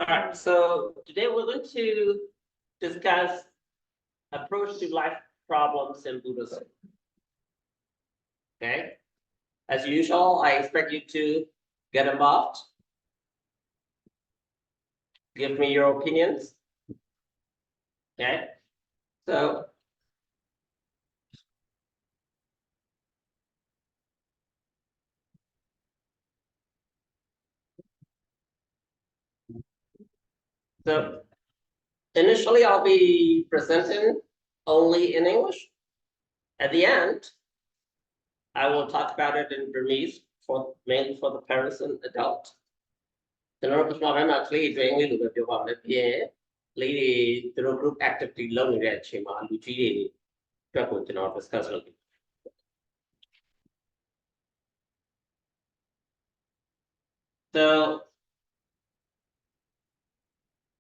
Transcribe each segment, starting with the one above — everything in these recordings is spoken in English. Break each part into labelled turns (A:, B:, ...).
A: All right, so today we're going to discuss approach to life problems in Buddhism. Okay, as usual, I expect you to get involved, give me your opinions. Okay, so initially I'll be presenting only in English. At the end, I will talk about it in Burmese mainly for the parents and adults. ကျွန်တော်တို့ပထမပိုင်းမှာကလေးတွေအင်္ဂလိပ်လိုပဲပြောပါမယ်။ပြီးရင်ကလေးတွေသူတို့ group activity လုပ်နေတဲ့အချိန်မှာလူကြီးတွေအတွက်ကိုကျွန်တော် discuss လုပ်တယ် So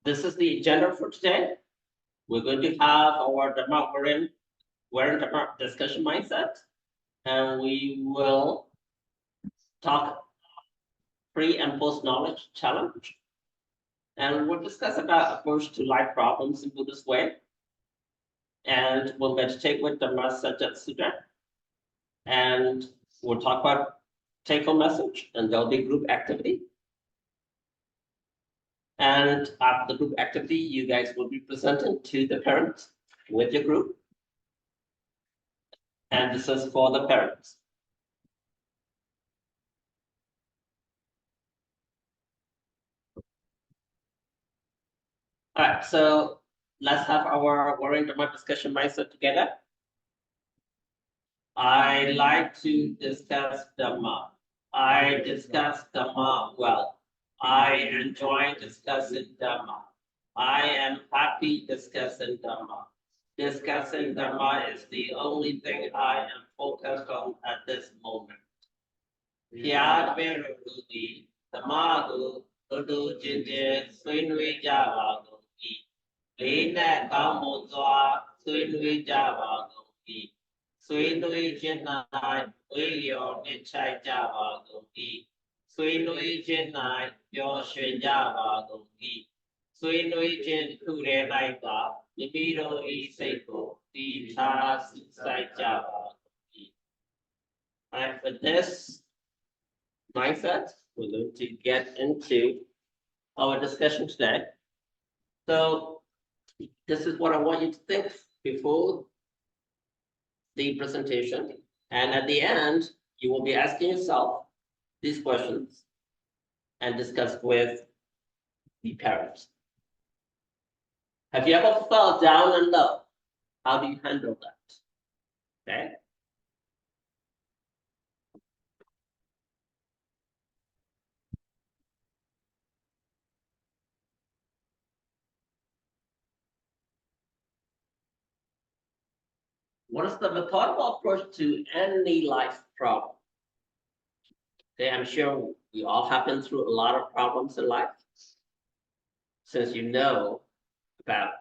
A: this is the agenda for today. We're going to have our Dhamma Dhamma discussion mindset, and we will talk pre and post knowledge challenge. And we'll discuss about approach to life problems in Buddhist way. And we'll meditate with the Sutta. And we'll talk about take-home message, and there'll be group activity. And after the group activity, you guys will be presenting to the parents with your group. And this is for the parents. All right, so let's have our Warring Dhamma discussion mindset together. I like to discuss Dhamma. I discuss Dhamma well. I enjoy discussing Dhamma. I am happy discussing Dhamma. Discussing Dhamma is the only thing I am focused on at this moment. Dhamma Udu Jinje Swinwi Java Goki. Lina Kamuzwa Swinwi Java Goki. Swinwi Jinai Wilio Nichai Java Goki. Swinwi Jinai Yoshe Java Goki. Swinwi Jin Kure Naika. Nimiro Iseko. Dita Sai Java Goki. And with this mindset, we're going to get into our discussion today. So this is what I want you to think before the presentation. And at the end, you will be asking yourself these questions and discuss with the parents. Have you ever felt down and low? How do you handle that? Okay. What is the methodical approach to any life problem? Okay, I'm sure we all have been through a lot of problems in life. Since you know about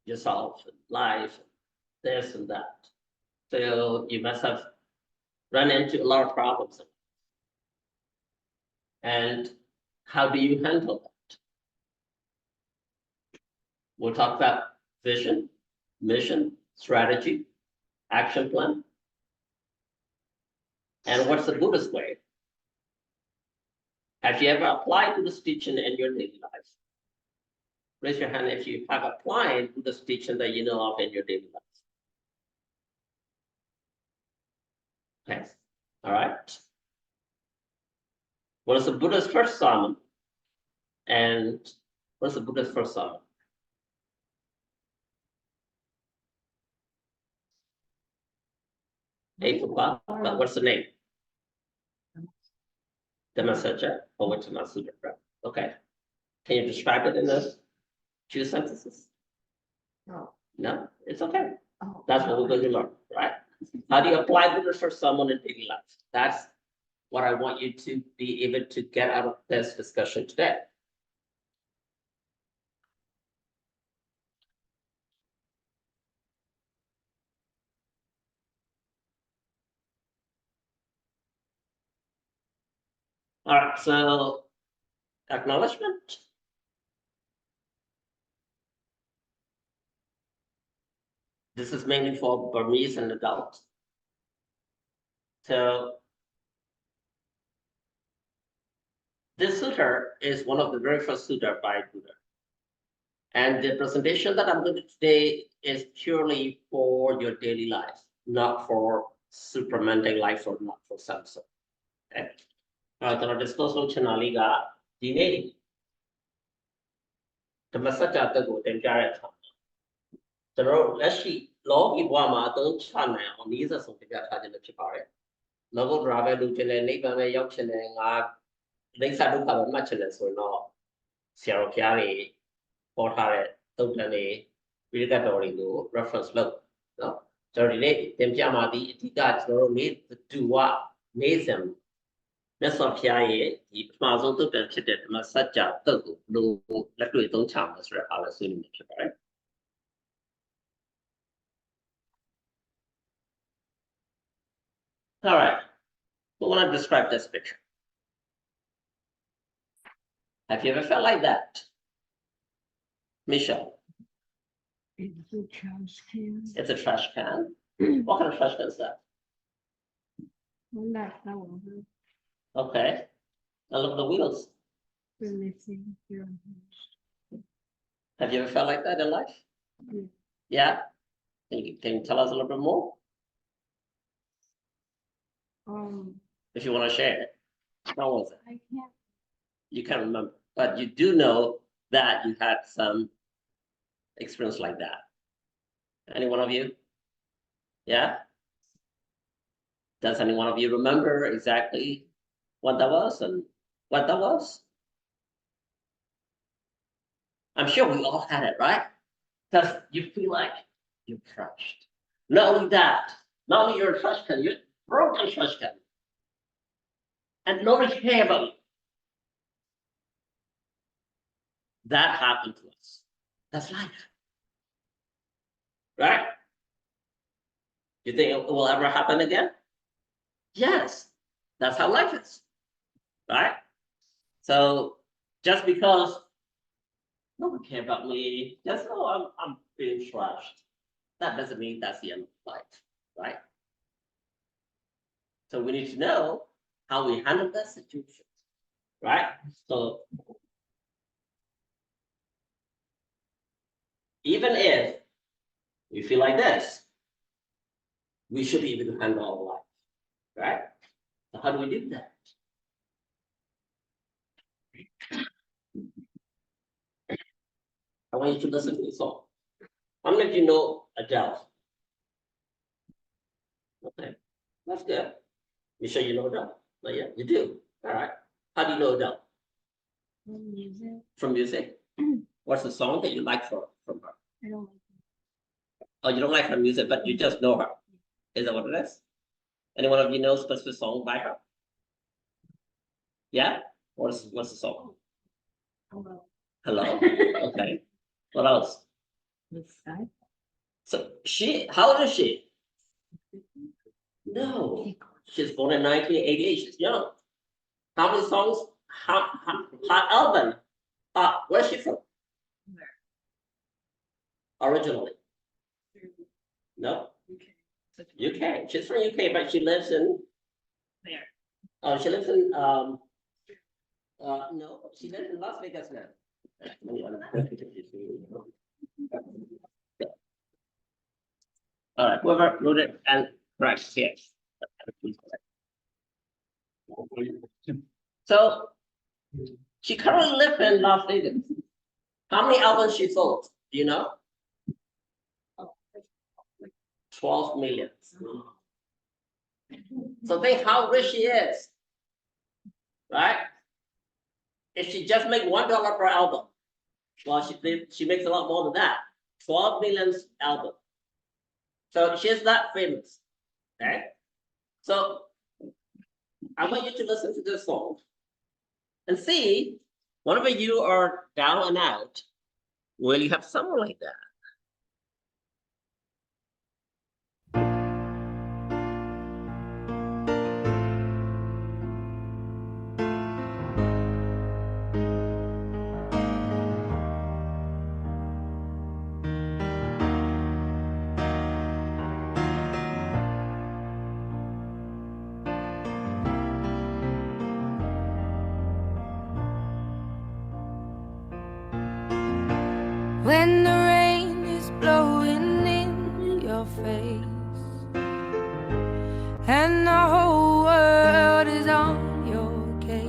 A: yourself and life, this and that. So you must have run into a lot of problems. And how do you handle that? We'll talk about vision, mission, strategy, action plan. And what's the Buddhist way? Have you ever applied Buddhist teaching in your daily life? Raise your hand if you have applied Buddhist teaching that you know of in your daily life. Okay, all right. What is the Buddha's first sermon? And what's the Buddha's first sermon? But what's the name? Dhamma or what's Dhamma Sutra? Okay. Can you describe it in those 2 sentences?
B: No.
A: No? It's okay.
B: Oh,
A: That's what we're going to learn, right? How do you apply Buddha for someone in daily life? That's what I want you to be able to get out of this discussion today. All right, so acknowledgement. This is mainly for Burmese and adults. So this sutta is one of the very first sutta by Buddha. And the presentation that I'm going to do today is purely for your daily life, not for supramundane life or not for samsara. Okay. Can I disclose no chanali ga dine the masaka go then direct. The road actually Loki Wama don't channel on these are something that I didn't chip out. Logo driver Luchin and Neighbor Yokshin and they said to have much less or no. Sierra Piani, Port Harriet, totally regulatory reference look. No, so relate them Jamadi, the guys no need to do what made them. That's what Piaye, he Mazo took and chitted Masaja, no, let we don't charm us, I'll assume, right? All right, we want to describe this picture. Have you ever felt like that? Michelle?
B: It's a trash can.
A: It's a trash can. What kind of trash can is that?
B: Well, that one.
A: Okay. Now look at the wheels.
B: We're missing here.
A: Have you ever felt like that in life?
B: Yeah.
A: Yeah? Can you tell us a little bit more? If you want to share it. How was it?
B: I can't.
A: You can't remember. But you do know that you had some experience like that. Any one of you? Yeah? Does any one of you remember exactly what that was and what that was? I'm sure we all had it, right? Because you feel like you're crushed. Not only that, not only you're a trash can, you're a broken trash can. And nobody cares about you. That happened to us. That's life. Right? You think it will ever happen again? Yes. That's how life is. Right? So just because nobody cares about me, just I'm being trashed. That doesn't mean that's the end of life, right? So we need to know how we handle that situation, right? So even if we feel like this, we should be able to handle our life, right? So how do we do that? I want you to listen to the song. How many of you know Adele? Okay, that's good. You sure you know Adele? Not yet. You do. All right. How do you know Adele?
B: Music.
A: From music? What's the song that you like from her?
B: I don't like it.
A: Oh, you don't like her music, but you just know her. Is that what it is? Any one of you know specific song by her? Yeah? What's the song?
B: Hello.
A: Hello? Okay. What else?
B: The sky.
A: So how old is she? No. She's born in 1988. She's young. How many songs? Her album? Where's she from? Originally? No. UK. She's from UK, but she lives in
B: There.
A: Oh, she lives in no, she lives in Las Vegas now. All right, whoever wrote it and correct, yes. So she currently lives in Las Vegas. How many albums she sold? Do you know? 12 million. So think how rich she is, right? If she just make $1 per album, well, she makes a lot more than that. 12 million album. So she's that famous, okay? So I want you to listen to this song and see, whenever you are down and out, will you have someone like that?
C: when the rain is blowing in your face and the whole world is on your case.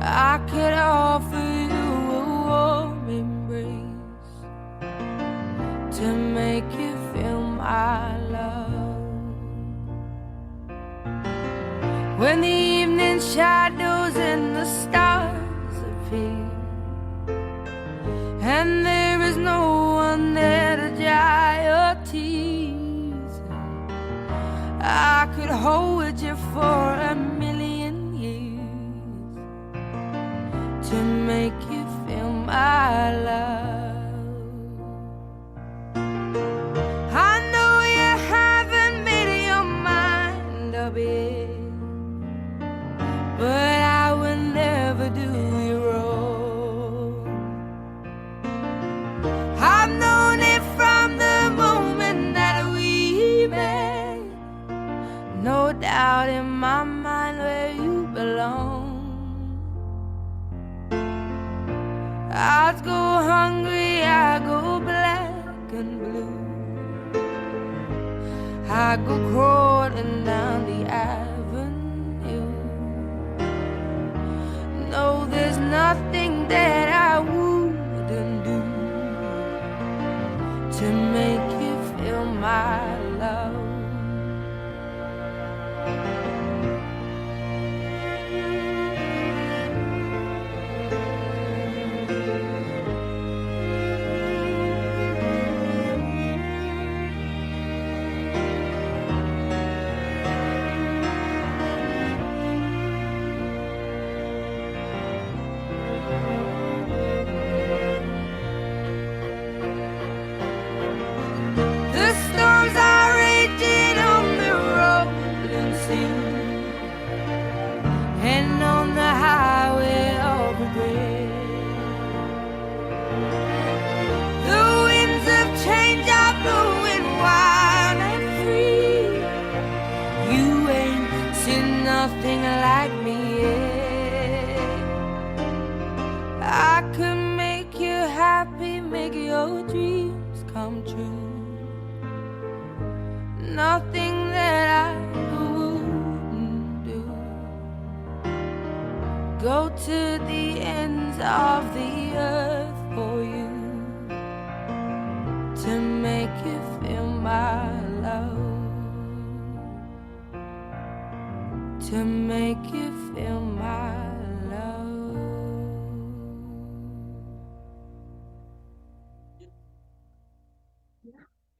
C: I could offer you a warm embrace to make you feel my love. When the evening shadows and the stars appear and there is no one there to dry your tears, I could hold you for a million years to make you feel my love. I know you haven't made your mind up yet, but I will never do you wrong. I've known it from the moment that we met, no doubt in my mind where you belong. I go hungry, I go black and blue, I go crawling down the avenue. No, there's nothing that I wouldn't do to make you feel my love. The storms are raging on the rolling sea and on the highway of regret. The winds of change are blowing wild and free. You ain't seen nothing like me yet. I could make you happy, make your dreams come true. Nothing that I wouldn't do. Go to the ends of the earth for you to make you feel my love, to make you feel my love.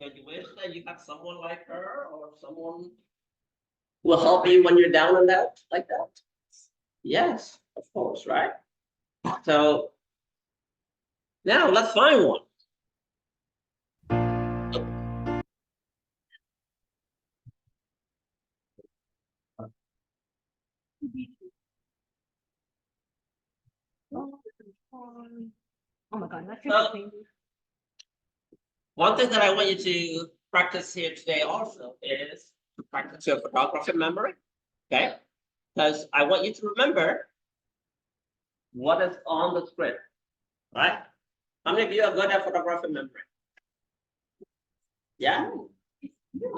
A: Don't you wish that you have someone like her or someone who will help you when you're down and out like that? Yes, of course, right? So now let's find one.
B: Oh my God, that's
A: Well,
B: your
A: One thing that I want you to practice here today also is to practice your photographic memory, okay? Because I want you to remember what is on the script, right? How many of you are good at photographic memory? Yeah?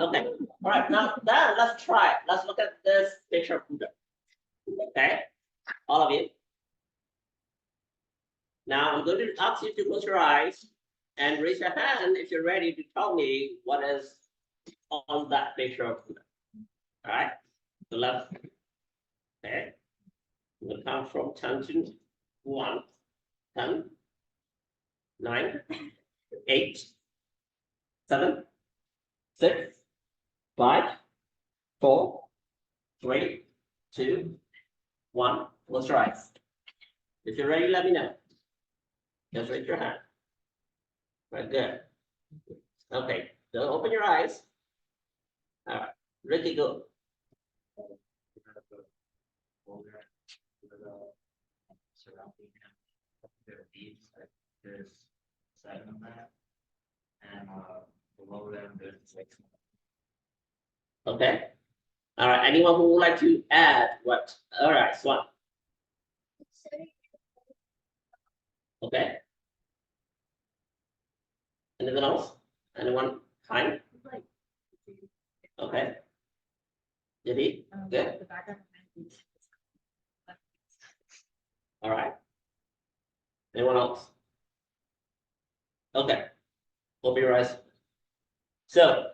A: Okay, all right, now let's try it. Let's look at this picture of Buddha, okay? All of you. Now I'm going to ask you to close your eyes and raise your hand if you're ready to tell me what is on that picture of Buddha. All right, the left. Okay, we'll count from 10 to 1, 10, 9, 8, 7, 6, 5, 4, 3, 2, 1. Close your eyes. If you're ready, let me know. Just raise your hand. Very good. Okay, so open your eyes. All right, Ricky, go.
D: Surrounding him, their leaves, like there's 7 of that, and below them there's 6.
A: Okay. All right. Anyone who would like to add what? All right, Swan. Okay. All right. Anyone else? Okay. We'll be right. So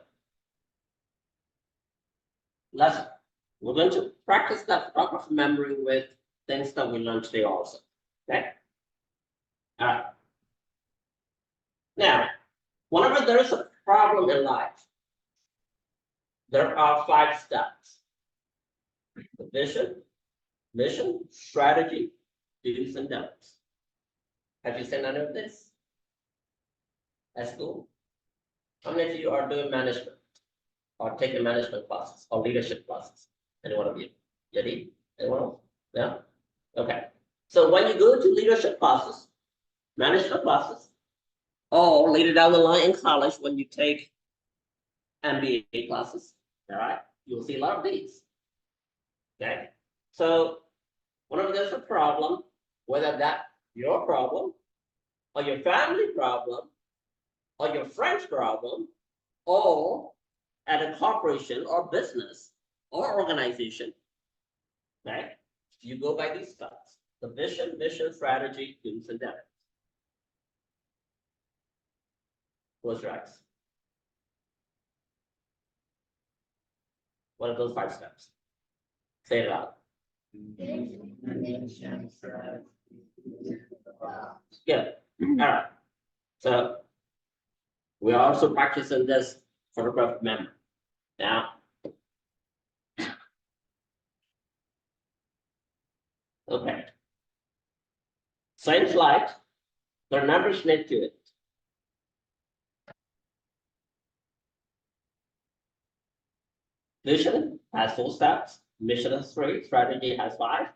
A: we're going to practice that photography memory with things that we learned today also. Okay. All right. Now, whenever there is a problem in life, there are 5 steps: the vision, mission, strategy, do's and don'ts. Have you seen any of this at school? How many of you are doing management or taking management classes or leadership classes? Any one of you? Yeti? Anyone else? Yeah? Okay. So when you go to leadership classes, management classes, or later down the line in college when you take MBA classes, all right, you'll see a lot of these. Okay. So whenever there's a problem, whether that's your problem, or your family problem, or your friend's problem, or at a corporation or business or organization, right? You go by these steps: the vision, mission, strategy, do's and don'ts. Close your eyes. What are those 5 steps? Say it out. Good. All right. So we are also practicing this photograph memory. Now, okay. Same slide. There are numbers next to it. Vision has 4 steps. Mission is 3. Strategy has 5.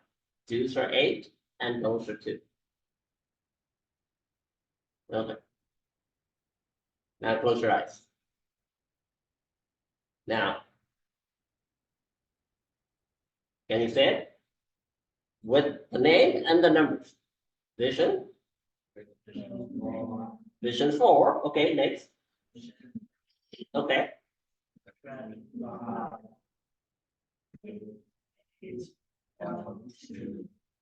A: Do's are 8, and don'ts are 2. Okay. Now close your eyes. Now, can you say it? With the name and the numbers. Vision. Vision 4. Okay, next. Okay.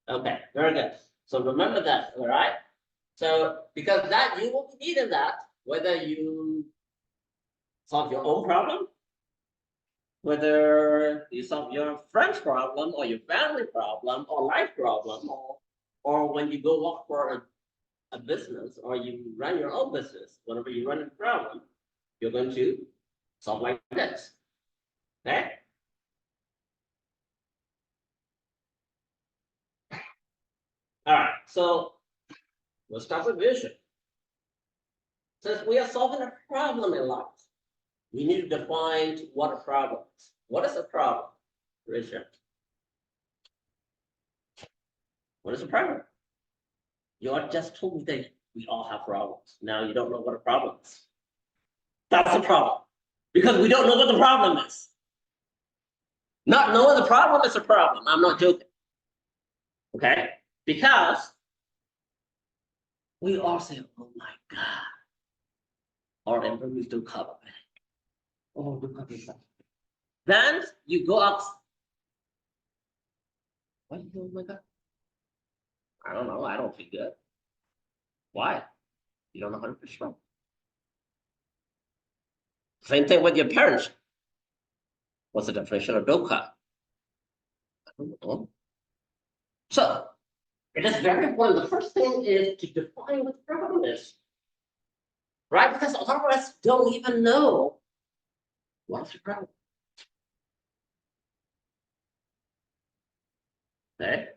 A: Okay, very good. So remember that, all right? So because that you will be needing that, whether you solve your own problem, whether you solve your friend's problem or your family problem or life problem, or when you go work for a business or you run your own business, whenever you run a problem, you're going to solve like this. Okay? All right, so we'll start with vision. Since we are solving a problem in life, we need to define what a problem is. What is a problem, Richard? What is a problem? You just told me that we all have problems. Now you don't know what a problem is. That's a problem. Because we don't know what the problem is. Not knowing the problem is a problem. I'm not joking. Okay? Because we all say, oh my God. Or everybody's do cover. Oh, do cover. Then you go up. What are you doing, my God? I don't know. I don't feel good. Why? You don't know how to prescribe. Same thing with your parents. What's the definition of dukkha? I don't know. So it is very important. The first thing is to define what the problem is. Right? Because a lot of us don't even know what's the problem. Okay.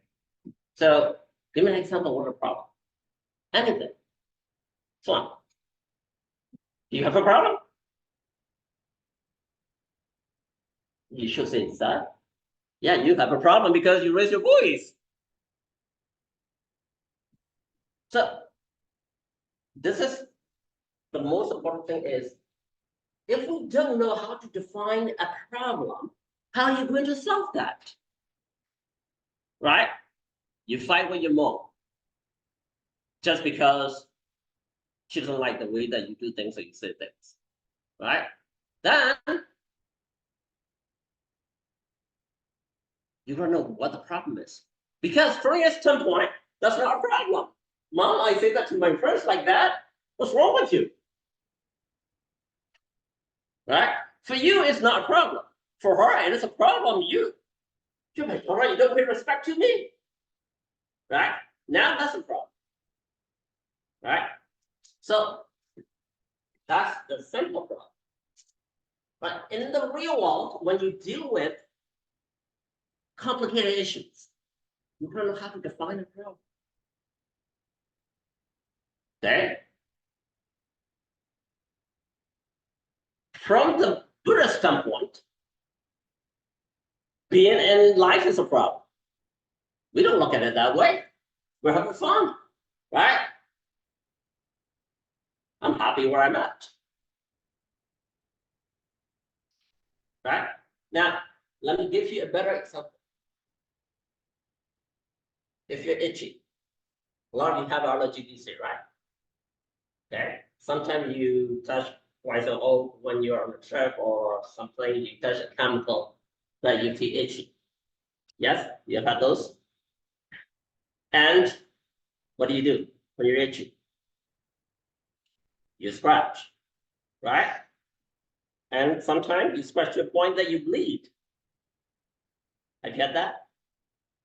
A: So give me an example of a problem. Anything. Fine. Do you have a problem? You should say that. Yeah, you have a problem because you raise your voice. So this is the most important thing is if we don't know how to define a problem, how are you going to solve that? Right? You fight with your mom just because she doesn't like the way that you do things or you say things. Right? Then you don't know what the problem is. Because from your standpoint, That's not a problem. Mom, I say that to my friends like that. What's wrong with you? Right? For you, it's not a problem. For her, it is a problem. You're like, all right, you don't pay respect to me. Right? Now that's a problem. Right? So that's the simple problem. But in the real world, when you deal with complicated issues, you don't know how to define a problem. Okay? From the Buddhist standpoint, being in life is a problem. We don't look at it that way. We're having fun, right? I'm happy where I'm at. Right? Now, let me give you a better example. If you're itchy, a lot of you have allergy these days, right? Okay. Sometimes you touch when you're on a trip or something, you touch a chemical that you feel itchy. Yes, you have had those. And what do when you're itchy? You scratch, right? And sometimes you scratch to a point that you bleed. Have you had that?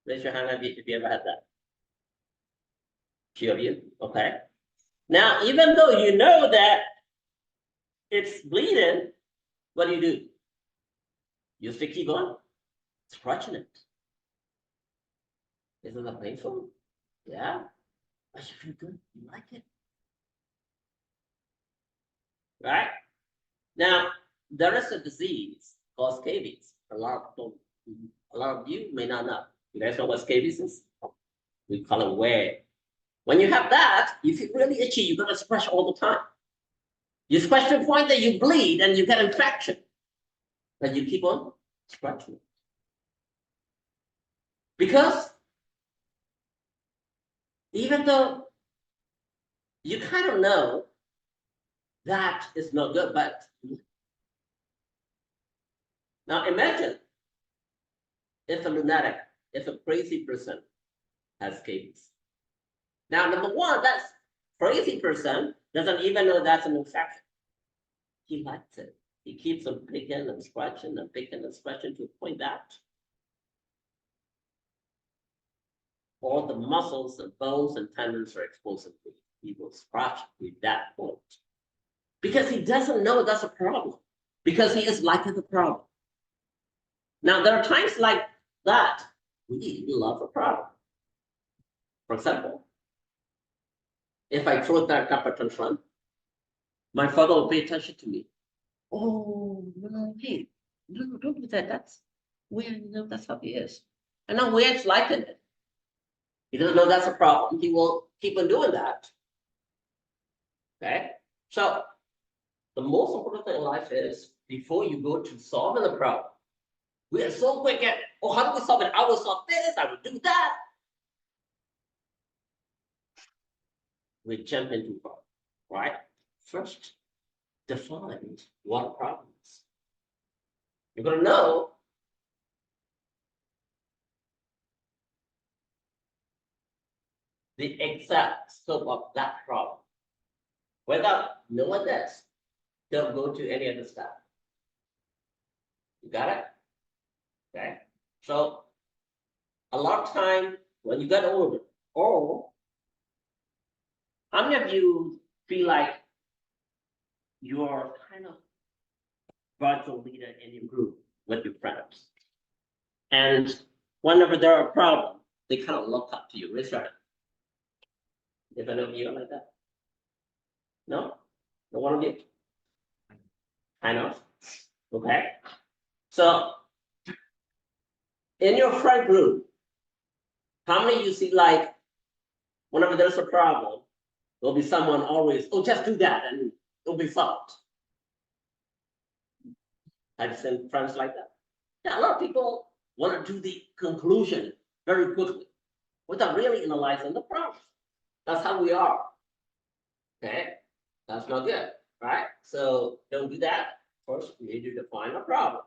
A: Raise your hand if you ever had that. Few of you, okay. Now, even though you know that it's bleeding, what do? You still keep on scratching it. Isn't that painful? Yeah. But you feel good. You like it. Right? Now, there is a disease called scabies. A lot of you may not know. You guys know what scabies is? We call it wear. When you have that, you feel really itchy. You're gonna scratch all the time. You scratch to the point that you bleed and you get infection. But you keep on scratching it. Because even though you kind of know that is not good, but now imagine if a lunatic, if a crazy person has scabies. Now, number one, that crazy person doesn't even know that's an infection. He likes it. He keeps on picking and scratching and picking and scratching to the point that all the muscles and bones and tendons are exposed. He will scratch with that point. Because he doesn't know that's a problem. Because he is liking the problem. Now, there are times like that we love a problem. For example, if I throw that temper tantrum, my father will pay attention to me. Oh, no, hey, no, don't do that. That's where, that's how he is. And now Wayne's liking it. He doesn't know that's a problem. He will keep on doing that. Okay? So, the most important thing in life is before you go to solving the problem, we are so quick at, oh, how do we solve it? I will solve this, I will do that. We jump into problem, right? First, define what a problem is. You're going to know the exact scope of that problem. Without knowing this, don't go to any other step. You got it? Okay. So a lot of time when you get older, or how many of you feel like you're kind of virtual leader in your group with your friends? And whenever there are problems, they kind of look up to you. Raise your hand. If any of you are like that? No? No one of you? I know. Okay. So in your friend group, how many of you see like whenever there's a problem, there'll be someone always, oh, just do that and it'll be solved. I've seen friends like that. Yeah, a lot of people want to do the conclusion very quickly without really analyzing the problem. That's how we are. Okay, that's not good, right? So don't do that. First, we need to define a problem.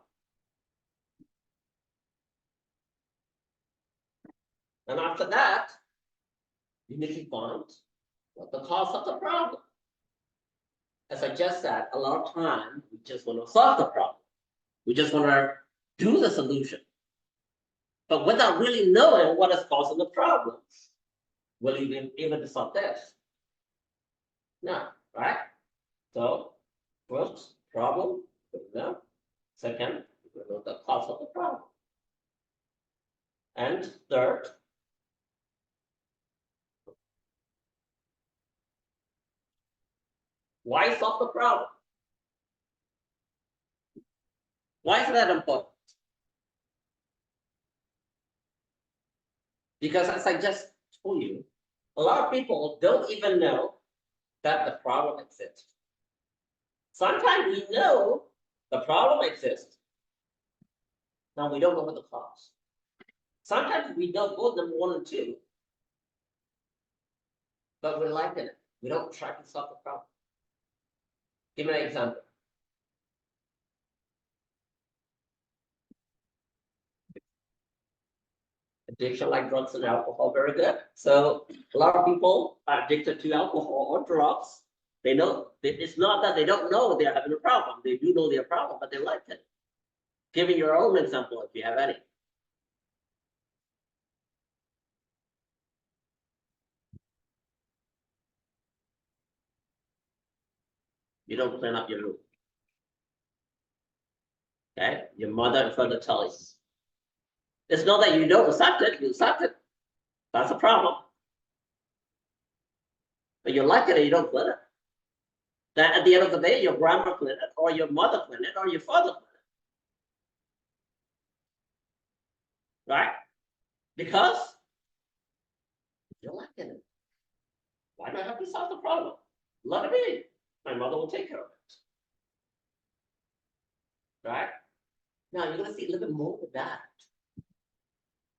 A: And after that, You need to find what the cause of the problem. As I just said, a lot of time we just want to solve the problem. We just want to do the solution. But without really knowing what is causing the problem, will you be able to solve this? No, right? So first problem, we know. Second, we know the cause of the problem. And third, why solve the problem? Why is that important? Because as I just told you, a lot of people don't even know that the problem exists. Sometimes we know the problem exists. Now we don't know what the cause. Sometimes we know both number 1 and 2, but we're liking it. We don't try to solve the problem. Give me an example. Addiction like drugs and alcohol, very good. So a lot of people are addicted to alcohol or drugs. They know it's not that they don't know they're having a problem. They do know their problem, but they like it. Give me your own example if you have any. You don't clean up your room. Okay, your mother and father tell you. It's not that you don't accept it, you accept it. That's a problem. But you like it and you don't clean it. Then at the end of the day, your grandma cleaned it, or your mother cleaned it, or your father cleaned it. Right? Because you like it. Why do I have to solve the problem? Let it be. My mother will take care of it. Right? Now you're gonna see a little bit more of that.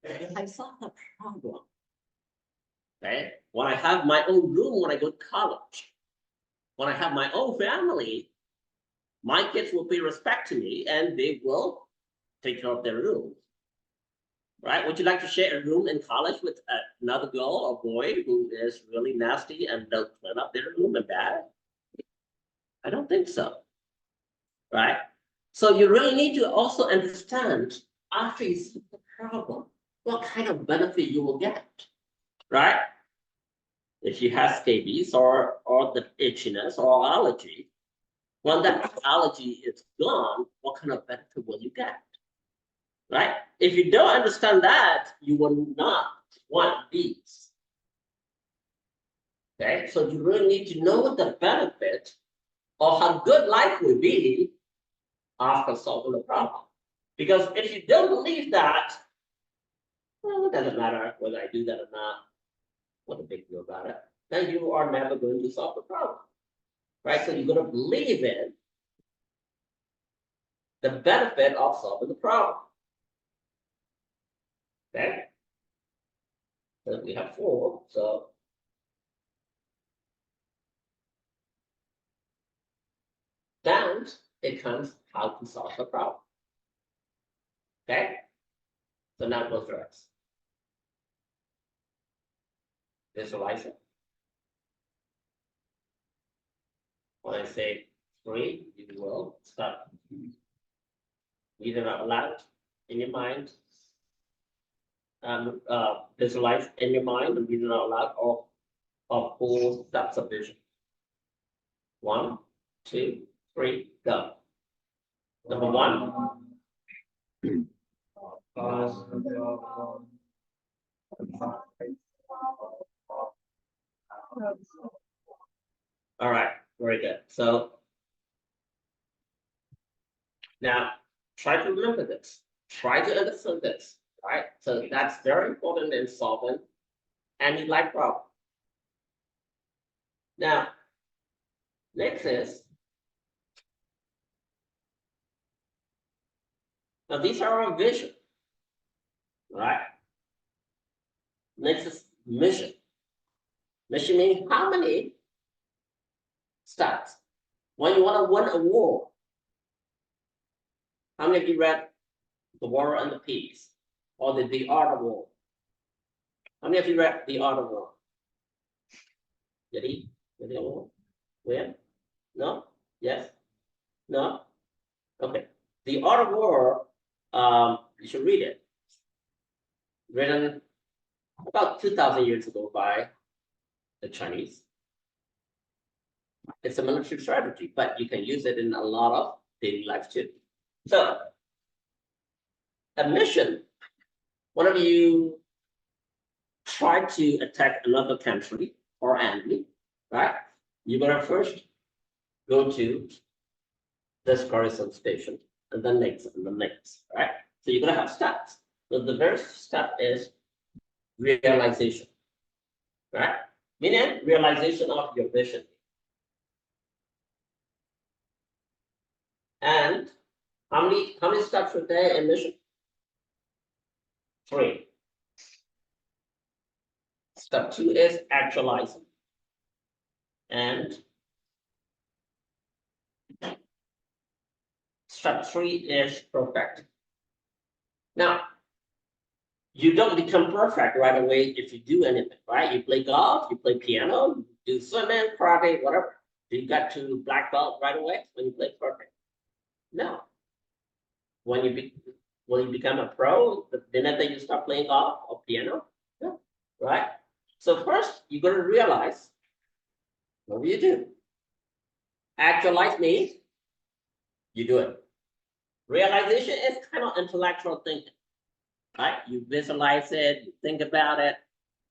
A: If I solve the problem, okay? When I have my own room when I go to college, when I have my own family, my kids will pay respect to me and they will take care of their room. Right? Would you like to share a room in college with another girl or boy who is really nasty and don't clean up their room and bad? I don't think so. Right? So you really need to also understand after you solve the problem, what kind of benefit you will get. Right? If you have scabies or the itchiness or allergy, when that allergy is gone, what kind of benefit will you get? Right? If you don't understand that, you will not want these. Okay, so you really need to know the benefit of how good life will be after solving the problem. Because if you don't believe that, well, it doesn't matter whether I do that or not. What a big deal about it. Then you are never going to solve the problem. Right? So you're going to believe in the benefit of solving the problem. Okay? So we have 4. So then it comes how to solve the problem. Okay? So now go through it. Visualize it. When I say 3, you will start reading out loud in your mind. Visualize in your mind and read it out loud of 4 steps of vision. 1, 2, 3, go. Number 1. All right, very good. So now try to remember this. Try to understand this. Right? So that's very important in solving any life problem. Now, next is, now these are our vision, right? Next is mission. Mission means how many steps? When you want to win a war, how many of you read The War and the Peace or the Art of War? How many of you read The Art of War? Ready? Where? No? Yes? No? Okay. The art of war, you should read it. Written about 2,000 years ago by the Chinese. It's a military strategy, but you can use it in a lot of daily life too. So, a mission, whenever you try to attack another country or enemy, right? You're gonna first go to this garrison station, and then next, and the next, right? So you're gonna have steps. So the first step is realization, right? Meaning realization of your vision. And how many steps are there in mission? 3. Step 2 is actualizing. And step 3 is perfect. Now, you don't become perfect right away if you do anything, right? You play golf, you play piano, you do swimming, karate, whatever. You got to black belt right away when you play perfect. No. When you become a pro, the minute that you start playing golf or piano, no, right? So first, you're going to realize what do you do? Actualize means you do it. Realization is kind of intellectual thinking, right? You visualize it, you think about it.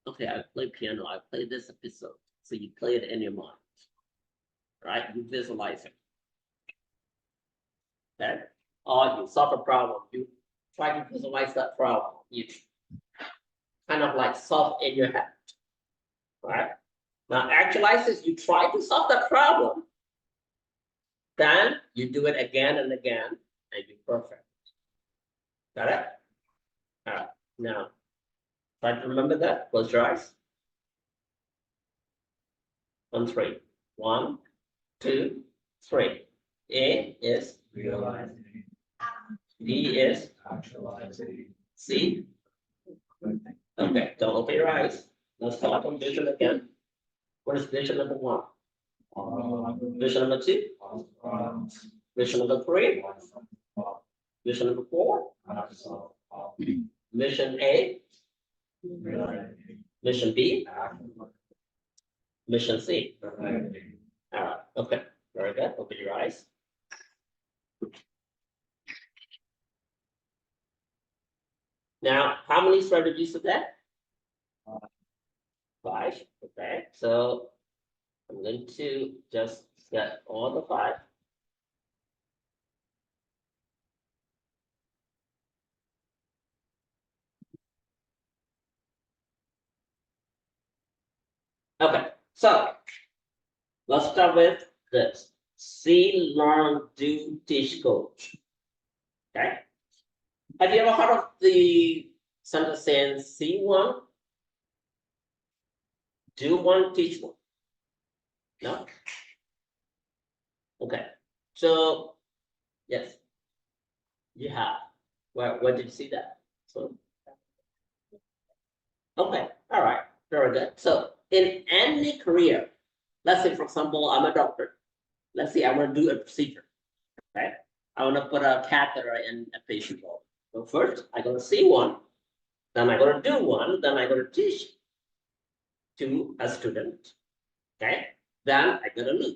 A: Okay, I play piano, I play this episode. So you play it in your mind, right? You visualize it. Okay? Or you solve a problem, you try to visualize that problem. You kind of like solve in your head, right? Now, actualize is you try to solve that problem, then you do it again and again, and you're perfect. Got it? All right. Now, try to remember that. Close your eyes. 1, 3. 1, 2, 3. A is
D: Realizing.
A: B is
D: Actualizing.
A: C. Okay, don't open your eyes. Let's start on vision again. What is vision number 1? Vision number 2? Vision number 3? Vision number 4? Mission A? Mission B? Mission C? All right, okay, very good. Open your eyes. Now, how many strategies are there? 5. Okay, so I'm going to just get all the 5. Okay, so let's start with this. See, learn, do, teach, coach. Okay. Have you ever heard of the sentence saying see one, do one, teach one? No? Okay. So, yes, you have. Where did you see that? So, okay, all right, very good. So, in any career, let's say, for example, I'm a doctor. Let's say I want to do a procedure. Okay, I want to put a catheter in a patient body. So first, I gotta see one, then I gotta do one, then I gotta teach to a student. Okay, then I gotta learn.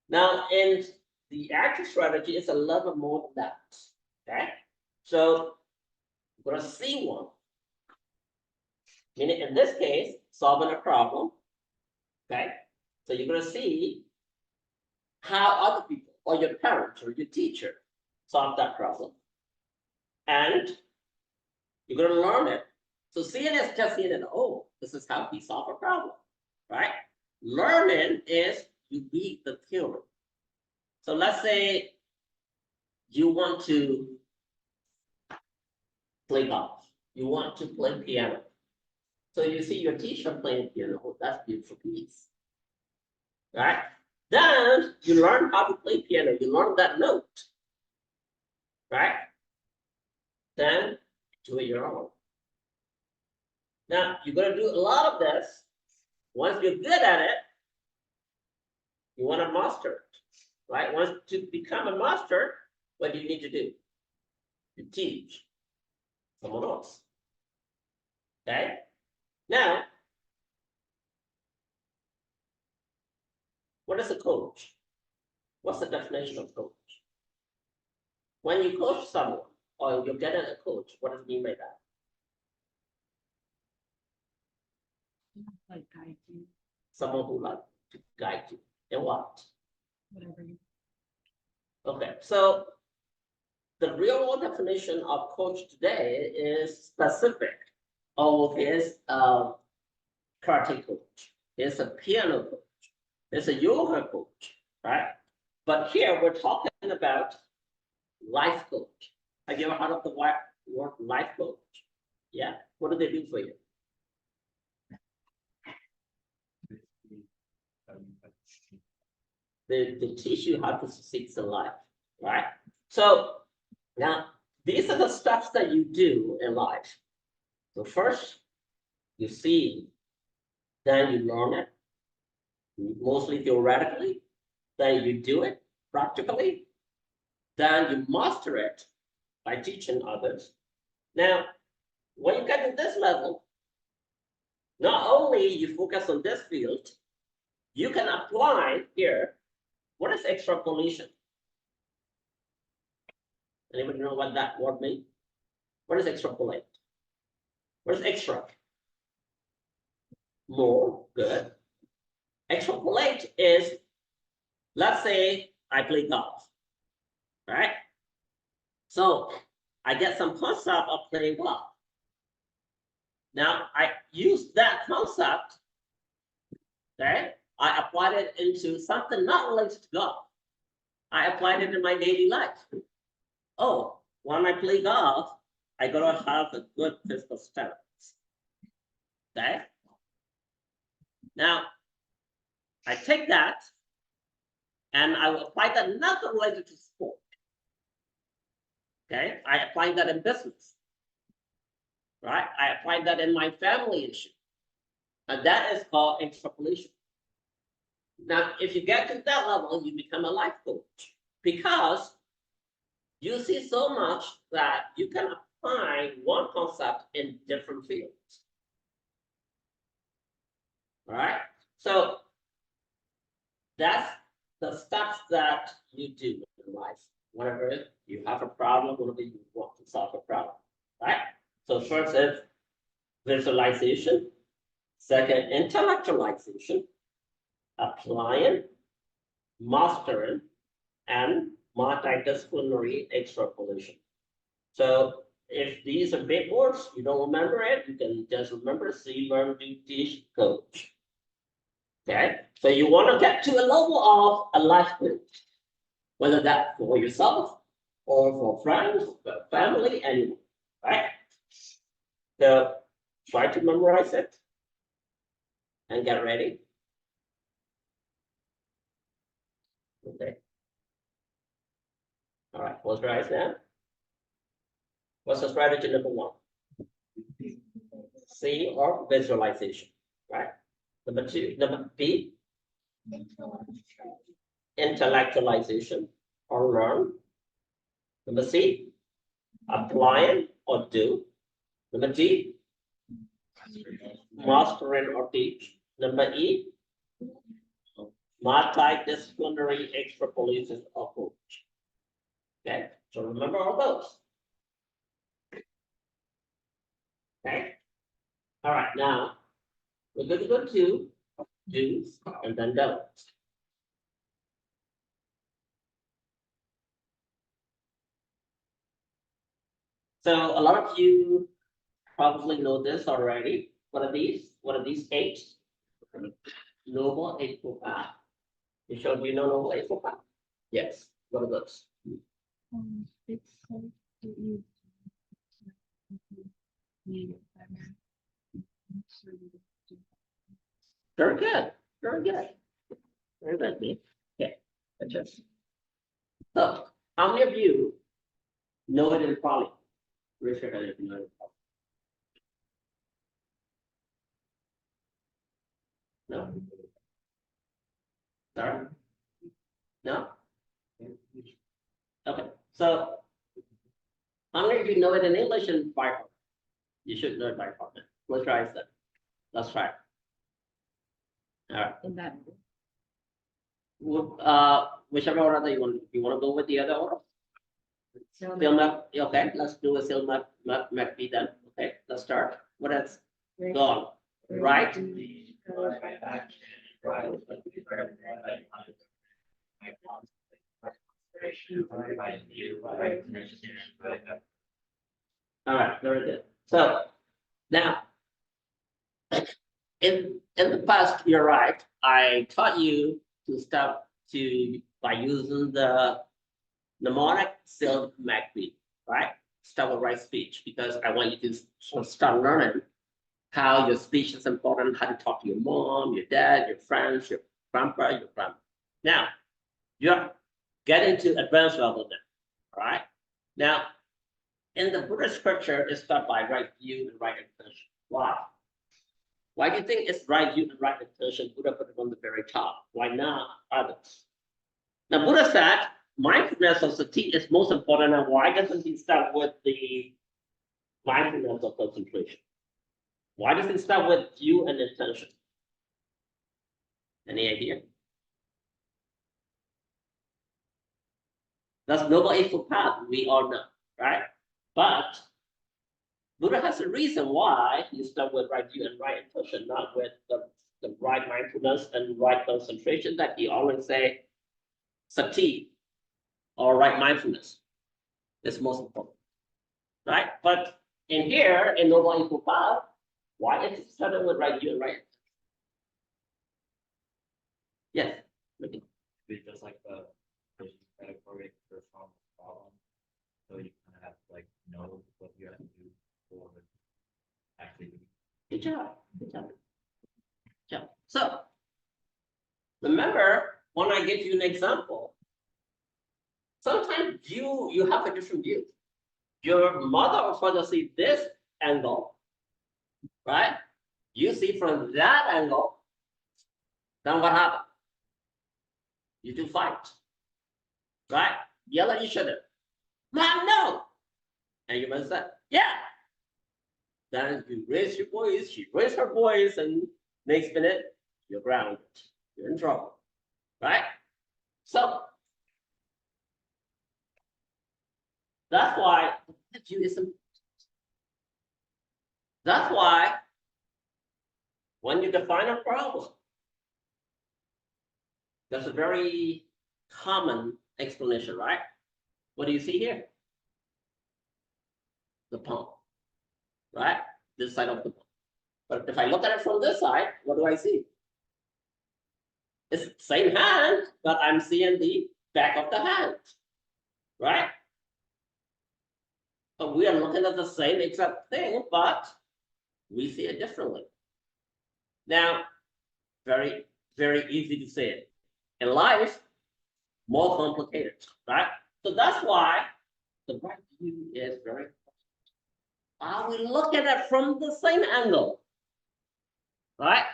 A: Now, in the actual strategy, it's a little more than that. Okay, so we're gonna see one. Meaning, in this case, solving a problem. Okay, so you're gonna see how other people, or your parents, or your teacher, solve that problem. And you're going to learn it. So seeing is just seeing it. Oh, this is how we solve a problem, right? Learning is you read the theory. So let's say you want to play golf. You want to play piano. So you see your teacher playing piano. Oh, that's a beautiful piece, right? Then you learn how to play piano. You learn that note, right? Then do it your own. Now, you're going to do a lot of this. Once you're good at it, You want to master it, right? Once to become a master, what do you need to do? To teach someone else. Okay? Now, what is a coach? What's the definition of coach? When you coach someone or you're getting a coach, what does it mean by that?
B: Like guide you,
A: Someone who like to guide you. And what?
B: whatever you.
A: Okay, so the real world definition of coach today is specific. Oh, here's a karate coach, here's a piano coach, there's a yoga coach, right? But here we're talking about life coach. Have you ever heard of the word life coach? Yeah, what do they do for you? They teach you how to succeed in life, right? So now these are the steps that you do in life. So first, you see, then you learn it, mostly theoretically, then you do it practically, then you master it by teaching others. Now, when you get to this level, not only you focus on this field, you can apply here. What is extrapolation? Anybody know what that word means? What is extrapolate? What is extract? More, good. Extrapolate is, let's say I play golf, right? So I get some concept of playing golf. Now I use that concept, okay? I applied it into something not related to golf. I applied it in my daily life. Oh, when I play golf, I gotta have a good physical stance. Okay? Now, I take that and I will apply that not related to sport. Okay? I apply that in business. Right? I apply that in my family issue. And that is called extrapolation. Now, if you get to that level, you become a life coach because you see so much that you can apply one concept in different fields. All right? So that's the steps that you do in life. Whenever you have a problem, whenever you want to solve a problem, right? So first is visualization, second, intellectualization, applying, mastering, and multidisciplinary extrapolation. So if these are big words, you don't remember it, you can just remember see, learn, do, teach, coach. Okay, so you want to get to a level of a life coach, whether that's for yourself or for friends, for family, anyone, right? So try to memorize it and get ready. Okay. All right, close your eyes now. What's the strategy number one? See or visualization, right? Number two, number B, intellectualization or learn. Number C, applying or do. Number D, mastering or teach. Number E, multidisciplinary extrapolation or coach. Okay, so remember all those. Okay. All right, now we're going to go to do's and then don'ts. So a lot of you probably know this already. What are these? What are these eight? Noble Eightfold Path. You sure you know Noble Eightfold Path? Yes. What are those?
B: It's so that you need it better. So you do.
A: Very good. Very good. Very good, me. Okay. Just so how many of you know it in Pali? Raise your hand if you know it in Pali. No. Sorry. No? Okay, so how many of you know it in English and by heart? You should know it by heart. Let's try it. Let's try it. All right.
B: In that.
A: Whichever order that you want to go with the other order?
B: So
A: Silmak, okay, let's do a Silmak, MacB then. Okay, let's start. What else? Gone. Right? All right, very good. So now, in the past, you're right. I taught you to start by using the mnemonic Silk MacB, right? Start with right speech because I want you to start learning how your speech is important, how to talk to your mom, your dad, your friends, your grandpa, your grandma. Now, you're getting to advanced level now, right? Now, in the Buddhist scripture, it's start by right view and right intention. Why? Why do you think it's right view and right intention? Buddha put it on the very top. Why not others? Now, Buddha said, mindfulness of sati is most important. And why doesn't he start with the mindfulness of concentration? Why does it start with view and intention? Any idea? That's Noble Eightfold Path, we all know, right? But Buddha has a reason why you start with right view and right intention, not with the right mindfulness and right concentration that he always say sati or right mindfulness is most important, right? But in here, in Noble Eightfold Path, why is it started with right view and right? Yes. Okay.
D: It's just like the category for solving the problem. So you kind of have to like know what you have to do for actually.
A: Good job. Good job. Good job. So remember when I give you an example, sometimes you have a different view. Your mother or father see this angle, right? You see from that angle. Then what happened? You do fight, right? Yell at each other. Mom, no. And you must say, yeah. Then you raise your voice, she raised her voice, and next minute, you're grounded. You're in trouble, right? So that's why that's why when you define a problem, there's a very common explanation, right? What do you see here? The palm, right? This side of the palm. But if I look at it from this side, what do I see? It's the same hand, but I'm seeing the back of the hand, right? But we are looking at the same exact thing, but we see it differently. Now, very, very easy to say it. In life, more complicated, right? So that's why the right view is very important. Are we looking at it from the same angle? Right?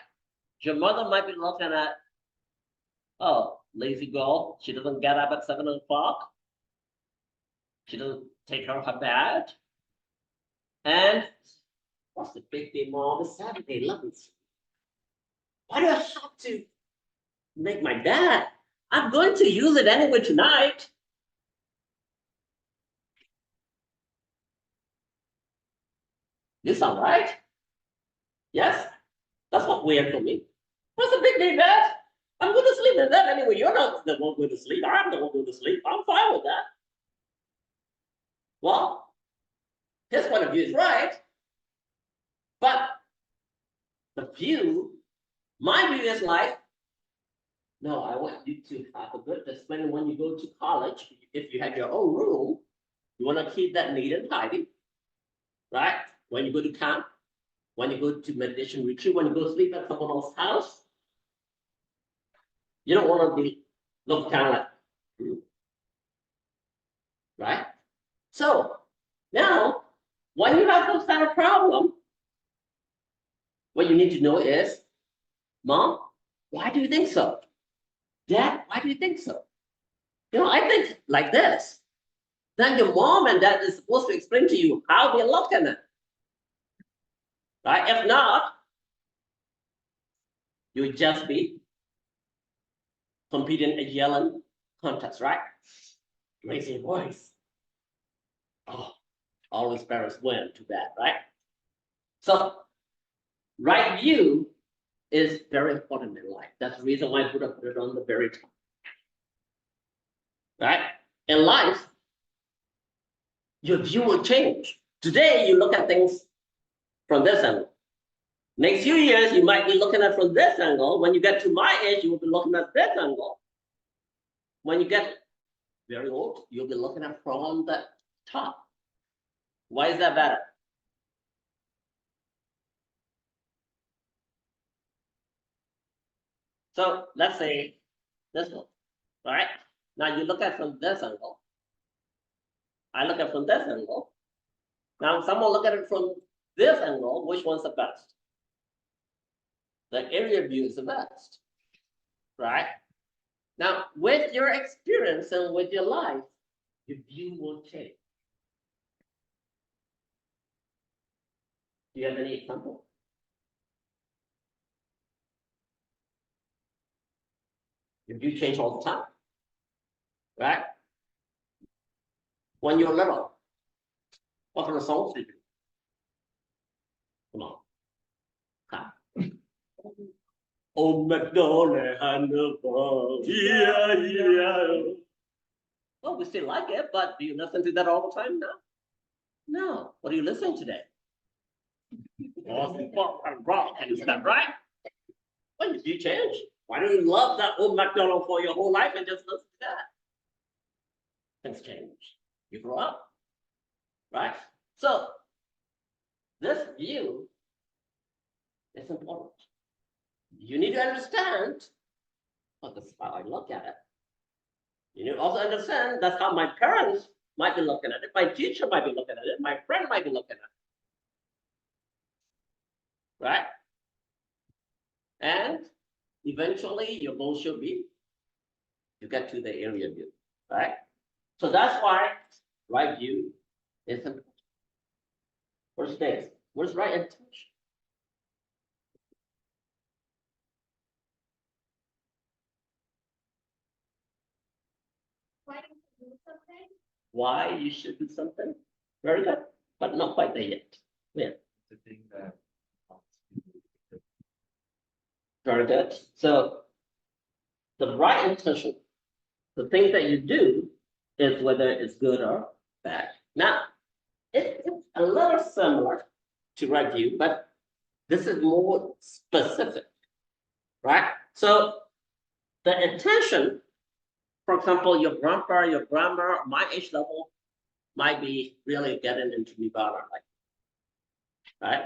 A: Your mother might be looking at, oh, lazy girl, she doesn't get up at 7 o'clock. She doesn't take care of her bed. And what's the big day, mom? It's Saturday, lunch. Why do I have to make my bed? I'm going to use it anyway tonight. You sound right? Yes? That's what weird for me. What's the big day, bed? I'm going to sleep in that anyway. You're not the one going to sleep. I'm the one going to sleep. I'm fine with that. Well, his point of view is right. But the view, my view is like, no, I want you to have a good discipline when you go to college. If you have your own room, you want to keep that neat and tidy, right? When you go to camp, when you go to meditation retreat, when you go sleep at someone else's house, you don't want to look kind of like, right? So now, when you have those kind of problem, what you need to know is, Mom, why do you think so? Dad, why do you think so? I think like this. Then your mom and dad is supposed to explain to you how they look at it. Right? If not, you just be competing a yelling contest, right? Raising your voice. Oh, always parents win, too bad, right? So, right view is very important in life. That's the reason why Buddha put it on the very top. Right? In life, your view will change. Today, you look at things from this angle. Next few years, you might be looking at from this angle. When you get to my age, you will be looking at this angle. When you get very old, you'll be looking at from the top. Why is that better? So let's say this one, right? Now you look at from this angle. I look at from this angle. Now someone look at it from this angle. Which one's the best? The area view is the best, right? Now with your experience and with your life, your view will change. Do you have any example? Your view change all the time, right? When you're little, what kind of songs do you do? Come on. Huh. Oh, McDonald and the ball. Yeah. Oh, we still like it, but do you listen to that all the time now? No. What are you listening to today? Pop and rock and stuff, right? When did you change? Why don't you love that old McDonald for your whole life and just listen to that? Things change. You grow up, right? So this view is important. You need to understand, oh, this is how I look at it. You need to also understand that's how my parents might be looking at it, my teacher might be looking at it, my friend might be looking at it. Right? And eventually your goal should be to get to the area view, right? So that's why right view is important. Where's this? Where's right intention? Why you should do something? Very good, but not quite there yet. Yeah.
D: The thing that
A: Very good. So the right intention, the thing that you do is whether it's good or bad. Now, it's a little similar to right view, but this is more specific, right? So the intention, for example, your grandpa, your grandma, my age level might be really getting into Nibbana, right?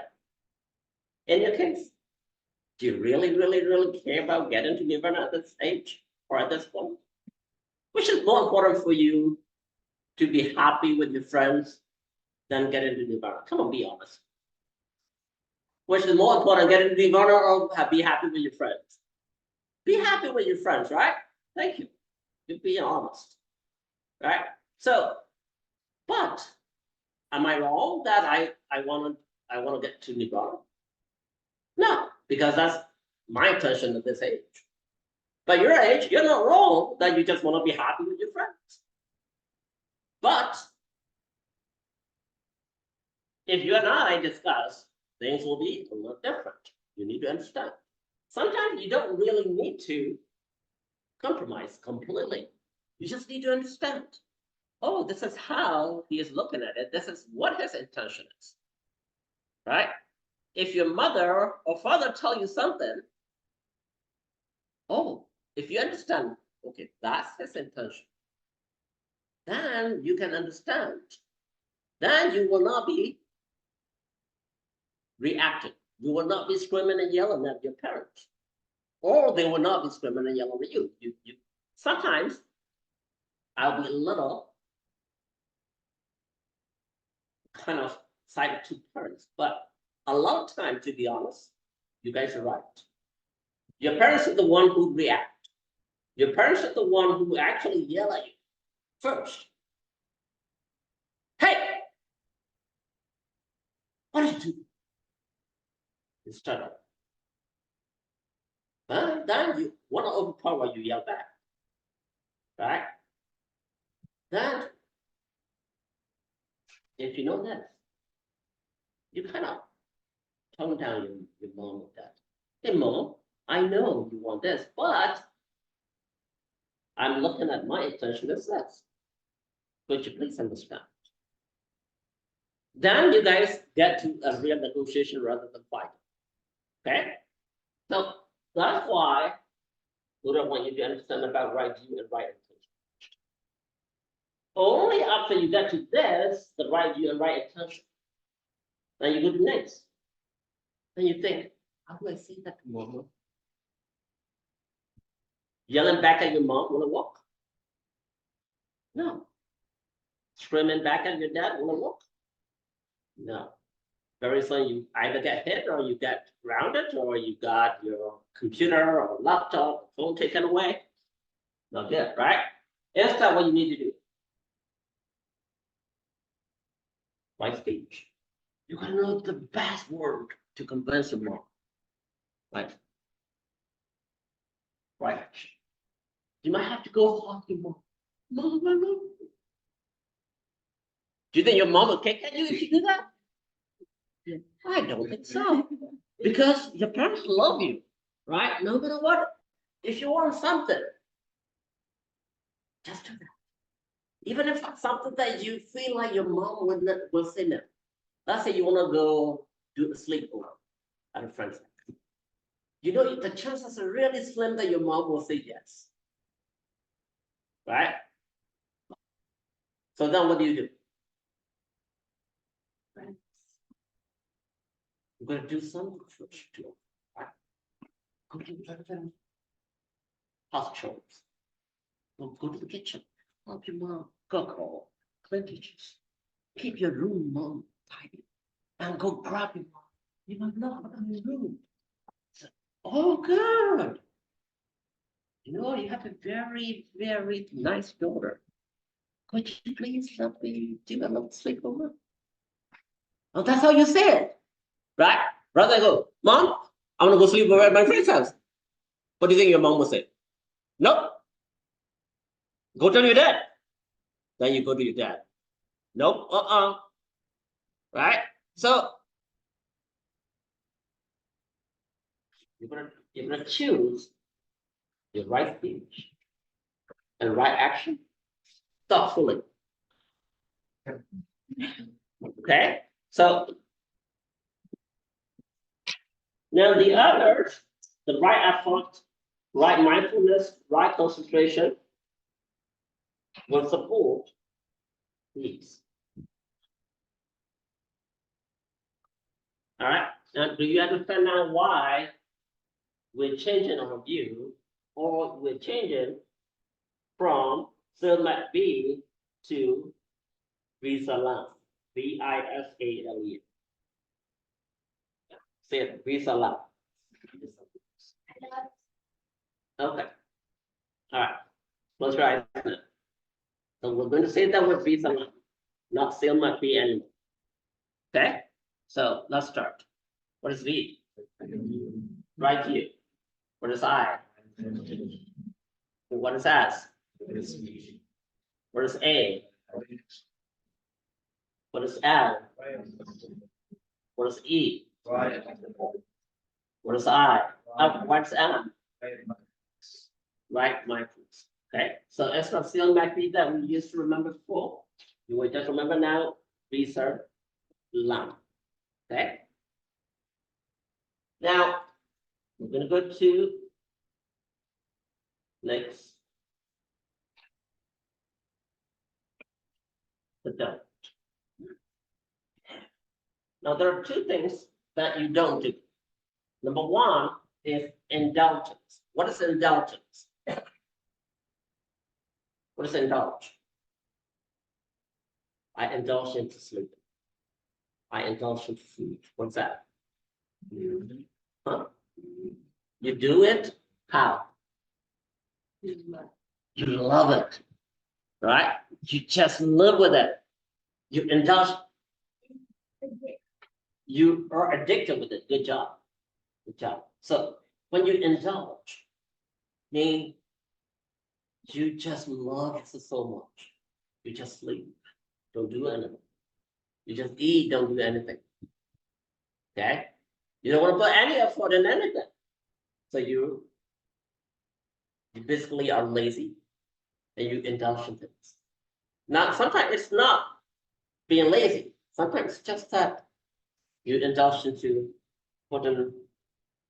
A: In your case, do you really care about getting to Nibbana at this age or at this point? Which is more important for you to be happy with your friends than get into Nibbana? Come on, be honest. Which is more important, get into Nibbana or be happy with your friends? Be happy with your friends, right? Thank you. You're being honest, right? So, but am I wrong that I want to get to Nibbana? No, because that's my intention at this age. But your age, you're not wrong that you just want to be happy with your friends. But if you and I discuss, things will be a little different. You need to understand. Sometimes you don't really need to compromise completely. You just need to understand. Oh, this is how he is looking at it. This is what his intention is, right? If your mother or father tell you something, oh, if you understand, okay, that's his intention, then you can understand. Then you will not be reacting. You will not be screaming and yelling at your parents, or they will not be screaming and yelling at you. Sometimes I'll be a little kind of side to parents, but a lot of time, to be honest, you guys are right. Your parents are the one who react. Your parents are the one who actually yell at you. first. Hey! What did you do? You stutter. Then you want to overpower, you yell back. Right? Then, if you know that, you kind of tone down your mom with that. Hey, mom, I know you want this, but I'm looking at my intention as this. Could you please understand? Then you guys get to a real negotiation rather than fight. Okay? So that's why Buddha wants you to understand about right view and right intention. Only after you get to this, the right view and right intention, then you go to next. Then you think, how do I say that to mom? Yelling back at your mom when I walk? No. Screaming back at your dad when I walk? No. Very soon you either get hit or you get grounded or you got your computer or laptop, phone taken away. Not good, right? Instead, what you need to do? Right speech. You gotta know the best word to convince your mom. Right? Right action. You might have to go hug your mom. Mom. Do you think your mom will kick at you if you do that? I don't think so. Because your parents love you, right? No matter what. If you want something, just do that. Even if it's something that you feel like your mom will say no. Let's say you want to go do a sleepover at a friend's house. You know, the chances are really slim that your mom will say yes. Right? So then what do? You're going to do something first too. Right? Go to the house chores. Go to the kitchen. Help your mom cook or clean dishes. Keep your room, mom, tidy. And go grab your mom. You might not have in your room. Oh, good. You know, you have a very, very nice daughter. Could you please help me do a little sleepover? Oh, that's how you say it. Right? Rather than go, Mom, I want to go sleep over at my friend's house. What do you think your mom will say? Nope. Go tell your dad. Then you go to your dad. Nope. Right? So you're gonna choose your right speech and right action thoughtfully. Okay? So now the others, the right effort, right mindfulness, right concentration will support these. All right. Now, do you understand now why we're changing our view, or we're changing from Silmat B to Visalam, Visale? Say it, Visalam. Okay. All right. Let's try it. So we're going to say that word Visalam, not Silmat B anymore. Okay. So let's start. What is V? Right view. What is I? What is S? What is A? What is L? What is E? What is I? What's M? Right mindfulness. Okay. So instead of still back B that we used to remember before, you will just remember now Visa Lam. Okay. Now we're going to go to next. The don't. Now there are two things that you don't do. Number one is indulgence. What is indulgence? What is indulge? I indulge into sleep. I indulge into food. What's that? Huh? You do it how? You love it, right? You just live with it. You indulge. You are addicted with it. Good job. Good job. So when you indulge, mean you just love it so much. You just sleep, don't do anything. You just eat, don't do anything. Okay? You don't want to put any effort in anything. So you basically are lazy and you indulge in things. Now, sometimes it's not being lazy. Sometimes it's just that you indulge into putting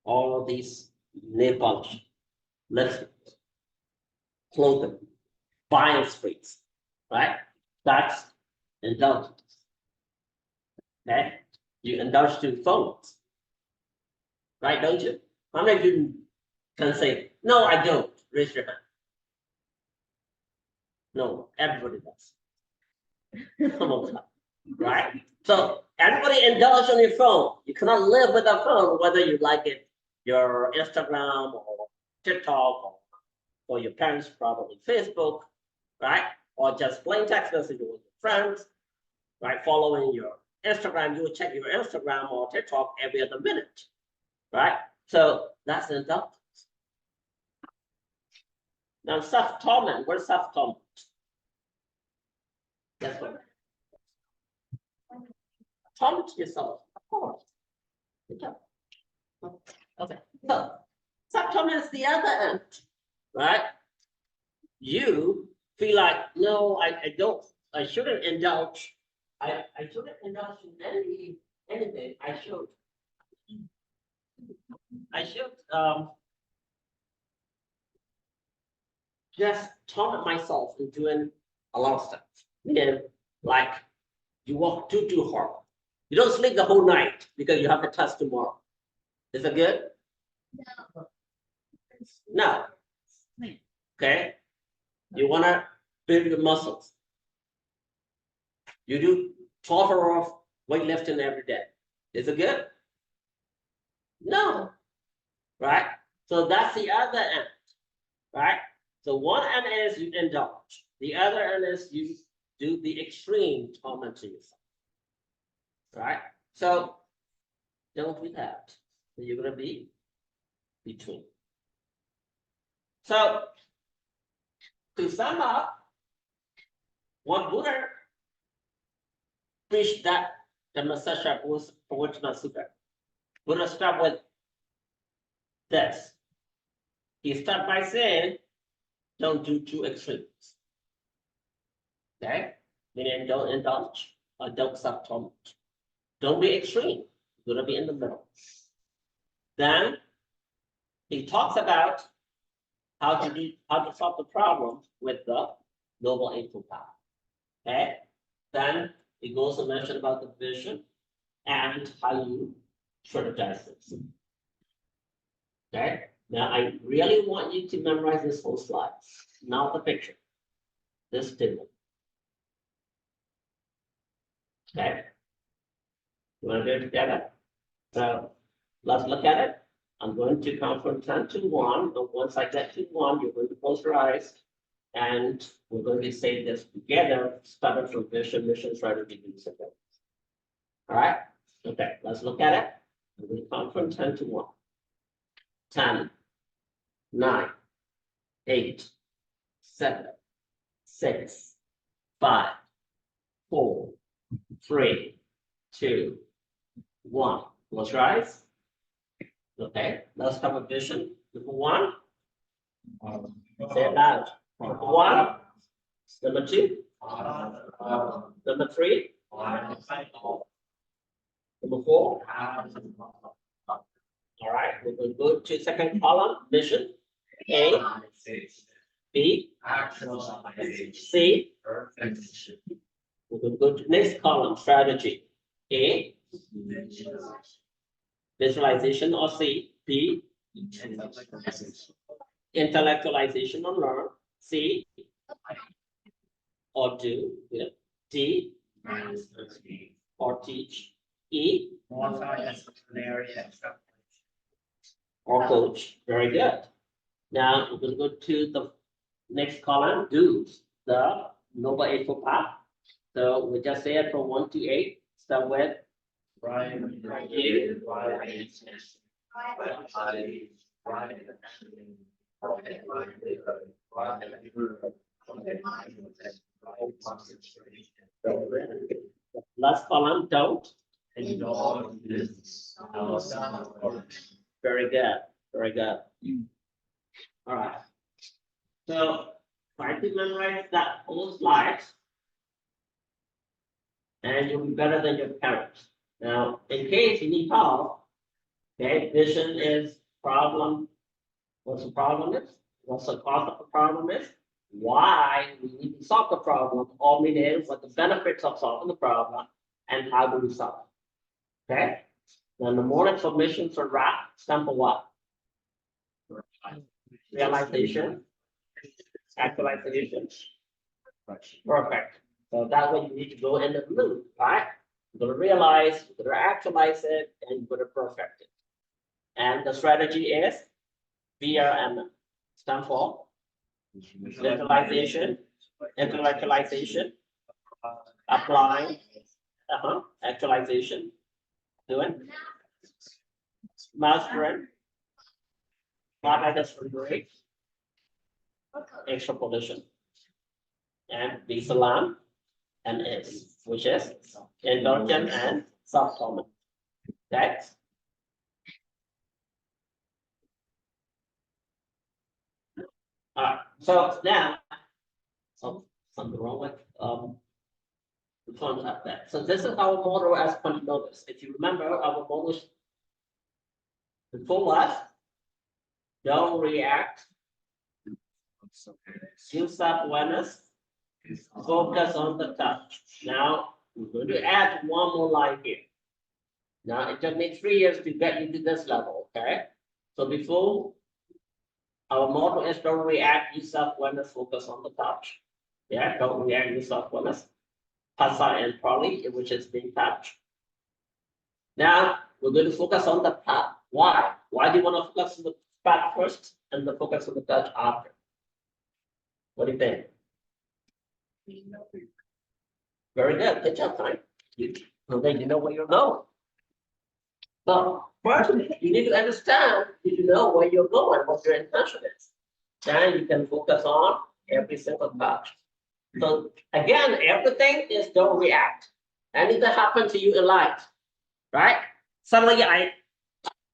A: all of these nail polish, lipstick, clothing, buying sprees, right? That's indulgence. Okay? You indulge to phones, right? Don't you? How many of you can say, no, I don't? Raise your hand. No, everybody does. Come on, right? So everybody indulge on your phone. You cannot live without phone, whether you like it, your Instagram or TikTok, or your parents probably Facebook, right? Or just plain text message with your friends, right? Following your Instagram, you will check your Instagram or TikTok every other minute, right? So that's indulgence. Now self-torment, what's self-torment? That's what. Torment yourself, of course. Good job. Okay, so self-torment is the other end, right? You feel like, no, I shouldn't indulge. I shouldn't indulge in anything. I should just torment myself in doing a lot of stuff. Then, like, you work too hard. You don't sleep the whole night because you have a test tomorrow. Is that good? No. Okay. You wanna build your muscles. You do 12 hours of weightlifting every day. Is it good? No. Right? So that's the other end. Right? So one end is you indulge. The other end is you do the extreme torment to yourself. Right? So don't do that. So you're gonna be between. So to sum up, what Buddha preached that the Masasha was Pawatana Sutta. Buddha start with this. He start by saying, don't do two extremes. Okay? Meaning don't indulge or don't self-torment. Don't be extreme. You're gonna be in the middle. Then he talks about how to solve the problem with the Noble Eightfold Path. Okay? Then he goes and mention about the vision and how you strategize this. Okay? Now I really want you to memorize this whole slide, not the picture. This table. Okay? You want to do it together? So let's look at it. I'm going to count from 10 to 1. And once I get to 1, you're going to close your eyes. And we're going to say this together, starting from vision, mission, strategy, and support. All right? Okay, let's look at it. I'm going to count from 10 to 1. 10, 9, 8, 7, 6, 5, 4, 3, 2, 1. Close your eyes. Okay, let's have a vision. Number 1. Say it loud. Number 1. Number 2. Number 3. Number 4. All right, we're going to go to second column, vision. A, B, C. We're going to go to next column, strategy. A, visualization or C. B, intellectualization or learn. C, or do. Yeah. D, or teach. E, or coach. Very good. Now we're going to go to the next column, do. The noble eightfold path. So we just say it from 1 to 8. Start with
D: Brian,
A: You. last column, don't. Very good. Very good. All right. So try to memorize that whole slide. And you'll be better than your parents. Now, in case you need help, okay, vision is problem. What's the problem is? What's the cause of the problem is? Why we need to solve the problem, or meaning what the benefits of solving the problem, and how do we solve it? Okay? Now, the more information for RAP, stand for what? Realization, actualization. Perfect. So that way you need to go in the loop, right? You're gonna realize, you're gonna actualize it, and you're gonna perfect it. And the strategy is VRM. Stand for visualization, intellectualization, applying, actualization, doing, mastering, great, extrapolation, and Visalam, and is, which is indulgent and subcommon. Next. So now, something wrong with the font up there. So this is our model as notice. If you remember, our model before left, don't react, use self-awareness, focus on the touch. Now we're going to add one more line here. Now it took me 3 years to get you to this level, okay? So before, our model is don't react, use self-awareness, focus on the touch. Yeah, don't react, use self-awareness. Pasa and Proli, which is being touched. Now we're going to focus on the path. Why? Why do you want to focus on the path first and the focus on the touch after? What do you think? Very good. Good job, right? You know where you're going. So first, you need to understand, you know where you're going, what your intention is. Then you can focus on every single touch. So again, everything is don't react. Anything that happens to you in life, right? Suddenly I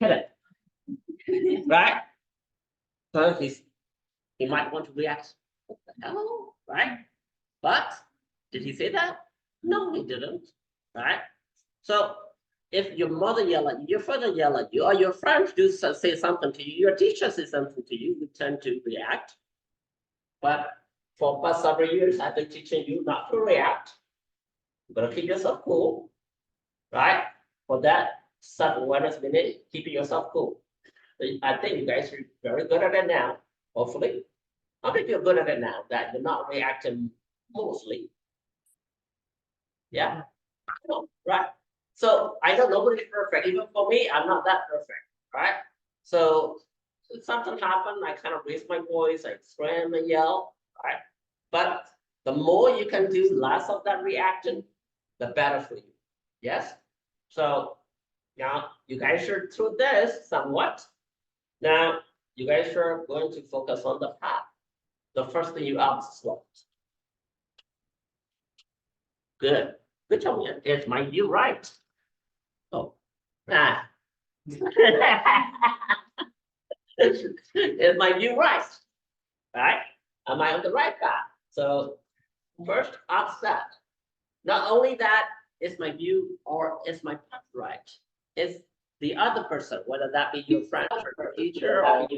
A: hit it, right? So he might want to react. What the hell, right? But did he say that? No, he didn't, right? So if your mother yell at you, your father yell at you, or your friends do say something to you, your teacher says something to you, you tend to react. But for past several years, I've been teaching you not to react. You're gonna keep yourself cool, right? For that self-awareness minute, keeping yourself cool. I think you guys are very good at it now, hopefully. How many of you are good at it now, that you're not reacting mostly? Yeah, right. So I know nobody's perfect. Even for me, I'm not that perfect, right? So if something happened, I kind of raise my voice, I scream and yell, right? But the more you can do less of that reaction, the better for you. Yes. So now you guys are through this somewhat. Now you guys are going to focus on the path. The first thing you ask is what? Good. Good job, man. Is my view right? Oh, ah. Is my view right? Right? Am I on the right path? So first ask that. Not only that, is my view or is my path right? Is the other person, whether that be your friend or your teacher or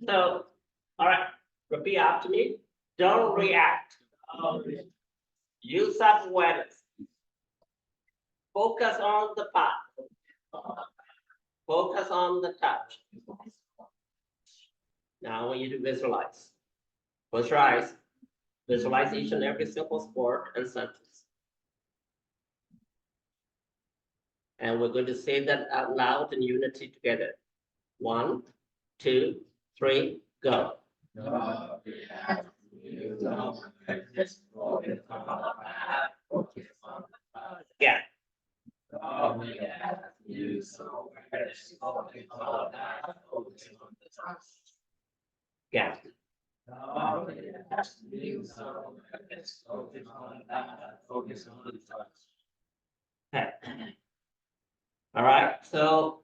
A: So, all right, repeat after me. Don't react. Use self-awareness. Focus on the path. Focus on the touch. Now I want you to visualize. Close your eyes. Visualize each and every simple word and sentence. And we're going to say that out loud in unity together. 1, 2, 3, go. Yeah. Yeah. Okay. All right. So,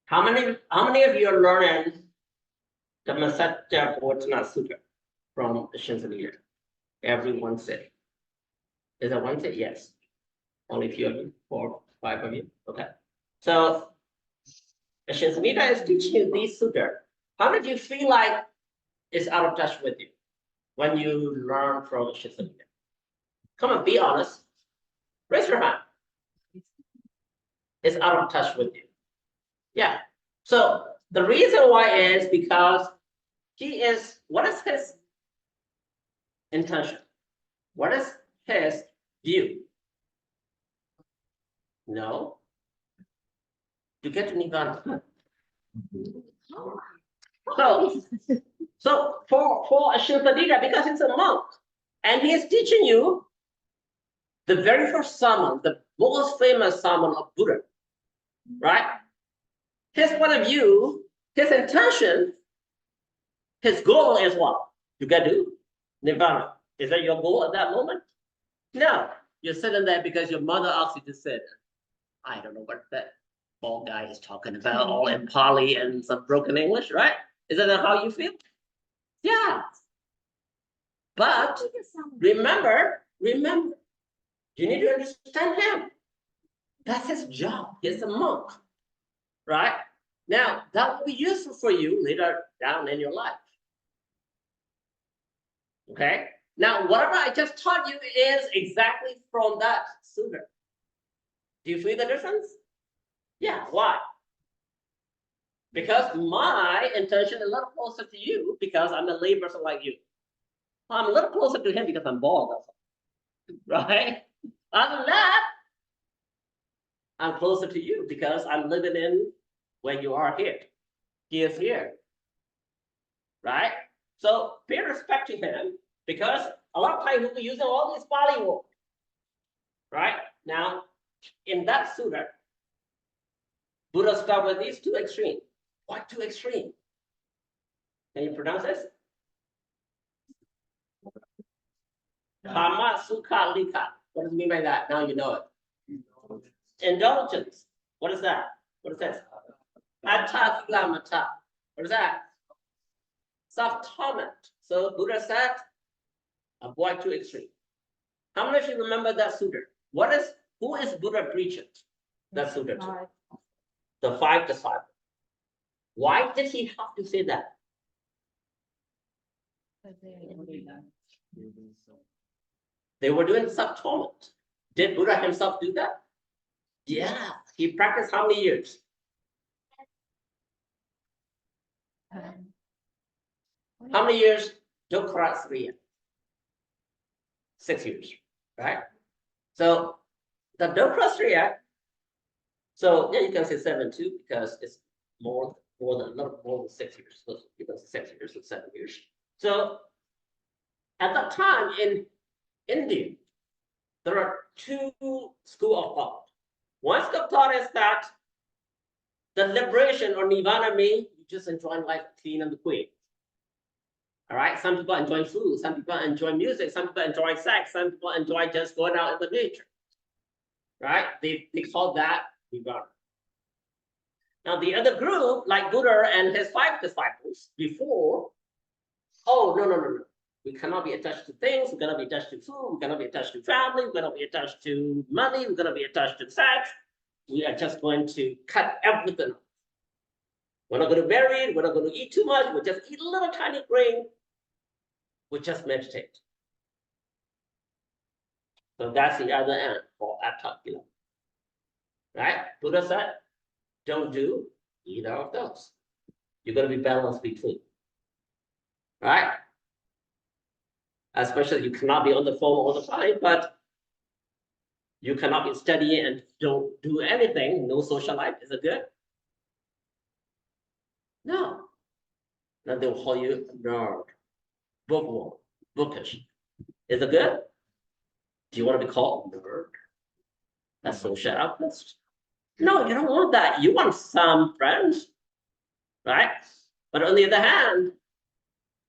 A: how many of you are learning the Masa Kapawata Tana from the Shinzaliya? Everyone said. Is that one say? Yes. Only a few of you, 4, 5 of you. Okay. So, the Shinzaliya is teaching you these sutta. How did you feel like it's out of touch with you when you learn from Shinzaliya? Come on, be honest. Raise your hand. It's out of touch with you. Yeah. So the reason why is because what is his intention? What is his view? No. To get to Nibbana. So for a Shinzaliya, because it's a monk, and he is teaching you the very first sermon, the most famous sermon of Buddha, right? His point of view, his intention, his goal is what? You get to Nibbana. Is that your goal at that moment? No. You're sitting there because your mother asked you to sit. I don't know what that bald guy is talking about, all in Pali and some broken English, right? Is that how you feel? Yeah. But remember, you need to understand him. That's his job. He's a monk, right? Now, that will be useful for you later down in your life. Okay? Now, whatever I just taught you is exactly from that sutta. Do you feel the difference? Yeah, why? Because my intention is a little closer to you because I'm a lay person like you. I'm a little closer to him because I'm bald, right? Other than that, I'm closer to you because I'm living in where you are here. He is here, right? So pay respect to him because a lot of times we'll be using all these Pali words, right? Now, in that sutta, Buddha started with these two extremes. What two extremes? Can you pronounce this? Kama, sukha, lika. What does it mean by that? Now you know it. Indulgence. What is that? What is this? Athakatha. What is that? Self-torment. So Buddha said, avoid two extremes. How many of you remember that sutta? Who is Buddha preaching that sutta to? The 5 disciples. Why did he have to say that? They were doing self-torment. Did Buddha himself do that? Yeah. He practiced how many years? How many years? Lokottaya. 6 years, right? So the Lokottaya. So yeah, you can say 7 too because it's more than 6 years. So you can say 6 years and 7 years. So at that time in India, there are 2 schools of thought. One school of thought is that the liberation or Nibbana means you just enjoy life clean and clean. All right. Some people enjoy food. Some people enjoy music. Some people enjoy sex. Some people enjoy just going out in the nature. Right? They call that Nibbana. Now the other group, like Buddha and his 5 disciples before, oh no. We cannot be attached to things. We're gonna be attached to food. We're gonna be attached to family. We're gonna be attached to money. We're gonna be attached to sex. We are just going to cut everything. We're not going to vary it. We're not going to eat too much. We'll just eat a little tiny grain. We'll just meditate. So that's the other end for Athakatha. Right? Buddha said, don't do either of those. You're going to be balanced between. Right? Especially you cannot be on the phone all the time, but you cannot be studying and don't do anything. No social life. Is it good? No. Then they'll call you nerd, bookworm, bookish. Is it good? Do you want to be called nerd? That's social outcast. No, you don't want that. You want some friends, right? But on the other hand,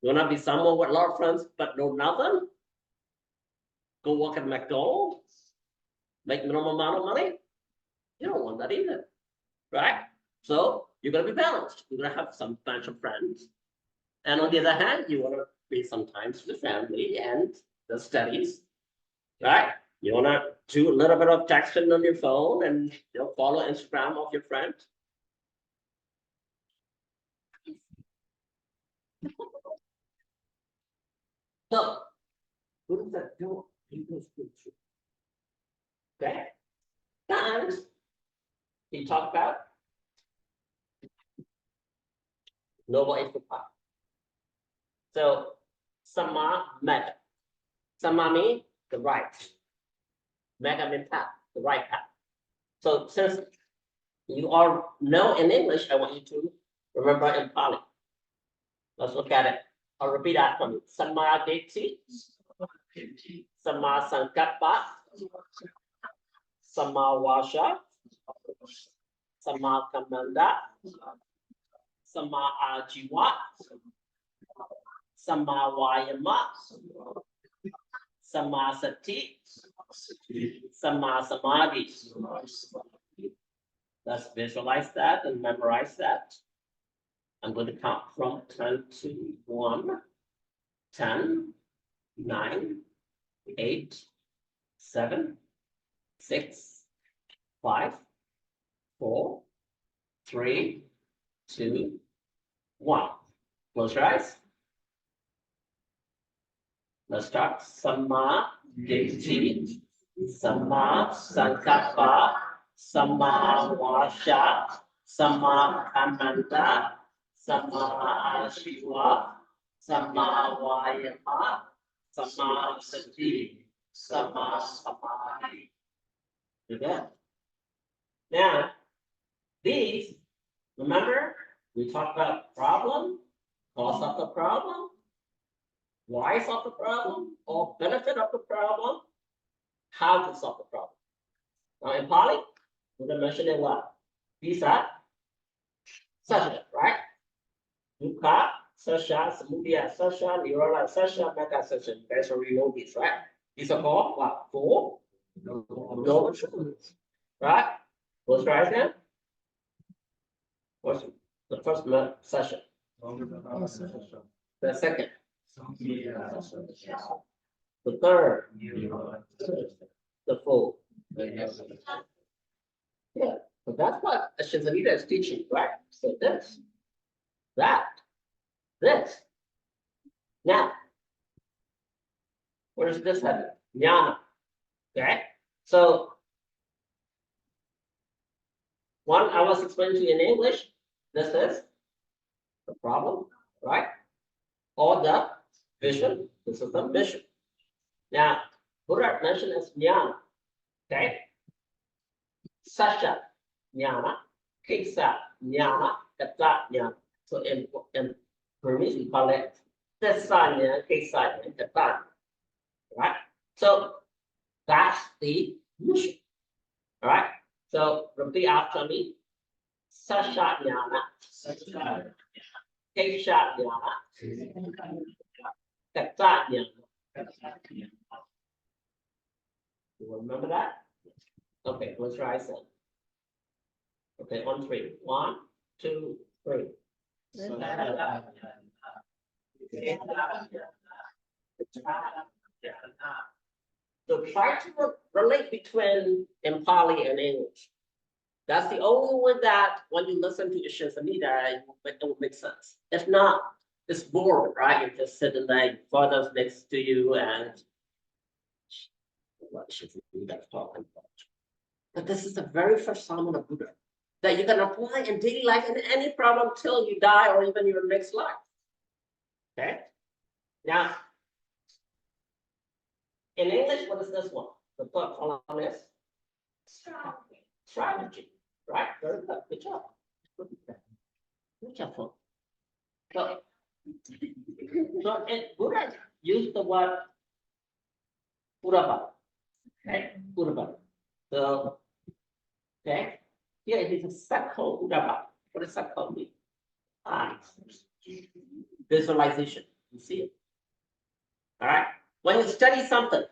A: you want to be someone with a lot of friends, but no nothing? Go work at McDonald's, make minimum amount of money? You don't want that either, right? So you're going to be balanced. You're going to have some bunch of friends. And on the other hand, you want to be sometimes with the family and the studies, right? You want to do a little bit of texting on your phone and follow Instagram of your friend. So, what does that do? Okay. And he talked about noble eightfold path. So, Sama mega. Sama means the right. Mega means path, the right path. So, since you all know in English, I want you to remember in Pali. Let's look at it. I'll repeat after me. Sama ditti, Sama sankappa, Sama washa, Sama kamanda, Sama ajiwa, Sama vayama, Sama sati, Sama samadhi. Let's visualize that and memorize that. I'm going to count from 10 to 1, 10, 9, 8, 7, 6, 5, 4, 3, 2, 1. Close your eyes. Let's start. Sama ditti, Sama sankappa, Sama washa, Sama kamanda, Sama ajiwa, Sama vayama, Sama sati, Sama samadhi. Okay. Now, these, remember, we talked about problem, cause of the problem, why solve the problem, or benefit of the problem, how to solve the problem. Now, in Pali, we're going to mention it what? These are sasha, right? Dukkha, sasha, samudaya, sasha, nirvana, sasha, mega sasha. You guys already know these, right? These are called what? Four noble truths, right? Close your eyes again. What's the first session? The second. The third. The fourth. Yeah, so that's what Shantanita is teaching, right? So this, that, this. Now, where does this head? Jnana. Okay, so one I was explaining to you in English. This is the problem, right? Or the vision. This is the mission. Now, Buddha mentioned as jnana. Okay. Sasha jnana, kesa jnana, kata jnana. So in Burmese we call it tessa jnana, kesa jnana, kata. Right? So that's the mission. All right. So repeat after me. Sasha jnana, kesa jnana, kata jnana. You remember that? Okay, let's try some. Okay, on 3. 1, 2, 3. So try to relate between in Pali and English. That's the only one that when you listen to Isha Samhita, it will make sense. If not, it's boring, right? You're just sitting there, father's next to you and what Isha Samhita is talking about. But this is the very first Samana Buddha that you can apply in daily life in any problem till you die or even your next life. Okay? Now, in English, what is this one? The third column is strategy, right? Very good. Good job. Good job, folks. So Buddha used the word Puraba. Okay, Puraba. So, okay, here it is a circle Puraba. What does circle mean? Visualization. You see it? All right. When you study something,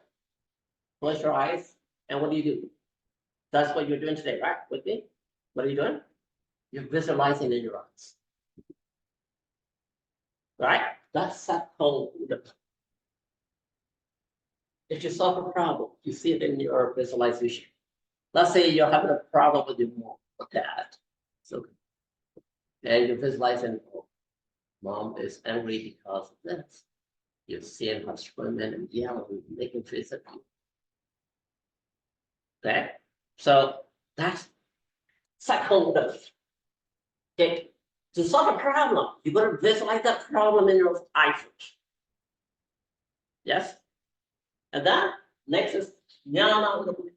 A: close your eyes, and what do? That's what you're doing today, right? With me? What are you doing? You're visualizing in your eyes. Right? That's circle. If you solve a problem, you see it in your visualization. Let's say you're having a problem with your mom or dad. So, and you're visualizing, oh, mom is angry because of this. You're seeing her screaming and yelling, making face at you. Okay? So that's psychology. Okay? To solve a problem, you're going to visualize that problem in your eye first. Yes? And then next is Jnana Udapati.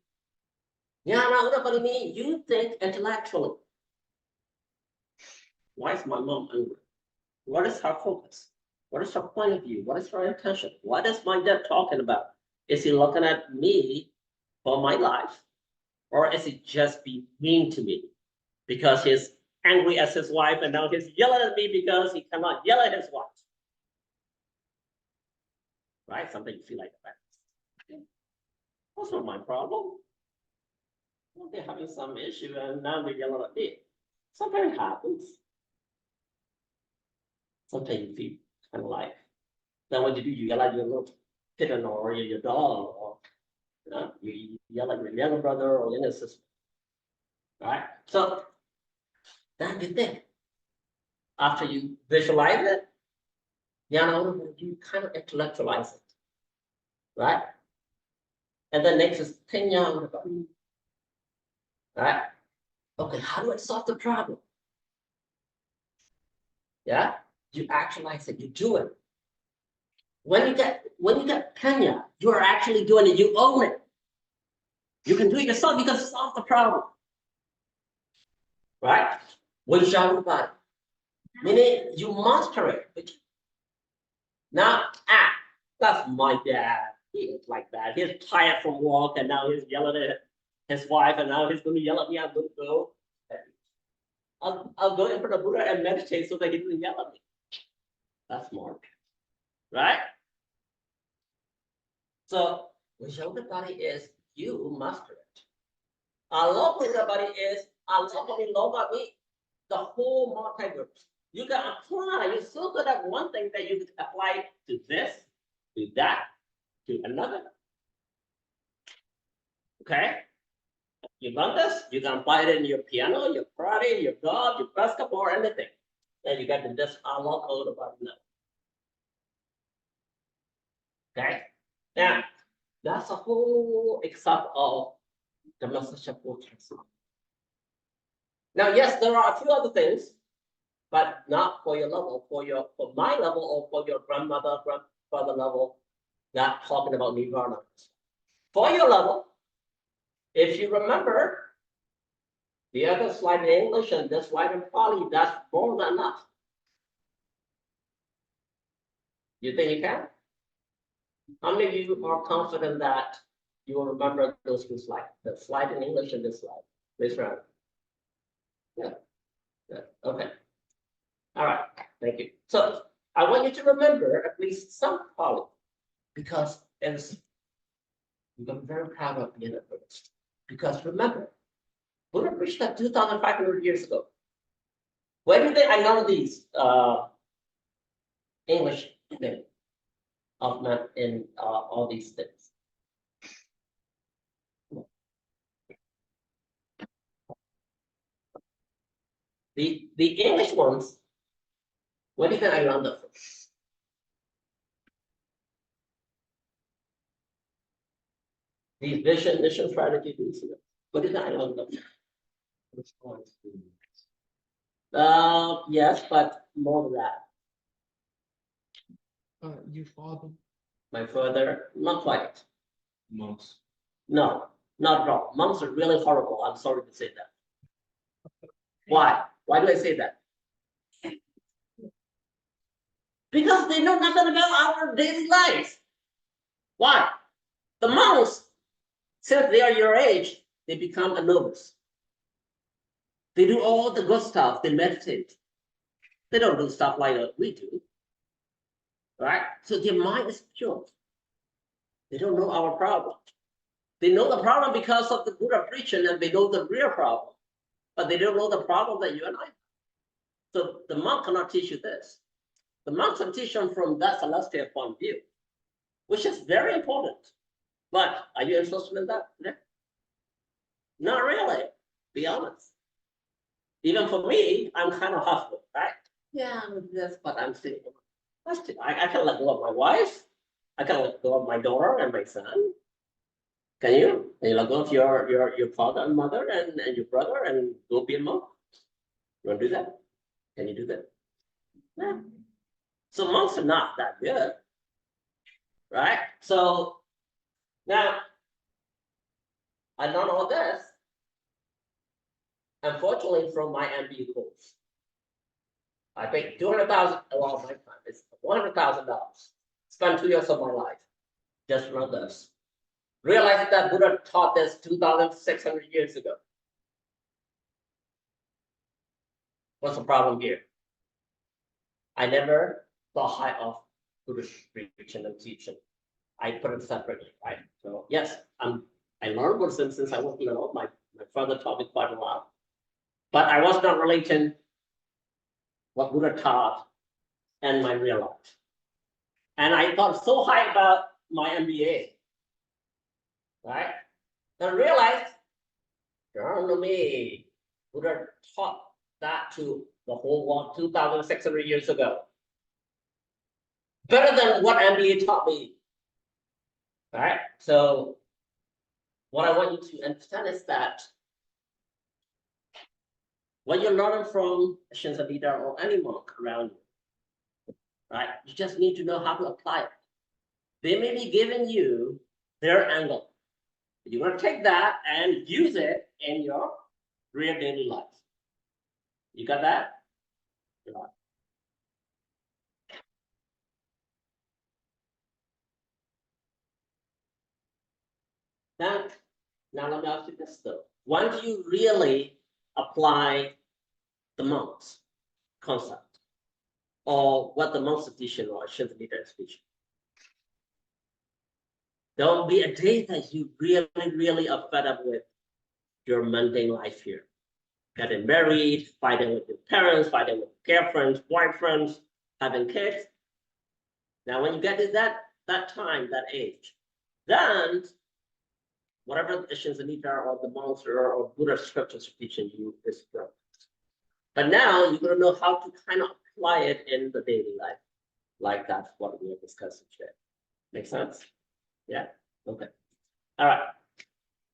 A: Jnana Udapati means you think intellectually. Why is my mom angry? What is her focus? What is her point of view? What is her intention? What is my dad talking about? Is he looking at me for my life? Or is he just being mean to me? Because he's angry at his wife and now he's yelling at me because he cannot yell at his wife. Right? Something you feel like that. That's not my problem. Well, they're having some issue and now they're yelling at me. Sometimes it happens. Sometimes you feel kind of like, then what you yell at your little kitten or your dog, or you yell at your younger brother or younger sister. Right? So then you think, after you visualize it, you kind of intellectualize it. Right? And then next is Tenya. Right? Okay, how do I solve the problem? Yeah? You actualize it, you do it. When you get Kenya, you are actually doing it, you own it. You can do it yourself, you can solve the problem. Right? Vijayavadi. Meaning you master it. Now, that's my dad. He is like that. He's tired from work and now he's yelling at his wife and now he's going to yell at me. I'm going to go. I'll go in front of Buddha and meditate so that he doesn't yell at me. That's smart. Right? So, Vijayavadi is you master it. Lokottaya is Loki, the whole multiverse. You can apply, you're so good at one thing that you can apply to this, to that, to another. Okay? You learn this, you can apply it in your piano, your karate, your golf, your basketball, or anything. Then you get to this Lokottaya now. Okay? Now, that's a whole example of the message of transformation. Now, yes, there are a few other things, but not for your level, for my level, or for your grandmother, grandfather level, not talking about nirvana. For your level, if you remember the other slide in English and this slide in Pali, that's more than enough. You think you can? How many of you are confident that you will remember those two slides, the slide in English and this slide? Raise your hand. Yeah. Good. Okay. All right. Thank you. So I want you to remember at least some Pali, because I'm very proud of being a Buddhist. Because remember, Buddha preached that 2,500 years ago. Where do I know these English names of men in all these things? The English ones, what do you think I learned them from? These vision, mission, strategy, these, what do you think I learned them? Yes, but more than that.
B: Your father.
A: My father, not quite.
D: Monks.
A: No, not at all. Monks are really horrible. I'm sorry to say that. Why? Why do I say that? Because they know nothing about our daily life. Why? The monks, since they are your age, they become a novice. They do all the good stuff. They meditate. They don't do stuff like we do. Right? So their mind is pure. They don't know our problem. They know the problem because of the Buddha preaching, and they know the real problem. But they don't know the problem that you and I have. So the monk cannot teach you this. The monk can teach them from that celestial point of view, which is very important. But are you interested in that? Yeah. Not really, be honest. Even for me, I'm kind of hostile, right? Yeah, yes, but I'm still, I can let go of my wife. I can let go of my daughter and my son. Can you? Can you let go of your father and mother and your brother and go be a monk? You want to do that? Can you do that? No. So monks are not that good, right? So now I learned all this, unfortunately, from my MBA course. I paid $200,000. Well, my time is $100,000. Spent 2 years of my life just to learn this. Realized that Buddha taught this 2,600 years ago. What's the problem here? I never thought high of Buddhist preaching and teaching. I put it separately, right? So yes, I learned Buddhism since I was little. My father taught me quite a lot, but I was not relating what Buddha taught and my real life. And I thought so high about my MBA, right? Then realized, darn me, Buddha taught that to the whole world 2,600 years ago. Better than what MBA taught me. Right? So what I want you to understand is that when you're learning from a Shinsa leader or any monk around you, right? You just need to know how to apply it. They may be giving you their angle. You're going to take that and use it in your real daily life. You got that? Yeah. Now let me ask you this though. Once you really apply the monks concept or what the monks are teaching or Shinta leader is teaching, there will be a day that you really are fed up with your mundane life here. Getting married, fighting with your parents, fighting with girlfriends, boyfriends, having kids. Now, when you get to that time, that age, then whatever the Shinta leader or the monks or Buddha scriptures are teaching you is good. But now you're going to know how to kind of apply it in the daily life. Like that's what we are discussing today. Make sense? Yeah. Okay. All right.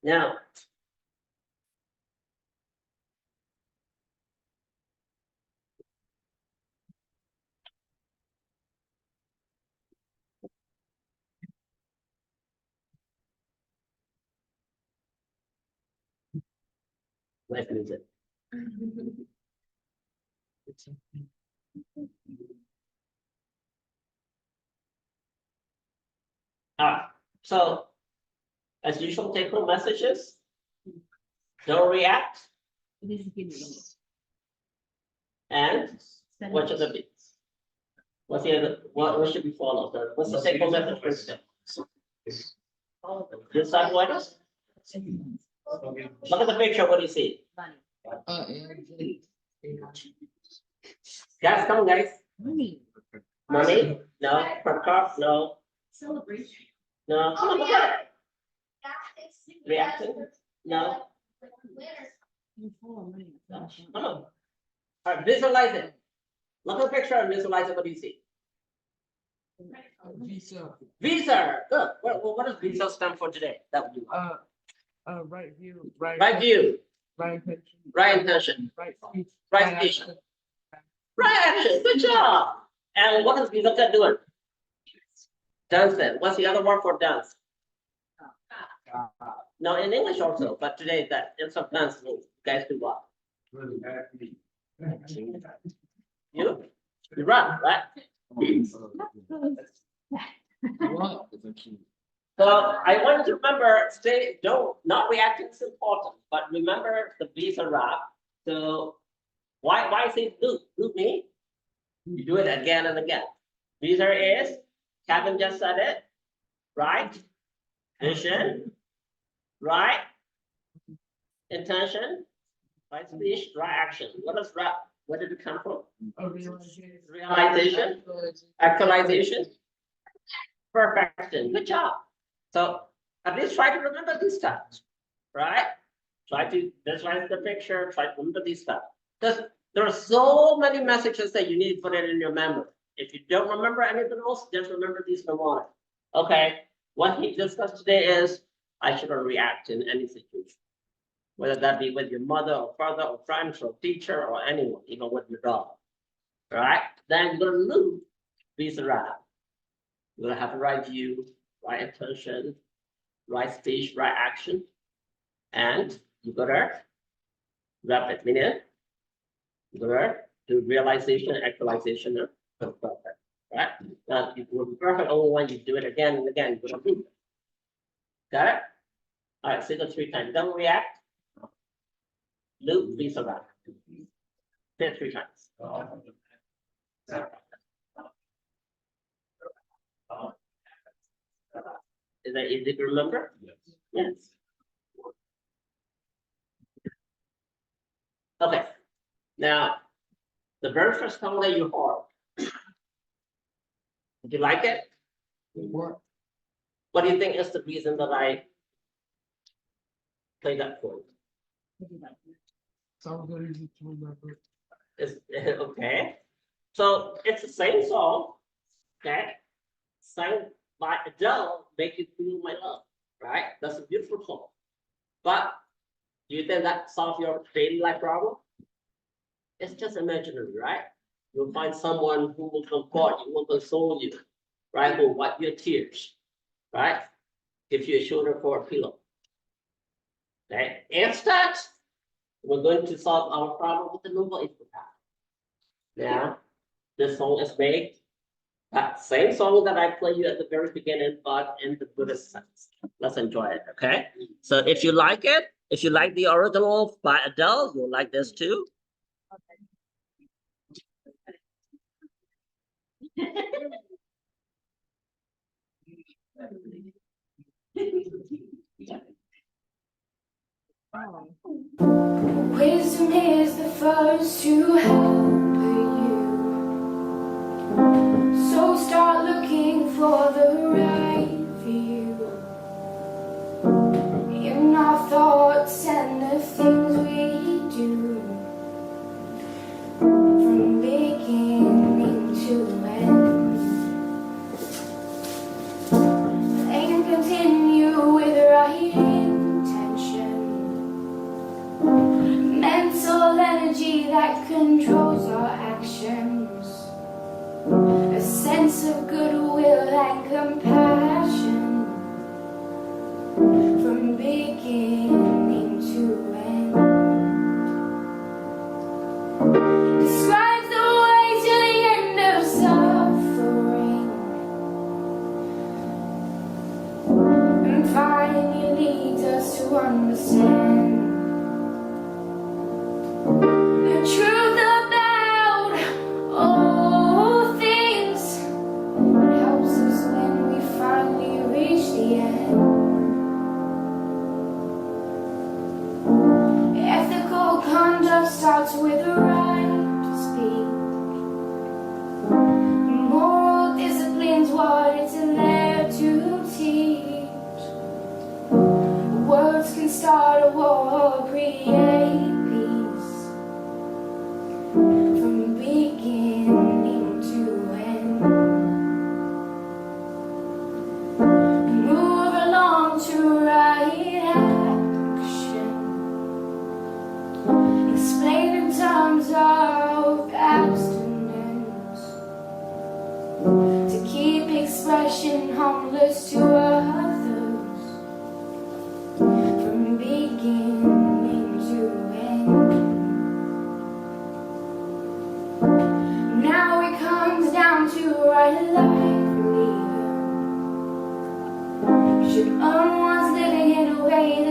A: Now, nice music. All right. So, as usual, take home messages. Don't react. And what should it be? What's the other? What should be followed? What's the take home message for today? This side, what else? Look at the picture. What do you see? Guys, come on, guys.
B: Money.
A: Money? No. Car? No.
B: Celebration.
A: No. Come on, look at it. Reaction? No. Come on. All right, visualize it. Look at the picture and visualize it. What do you see?
B: Visa.
A: Visa. Good. What does visa stand for today? That would be
B: Right view. Right.
A: right view,
B: Right intention.
A: right intention,
B: Right speech.
A: right speech, right action. Good job. And what is visa doing? Dancing. What's the other word for dance? No, in English also, but today that instead of dance, you guys do what? You run, right? So I want you to remember, not reacting is important, but remember the visa rap. So why say do me? You do it again and again. Visa is, Kevin just said it, right? Vision, right? Intention, right speech, right action. What is rap? Where did it come from? Realization, actualization, perfection. Good job. So at least try to remember these stuff, right? Try to visualize the picture, try to remember these stuff. Because there are so many messages that you need to put it in your memory. If you don't remember anything else, just remember these mnemonics. Okay, what he discussed today is I shouldn't react in any situation. Whether that be with your mother or father or friends or teacher or anyone, even with your dog. All right, then you're gonna lose these around. You're gonna have the right view, right intention, right speech, right action, and you gotta wrap it in. You gotta do realization, actualization, and perfect. Right? Now it will be perfect only when you do it again and again. You're gonna prove it. Got it? All right, say it 3 times. Don't react. Loop, please around. Say it 3 times. Is that easy to remember? Yes. Okay. Now, the very first song that you heard, did you like it? What do you think is the reason that I played that for you?
B: Sounds very easy to remember.
A: Is okay. So it's the same song, okay? Sang by Adele, Make You Feel My Love, right? That's a beautiful song. But do you think that solves your daily life problem? It's just imaginary, right? You'll find someone who will comfort you, will console you, right? Who will wipe your tears, right? Give you a shoulder for a pillow. Okay? Instead, we're going to solve our problem with the noble input path. Now, this song is made that same song that I played you at the very beginning, but in the Buddhist sense. Let's enjoy it, okay? So if you like it, if you like the original by Adele, you'll like this too.
C: Wisdom is the first to help you. So start looking for the right view in our thoughts and the things we do, from beginning to end. And continue with right intention, mental energy that controls our actions, a sense of goodwill and compassion, from beginning to end. Describes the way to the end of suffering, and finally leads us to understand the truth about all things. It helps us when we finally reach the end. Ethical conduct starts with the right to speak. Moral discipline's what it's there to teach. Words can start a war or create peace.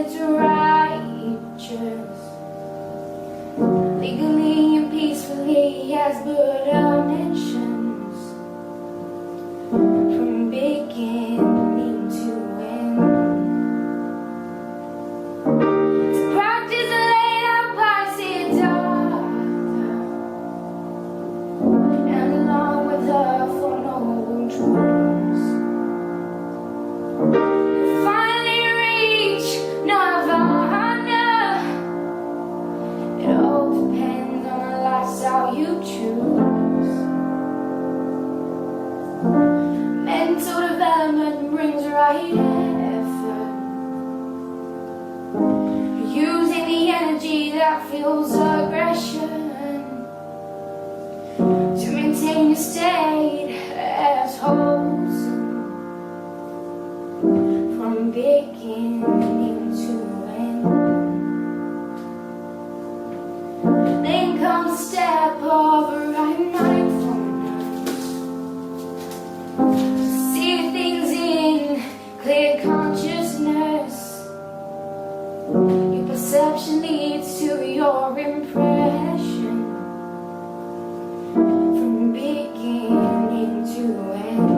C: it's righteous. Legally and peacefully as Buddha mentions, from beginning to end. To practice laid out by Sayadaws, and along with her Four Noble Truths, you finally reach Nirvana. It all depends on the lifestyle you choose. Mental development brings right effort, using the energy that fuels aggression to maintain your state as wholesome from beginning to end. Then comes a step of right mindfulness, see things in clear consciousness. Your perception leads to your impression from beginning to end.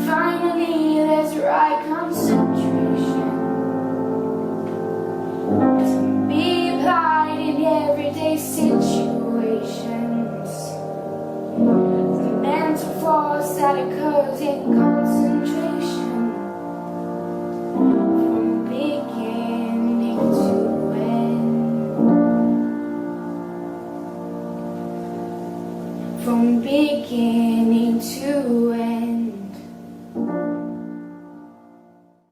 C: Finally, there's right concentration to be applied in everyday situations. The mental force that occurs in concentration from beginning to end. From beginning to end.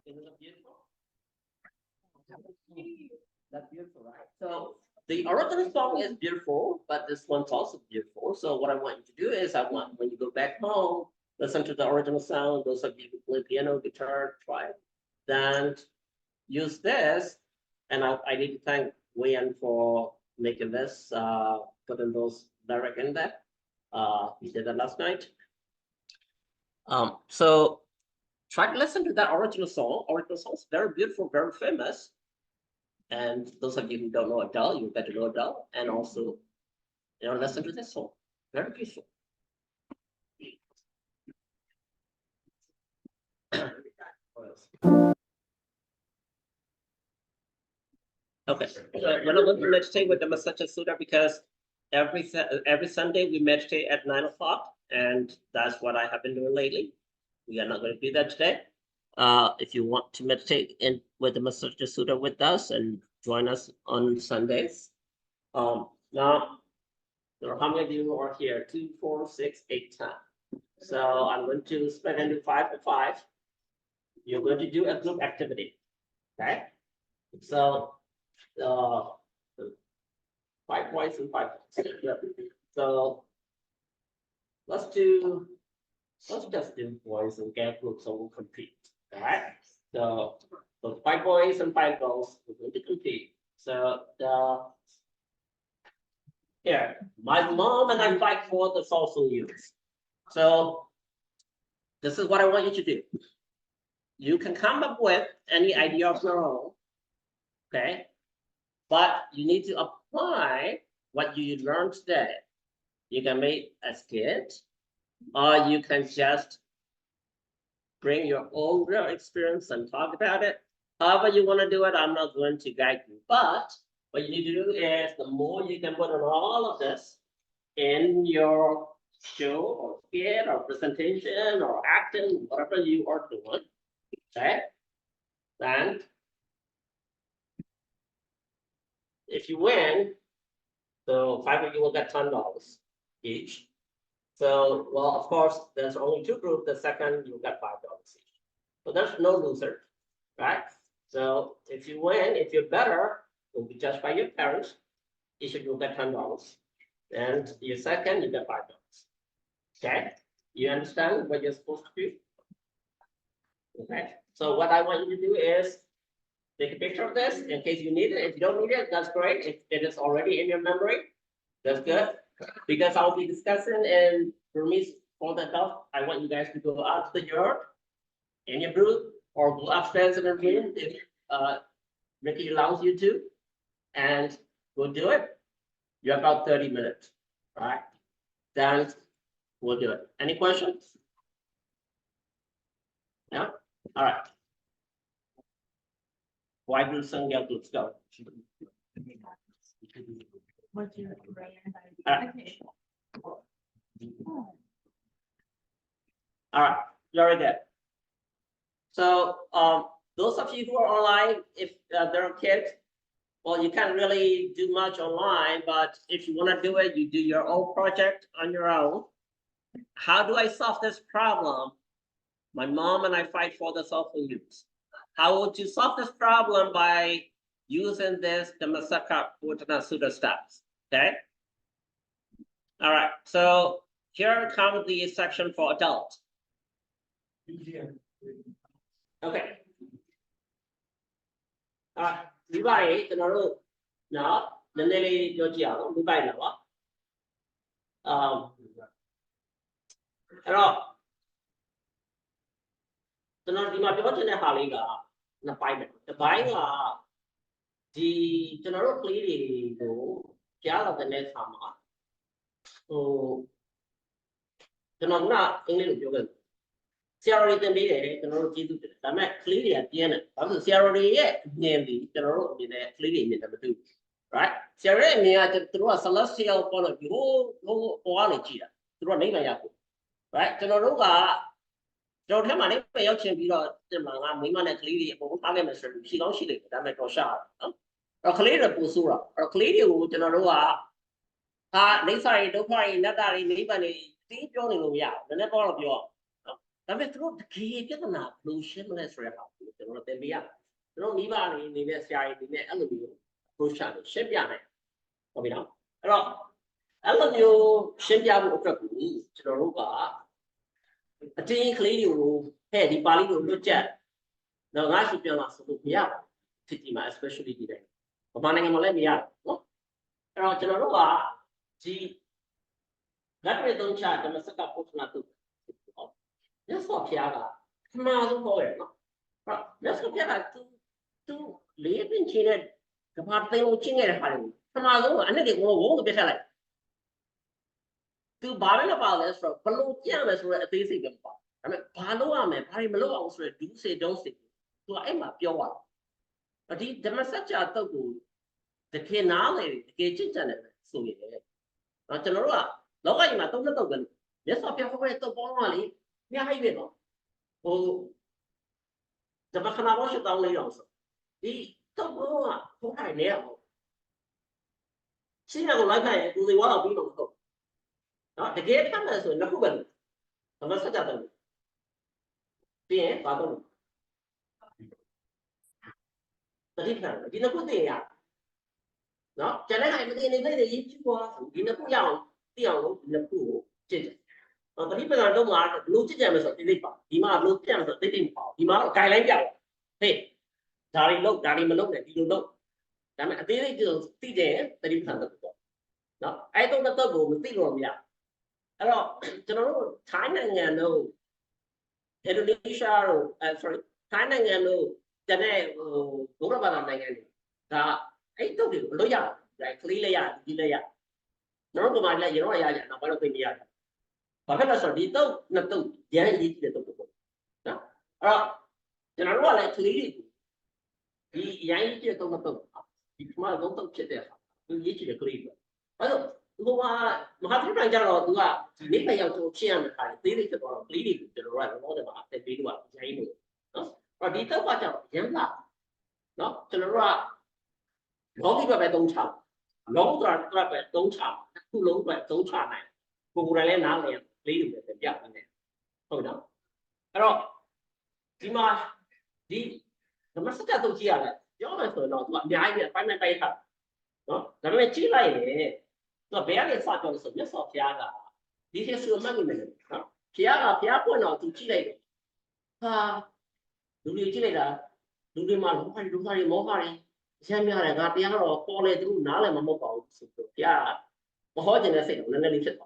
A: Isn't that beautiful? That's beautiful, right? So the original song is beautiful, but this one's also beautiful. So what I want you to do is I want when you go back home, listen to the original sound. Those of you who play piano, guitar, try it. Then use this. And I need to thank Wayne for making this, putting those direct in there. He did that last night. So try to listen to that original song. Original song is very beautiful, very famous. And those of you who don't know Adele, you better know Adele. And also, listen to this song. Very beautiful. Okay, so we're not going to meditate with the Massacha Sutta because every Sunday we meditate at 9 o'clock, and that's what I have been doing lately. We are not going to do that today. If you want to meditate with the Massacha Sutta with us and join us on Sundays. Now, how many of you are here? 2, 4, 6, 8, 10. So I'm going to split into 5 and 5. You're going to do a group activity. Okay. So 5 points and 5 points. So let's just do boys and girl groups so we'll compete. All right. So 5 boys and 5 girls, we're going to compete. So here, my mom and I fight for the social use. So this is what I want you to do. You can come up with any idea of your own, okay? But you need to apply what you learned today. You can make a skit, or you can just bring your own real experience and talk about it. However you want to do it, I'm not going to guide you. But what you need to do is the more you can put on all of this in your show or skit or presentation or acting, whatever you are doing, okay? Then if you win, so 5 of you will get $10 each. So, well, of course, there's only 2 groups. The second, you get $5 each. So there's no loser, right? So if you win, if you're better, you'll be judged by your parents. Each of you will get $10. And your second, you get $5. Okay? You understand what you're supposed to do? Okay. So what I want you to do is take a picture of this in case you need it. If you don't need it, that's great. If it is already in your memory, that's good. Because I'll be discussing in Burmese for the adult. I want you guys to go out to the yard in your group or go upstairs in the room if Ricky allows you to, and we'll do it. You have about 30 minutes, right? Then we'll do it. Any questions? Yeah? All right. Why do some get let's go?
B: What's your
A: Okay. All right, very good. So those of you who are online, if there are kids, well, you can't really do much online, but if you want to do it, you do your own project on your own. How do I solve this problem? My mom and I fight for the solving use. How would you solve this problem by using this, the masa ka pawata sutta steps, okay? All right, so here comes the section for adults. Okay. All right, we buy it, no, the Nelly Yogia, we buy now. Hello. So now the Mabiotan Haliga, the buying the general clearly go, Jala the next summer. So the Nona English Yogan. Sierra the day, the Nora Gizu, I met clearly at the end of the Sierra yet, namely the Nora in the clearly in the two. Right? Sierra me through a celestial point of view, no quality through a name. Right? The Nora don't have money pay out to be the Manga, women at Lady, Parliament, she don't see it, that make no shot. A clear Pusura, or clear General. They say, don't worry, not that in even a deep joining of ya, the never of you. That is true, the key is not blue shimless red out, the North India. No, even in the SCI, in the Alamio, push out the ship yard. Come on. Alamio, ship yard, General. A team clean you, hey, the Bali will look at. Now, I should be on us to be out, especially today. But my name will let me out. Around General, gee, that way don't chat, the Masaka Putana. Just for Piaga, come on, for it. Let's go get to live in Chile. The part they will change it. Come on, and then they won't be like. To bargain about this from Palo Yamas were a basic part. I mean, Paloame, Parimalo also do say don't say. So I'm a pure one. But the Masacha Togu, the Kenale, the kitchen channel, so we have. General, Loka, don't let them. Yes, I'll be away to Bonali. Yeah, I will. Oh, the Bacana should only also. The Togo, who I know. See, I would like I do want to be on hook. The gate comes to the Kuban. The Masaka. Being Baton. The different, you know, good day. No, Janaka, I mean, you was in the Puyang, in the pool. The people are no more, blue gems of the Lipa, Dima, blue gems of the Limpa, Dima, Kailanga. Hey, Dari look, Dari Malone, you know. I mean, they do TJ, the different. No, I don't know the thing. Hello, General, China and no Indonesia, sorry, China and no, Jane, Gurabana, I told you, Loya, like Lilia, Dilea. No, my you know, I am not one of the other. But I saw the dog, not to guarantee the dog. General, like Lily, the Yankee tomato, if my don't check there, you need to agree. Mahatma Jaro, do a maybe to chairman, leading or leading to the right of all the market, big one, Jainu. Or detail what out, Yamla. No, to the rock. Long by don't chop. Long drive by don't chop. Too long by don't chop. Who really now leading with the Japan. Hold on. Hello. Dima, the Masaka to Gia, the other for not what the idea by my paper. No, the way she like. So very far on some yes of Piaga. This is your money. Piaga, Piapo, to Chile. Ah, do you Chile? Do you man who do hurry more? Samuel got Piaga or Polly through Nala Mobile. Yeah, a hot in a thing, and then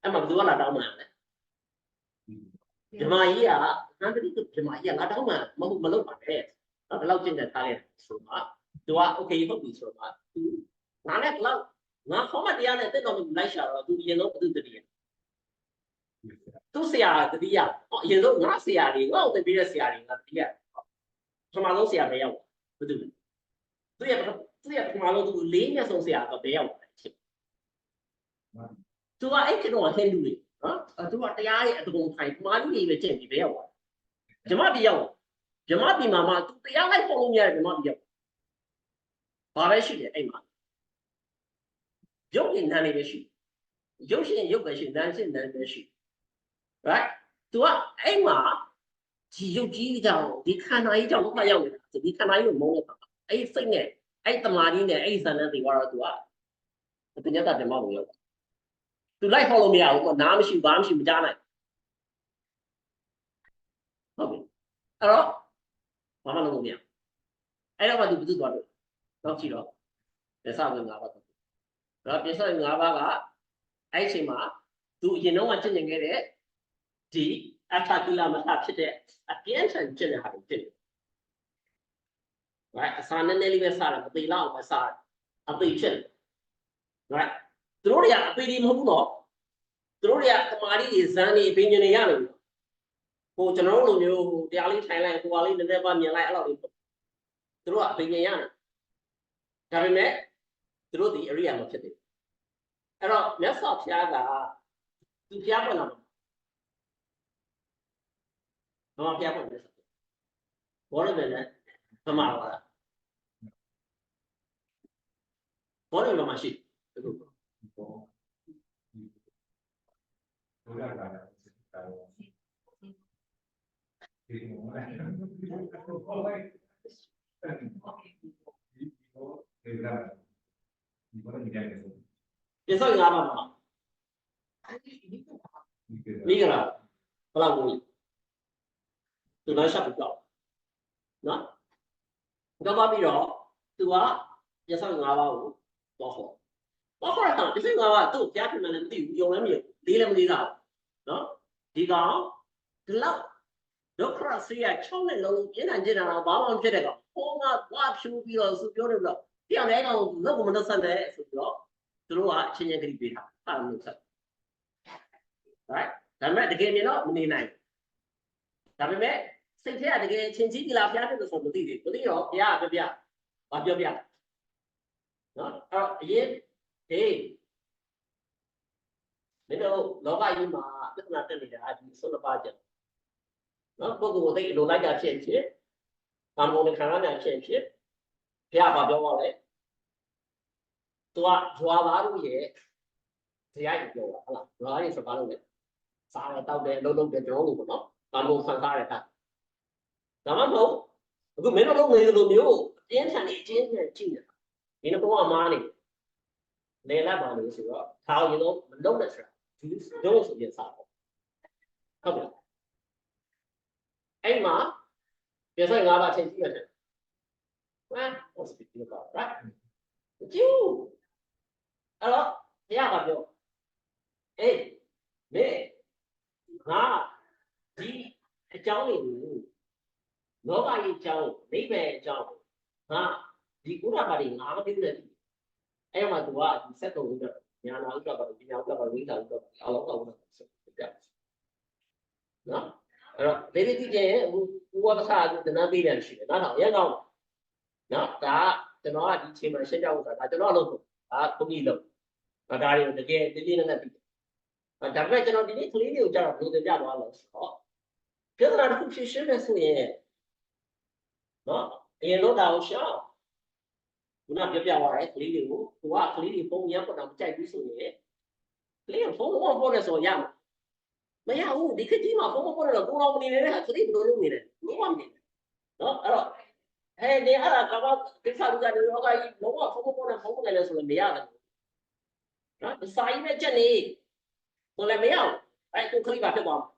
A: I'm a doing a down. The Maya, မ်းတတိကပြမရငါတော့မှမလုပ်ပါနဲ့ဘယ်လောက်ကျင့်တဲ့ထားလဲဆိုတော့သူက okay ဟုတ်ပြီဆိုတော့သူငါနဲ့ဘယ်လောက်ငါခေါမတရားနဲ့တက်တော်မူလိုက်ရှာတော့သူအရင်ဆုံးသူတတိယသူဆရာတတိယအရင်ဆုံးငါဆရာတွေငါ့ကိုသိပြီးတဲ့ဆရာတွေငါတတိယပထမဆုံးဆရာပဲရောက်ဘယ်သူသူရဲ့ပထမဆုံးသူလေးမျက်ဆုံးဆရာတော့ဘယ်ရောက်လဲသူကအဲ့ကတော့ဟင်းလူတွေနော်သူကတရားရဲ့အတကုံထိုင်မာလူတွေပဲကျင့်ပြီးဘယ်ရောက်ဓမ္မပြည်ရောက်ဓမ္မပြည်မှာသူတရားလိုက်ပုံလို့မရဓမ္မပြည်ရောက်ဘာပဲရှိတယ်အဲ့မှာရုပ်ရင်နာနေပဲရှိရုပ်ရှင်ရုပ်ပဲရှိနာရှင်နာပဲရှိ right သူကအဲ့မှာဒီရုပ်ကြီးကြောင့်ဒီခန္ဓာကြီးကြောင့်ဒုက္ခရောက်နေတာဒီခန္ဓာကြီးကိုမုန်းနေတာအဲ့စိတ်နဲ့အဲ့တမာရီနဲ့အဲ့ဇာနဲ့တွေကတော့သူကပညာတတ်ဓမ္မကိုရောက်သူလိုက်ခေါ်လို့မရဘူးနားမရှိဘာမရှိမကြားနိုင်ဟုတ်ပြီအဲ့တော့ဘာမှလုပ်လို့မရအဲ့တော့မှသူဘယ်သူသွားလို့တော့ကြည့်တော့ပြဿနာ၅ပါးတော့ပြဿနာ၅ပါးကအဲ့အချိန်မှာသူအရင်တော့ကျင့်နေခဲ့တဲ့ဒီအထာကိလမထဖြစ်တဲ့အပြင်းထန်ကျင့်တဲ့ဟာကိုဖြစ်တယ် right အစာနည်းနည်းလေးပဲစားတယ်မသိလောက်ပဲစားတယ်အသိဖြစ်တယ် right သူတို့တွေကအပေဒီမဟုတ်ဘူးနော်သူတို့တွေကတမာရီတွေဇန်တွေဘင်းညင်တွေရတယ်ဟိုကျွန်တော်တို့လိုမျိုးတရားလေးထိုင်လိုက်ဟိုဟာလေးနည်းနည်းပါမြင်လိုက်အဲ့လိုလေးသူတို့ကအဘင်းညင်ရတယ်ဒါပေမဲ့သူတို့ဒီ area မှာဖြစ်တယ်အဲ့တော့မြတ်စွာဘုရားကသူဘုရားပွင့်လာမှာဘုရားပွင့်တယ်ဘောရမယ်နဲ့ဗမာပါလားဘောရမယ်မရှိဘူးပြဿနာပါမှာမိကလာဘလောက်ကိုသူလည်းရှောက်ပြောနော်တော့ပြီးတော့သူကပြဿနာ၅ပါးကိုတော့ဟောဘာခေါ်တာပြဿနာ၅ပါးသူ့ကြားပြင်မှလည်းမသိဘူးယုံလည်းမယုံလေးလည်းမလေးတာနော်ဒီကောင်ဒီလောက်ဒုက္ခဆရာ6နဲ့လုံးပြင်းထန်ကြတာတော့ဘာမှမဖြစ်တဲ့ကောင်ဟောငါသွားဖြူပြီးတော့သူပြောတယ်လို့ပြောင်းလဲကောင်လောက်ကိုမနှဆက်တဲ့ဆိုပြီးတော့သူတို့ကအချင်းချင်းကြိပေးတာအဲ့လိုဆက် right ဒါပေမဲ့တကယ်မြင်တော့မနေနိုင်ဒါပေမဲ့စိတ်ထဲကတကယ်ချင်းကြီးဒီလားဖျားတယ်လို့ဆိုမသိသေးဘူးမသိတော့ဘုရားကပြဘာပြောပြနော်အဲ့တော့အရင်ဟေးမင်းတို့လောကကြီးမှာပြဿနာတက်နေတာဒီဆုံးတစ်ပါးကြနော်ပုဂ္ဂိုလ်သိလိုလိုက်တာဖြစ်ဘာမုန်းခံရတာဖြစ်ဘုရားဘာပြောပါလဲသူကဇွာသားတို့ရဲ့တရားကြီးပြောတာဟုတ်လားဇွာတွေဆိုဘာလို့လဲစားတော့တောက်တယ်အလုပ်လုပ်တယ်ကျွန်တော်တို့ပေါ့နော်ဘာမုန်းခံစားရတာဒါမှမဟုတ်အခုမင်းတို့လုပ်နေလို့မျိုးအင်းထန်နေအချင်းချင်းကြည့်နေတာဒီနေ့ကတော့အမားနေလေလာပါလို့ဆိုတော့ထားရင်တော့မလုပ်နဲ့ဆိုတာဒီတော့ဆိုရင်စားပေါ့ဟုတ်ကဲ့အဲ့မှာပြဿနာ၅ပါးချိန်ကြည့်ရတယ်ဟမ် what's the deal about right ကျူအဲ့တော့ဘုရားကပြောအေးမေငါဒီအကြောင်းတွေကိုလောကကြီးအကြောင်းနိဗ္ဗာန်အကြောင်းငါဒီကုရပါတွေငါမသိဘူးလေအဲ့မှာသူကဒီစက်တော်ဦးတော့ညာနာဦးတော့ပညာဦးတော့ဝိသဦးတော့အလောကတော့ဆက်ပြနော်အဲ့တော့ဒီဒီကြည့်ရင်ဦးဝါဒစာကတနာပေးတယ်ရှိတယ်နော်တော့ရဲကောင်းနော်ဒါကျွန်တော်ကဒီချိန်မှာရှင်းပြဖို့ဆိုတာကျွန်တော်လုပ်ဖို့ဒါဘုန်းကြီးလုပ်ဒါတွေတကယ်တည်တည်နဲ့ပြီးဒါပေမဲ့ကျွန်တော်ဒီနေ့ကလေးတွေကိုကြာတော့ဘယ်လိုသင်ပြသွားလဲဆိုတော့ပြဿနာတစ်ခုဖြေရှင်းမယ်ဆိုရင်နော်အရင်တော့ဒါကိုရှောင်းခုနပြောပြသွားတယ်ကလေးတွေကိုသူကကလေးတွေဖုန်းရပေါ်တော့မကြိုက်ဘူးဆိုရင်ကလေးကဖုန်းပေါ်တယ်ဆိုရမှာမရဘူးဒီခေတ်ကြီးမှာဖုန်းပေါ်တယ်တော့ကိုယ်တော်မနေနေတဲ့ဟာကလေးဘယ်လိုလုပ်နေလဲလုံးဝမနေဘူးနော်အဲ့တော့ဟဲ့နေအဲ့ဒါကဘာကိစ္စလူကြတယ်ဟောကကြီးလုံးဝဖုန်းပေါ်တယ်ဖုန်းပေါ်တယ်လဲဆိုလို့မရတယ်နော်စာရေးနဲ့ချက်နေဆိုလည်းမရဘူးအဲ့ကိုခလိပါဖြစ်သွားမှာ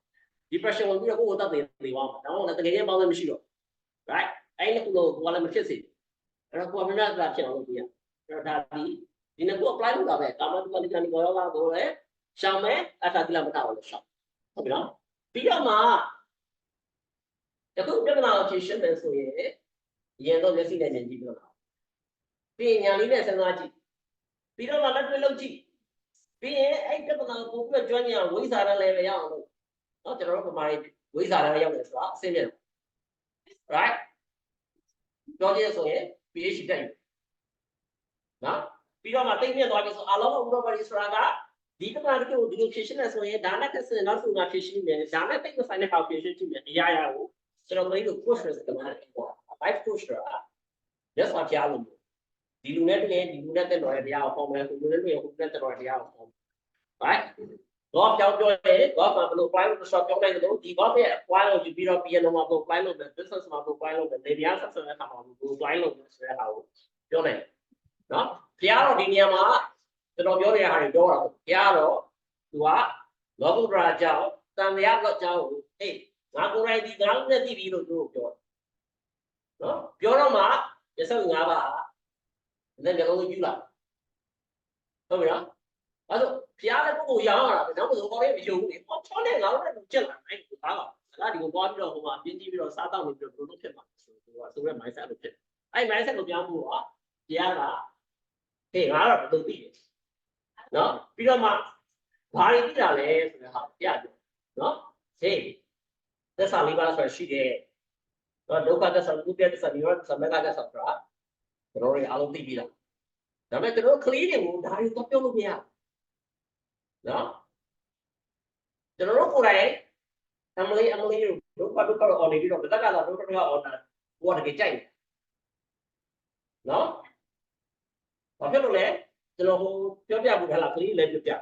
A: depression ဝင်ပြီးတော့ကိုယ်ကိုတတ်နေသွားမှာဒါမှမဟုတ်တကယ်ချင်းပေါင်းလည်းမရှိတော့ right အဲ့ဒီလိုကိုယ်လည်းမဖြစ်စေအဲ့တော့ကိုယ်မနာတာဖြစ်အောင်လုပ်ပြရအဲ့တော့ဒါဒီနေ့ကို apply လုပ်တာပဲကာမတုကတိကနိဘောလာကိုလည်းရှောင်းမယ်အထာတိလမထားအောင်လို့ရှောင်းဟုတ်ပြီနော်ပြီးတော့မှ အခုပြဿနာကိုဖြေရှင်းမယ်ဆိုရင်အရင်တော့မျက်စိနဲ့မြင်ကြည့်ပြဿနာပြီးရင်ညာလေးနဲ့စဉ်းစားကြည့်ပြီးတော့မှလက်တွေ့လုပ်ကြည့်ပြီးရင်အဲ့ပြဿနာကိုပို့ပြီးကျွမ်းကျင်အောင်ဝိဇာရလည်းပဲရအောင်လို့နော်ကျွန်တော်တို့ပမာရေးဝိဇာရရောက်တယ်ဆိုတာအဆင်ပြေတယ် right ပြောကြည့်ဆိုရင် PH တက်ယူနော်ပြီးတော့မှတိတ်မြင့်သွားပြီဆိုအလုံးဥပဒေပါရီဆိုတာကဒီပြဿနာတွေကိုဒီလိုဖြေရှင်းနေဆိုရင်ဒါနဲ့ကစင်နောက်ဆုံးကဖြေရှင်းမယ်ဒါနဲ့တိတ်မဆိုင်တဲ့ဟာဖြေရှင်းကြည့်မယ်အရာရာကိုကျွန်တော်တို့ push ရစတယ်မှာပေါ့ life push တာ just အပြားလို့ဒီလူနဲ့တည်းဒီလူနဲ့တက်တော်ရဲ့တရားကိုပေါ်မယ်ဟိုလူနဲ့တည်းဟိုနဲ့တက်တော်ရဲ့တရားကိုပေါ် right တော့ကြောက်ပြောရဲတော့ဘာလို့ plan လို့ဆိုပြောနိုင်တယ်လို့ဒီဘောရဲ့ plan ကိုယူပြီးတော့ piano မှာပုံ plan လုပ်တယ် business မှာပုံ plan လုပ်တယ်နေရာဆက်ဆက်တဲ့အခါမှာပုံ plan လုပ်တယ်ဆိုတဲ့ဟာကိုပြောနိုင်နော်ဘုရားတော်ဒီနေရာမှာကျွန်တော်ပြောနေတဲ့ဟာတွေပြောတာဘုရားတော်သူကလောကုတ္တရာကြောင့်တန်တရားတော့ကြောင့်ဟေးငါကိုယ်တိုင်ဒီငါ့နဲ့သိပြီလို့သူတို့ပြောနော်ပြောတော့မှ25ပါးလည်းမျိုးလုံးယူလာဟုတ်ပြီနော်အဲ့တော့ဘုရားလည်းပုဂ္ဂိုလ်ရောင်းရတာပဲနောက်ဆုံးကောင်းလေးမယုံဘူးလေဟောချောနဲ့ငါတို့လည်းကြက်လာအဲ့ဒါကငါဒီကိုသွားပြီးတော့ဟိုမှာပြင်းပြီးတော့စားတော့နေပြီးတော့ဘယ်လိုလုပ်ဖြစ်မှာဆိုတော့ဆိုရဲ mindset လို့ဖြစ်အဲ့ mindset ကိုပြောင်းဖို့ကဘုရားကဟေးငါတော့ဘယ်လိုသိလဲနော်ပြီးတော့မှဘာတွေသိတာလဲဆိုတဲ့ဟာပြတယ်နော်ဟေးသက်စာလေးပါဆိုရှိတယ်တော့ဒုက္ခသက်စာဥပ္ပယသက်စာនិရောဓသက်စာမေဃသက်စာဆိုတာကျွန်တော်တို့အားလုံးသိပြီလားဒါပေမဲ့ကျွန်တော်ကလေးတွေကိုဒါတွေတော့ပြောလို့မရဘူးနော်ကျွန်တော်တို့ကိုယ်တိုင်အမလေးဒုက္ခတော့အော်နေပြီးတော့ဘယ်ကတော့ဒုက္ခတော့အော်တာဟိုကတကယ်ကြိုက်နော်ဘာဖြစ်လို့လဲကျွန်တော်ဟိုပြောပြဖို့ဟလာကလေးလည်းပြောပြ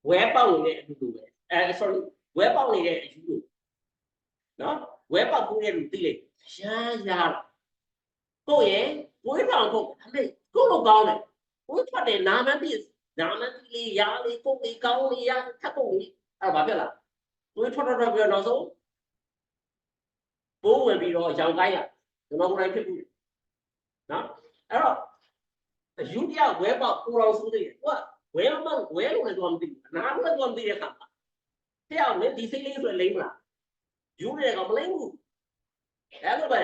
A: ဝဲပေါက်နေတဲ့အတူတူပဲsorry ဝဲပေါက်နေတဲ့အယူလို့နော်ဝဲပေါက်ဘူးတဲ့လူသိလိုက်ရှားရှားကိုယ့်ရဲ့ဝဲတောင်ကိုအမေကိုလိုကောင်းတယ်ဝဲထွက်တယ်နာမန်တိလေးရားလေးကိုလေးကောင်းလေးရာထပ်ကုန်လေးအဲ့ဘာဖြစ်လားဝဲထွက်တော့ပြီးတော့နောက်ဆုံးဘိုးဝင်ပြီးတော့ရောင်ကိုင်းရကျွန်တော်ကိုယ်တိုင်ဖြစ်ဘူးနော်အဲ့တော့အယူပြဝဲပေါက်ကိုတော်ဆိုးသေးတယ်ဟုတ်ဝဲမဝဲလို့လည်းတော့မသိဘူးအနာလို့လည်းတော့မသိတဲ့ခါမှာဖျောက်လေဒီစိတ်လေးဆိုလိမ့်မလားယူတယ်ကမလိမ့်ဘူးအဲ့လိုပဲ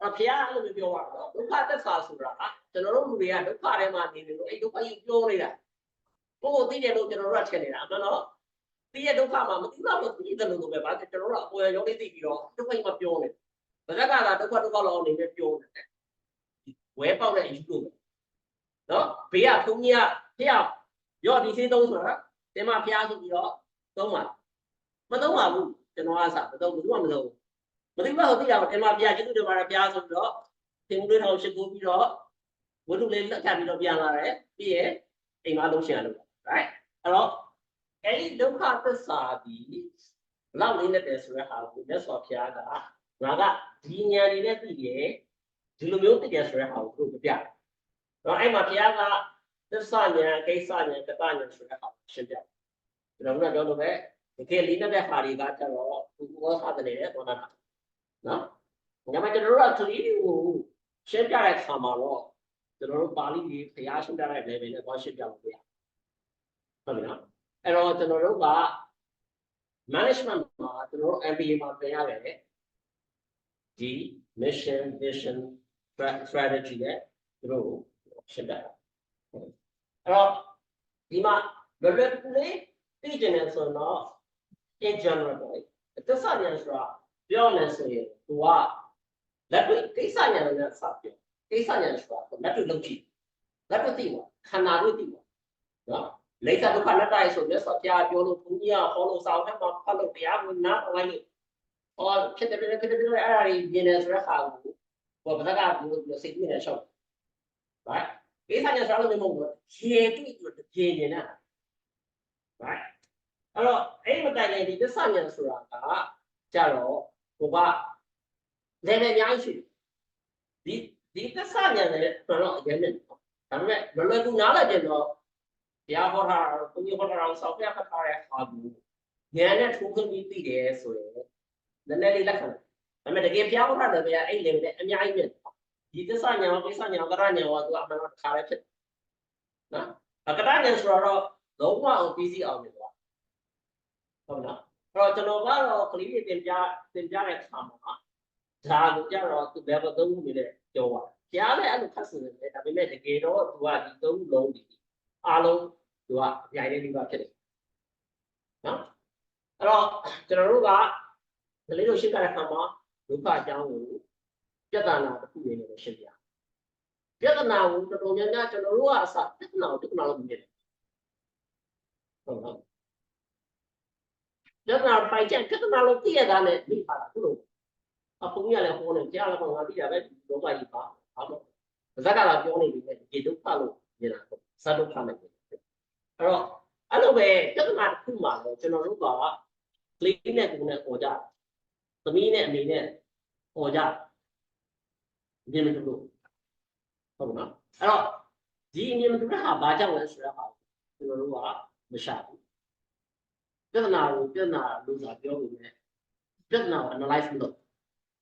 A: အဖျားလို့ပြောတာနော်ဒုက္ခသက်သာဆိုတာကျွန်တော်တို့လူတွေကဒုက္ခထဲမှာနေနေလို့အဲ့ဒုက္ခကြီးပြောနေတာကိုယ်သိတယ်လို့ကျွန်တော်တို့ကထင်နေတာအမှန်တော့သိရဒုက္ခမှာမသိတော့လို့သိတယ်လို့ပဲဗာကျွန်တော်တို့ကအပေါ်ရောင်းနေသိပြီးတော့ဒုက္ခကြီးမပြောနဲ့ဗဇက်ကလာဒုက္ခလောက်အောင်နေနေပြောနေတယ်ဝဲပေါက်တဲ့အယူလို့နော်ဘေးကဘုန်းကြီးကဖျောက်ရော့ဒီသေးသုံးဆိုတာတင်မဖျားဆိုပြီးတော့သုံးပါမသုံးပါဘူးကျွန်တော်ကစမသုံးဘူးသူကမသုံးဘူးမသိဘူးသိရအောင်တင်မဖျားကျေးဇူးတင်ပါတယ်ဖျားဆိုပြီးတော့သင်္ကူလေးထောင်ရှိကိုပြီးတော့ဝတ္ထုလေးလက်ခံပြီးတော့ပြန်လာတယ်ပြီးရင်အိမ်မလုံးရှင်ရလို့ right အဲ့တော့အဲ့ဒီဒုက္ခသစ္စာဒီဘလောက်လေးနဲ့တယ်ဆိုတဲ့ဟာကိုမြတ်စွာဘုရားကငါကဒီဉာဏ်လေးနဲ့သိတယ်ဒီလိုမျိုးသိတယ်ဆိုတဲ့ဟာကိုသူပြတယ်တော့အဲ့မှာဘုရားကသစ္စာဉာဏ်ကိစ္စဉာဏ်ကတဉာဏ်ဆိုတဲ့ဟာကိုရှင်းပြတယ်ကျွန်တော်ကပြောလို့ပဲတကယ်လေးနဲ့တဲ့ဟာတွေကကျတော့သူဘောစားတယ်လေဘောနာနော်ညမကျွန်တော်တို့ကသူကြီးကိုရှင်းပြတဲ့အခါမှာတော့ကျွန်တော်တို့ပါဠိကြီးဘုရားရှင်းပြတဲ့ level နဲ့သွားရှင်းပြလို့ပြရဟုတ်ပြီနော်အဲ့တော့ကျွန်တော်တို့က management မှာကျွန်တော်တို့ MBA မှာသင်ရတယ်ဒီ mission vision strategy နဲ့ကျွန်တော်တို့ရှင်းပြတာအဲ့တော့ဒီမှာ level လေးသိကျင်နေဆိုတော့ in general သစ္စာဉာဏ်ဆိုတာပြောမယ်ဆိုရင်သူကလက်တွေ့ကိစ္စဉာဏ်နဲ့စပြောကိစ္စဉာဏ်ဆိုတာလက်တွေ့လုပ်ကြည့်လက်တွေ့သိပါခန္ဓာတွေ့သိပါနော်လိစ္ဆာဒုက္ခနဲ့တိုက်ဆိုလက်စော်ပြပြောလို့ဘုန်းကြီးကဟောလို့စာအုပ်ထဲမှာဖတ်လို့တရားဝင်နားအလိုက်လို့ဟောဖြစ်တယ်အဲ့ဒါတွေမြင်နေဆိုတဲ့ခါကိုဘောဗဒကကိုစိတ်နဲ့ရှောက်right ကိစ္စဉာဏ်ဆိုတာလည်းမဟုတ်ဘူးရေတွေ့လို့ပြေနေနာ right အဲ့တော့အဲ့မတိုင်တဲ့ဒီသစ္စာဉာဏ်ဆိုတာကကြတော့ဟိုကလည်းအများကြီးရှိဒီသစ္စာဉာဏ်နဲ့တော့အရင်နဲ့ဒါပေမဲ့လွယ်လွယ်ကူနားလည်ကြတော့တရားဟောတာဘုန်းကြီးဟောတာဆောက်ပြခတ်ထားတဲ့ဟာကိုဉာဏ်နဲ့ထိုးခွင့်ပြီးသိတယ်ဆိုရင်နည်းနည်းလေးလက်ခံတယ်ဒါပေမဲ့တကယ်ဘုရားဟောတာလည်းဗျာအဲ့ level နဲ့အများကြီးမြင်ဒီသစ္စာဉာဏ်ရောကိစ္စဉာဏ်ရောကရဉာဏ်ရောသူအမှန်တော့တစ်ခါလေးဖြစ်နော်အကရဉာဏ်ဆိုတော့လုံးဝအောင်ပြီးစီအောင်နေသွားဟုတ်လားအဲ့ တော့ကျွန်တော်ကတော့ကလေးတွေတင်ပြတဲ့အခါမှာဒါကိုကြတော့သူ level 3ခုနဲ့ပြောပါတယ်ကြားလည်းအဲ့လိုခက်စင်တယ်ဒါပေမဲ့တကယ်တော့သူကဒီ3လုံးဒီအားလုံးသူကရိုင်းနေပြီးပါဖြစ်တယ်နော်အဲ့တော့ကျွန်တော်တို့ကကလေးတို့ရှင်းပြတဲ့အခါမှာဒုက္ခအကြောင်းကိုပြဿနာတစ်ခုနေလို့ရှင်းပြပြဿနာကိုတော်တော်များများကျွန်တော်တို့ကအစပြဿနာကိုတစ်ခါလုံးမြင်တယ်ဟုတ်လားပြဿနာပိုင်ချက်ပြဿနာလို့သိရတာနဲ့မိပါလားခုလိုအဖုန်းရလည်းဟောနေကြားလည်းဟောငါသိတာပဲဒုက္ခကြီးပါဘာလို့ဇက်ကလာပြောနေပြီလေဒီဒုက္ခလို့မြင်တာပေါ့ဇတ်ဒုက္ခနဲ့အဲ့တော့အဲ့လိုပဲပြဿနာတစ်ခုမှလည်းကျွန်တော်တို့ကကလေးနဲ့ကိုယ်နဲ့ဟောကြသမီးနဲ့အမေနဲ့ဟောကြမြင်မတူလို့ဟုတ်နော်အဲ့တော့ဒီမြင်မတူတဲ့ဟာဘာကြောင့်လဲဆိုတော့ဟာကျွန်တော်တို့ကမရှာဘူးပြဿနာကိုပြဿနာလို့သာပြောလို့ねပြဿနာကို analyze မလုပ်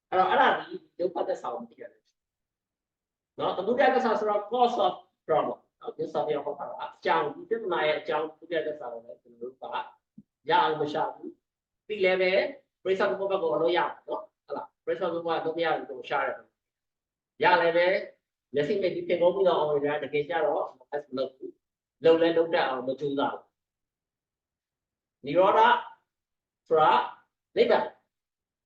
A: အဲ့တော့အဲ့ဒါဒီဒုက္ခသက်ဆောင်မှုရတယ်နော်သမုဒယသက်ဆောင်ဆိုတော့ cause of problem နော်ဒီစာပြောဟောတာအကြောင်းဒီပြဿနာရဲ့အကြောင်းသမုဒယသက်ဆောင်လည်းကျွန်တော်တို့ကရအောင်မရှာဘူးပြီးလည်းပဲပြိဿဘုဘကိုအလို့ရနော်ဟုတ်လားပြိဿဘုဘကတော့မရဘူးတော့ရှာရတယ်ရလည်းပဲလက်ရှိမဲ့ဒီပြင်ကုန်ပြီးတော့အောင်ရတကယ်ကြတော့ as မလုပ်ဘူးလုံလဲလုံတတ်အောင်မကြိုးစားဘူးနိရောဓဆိုတာနိဗ္ဗာန်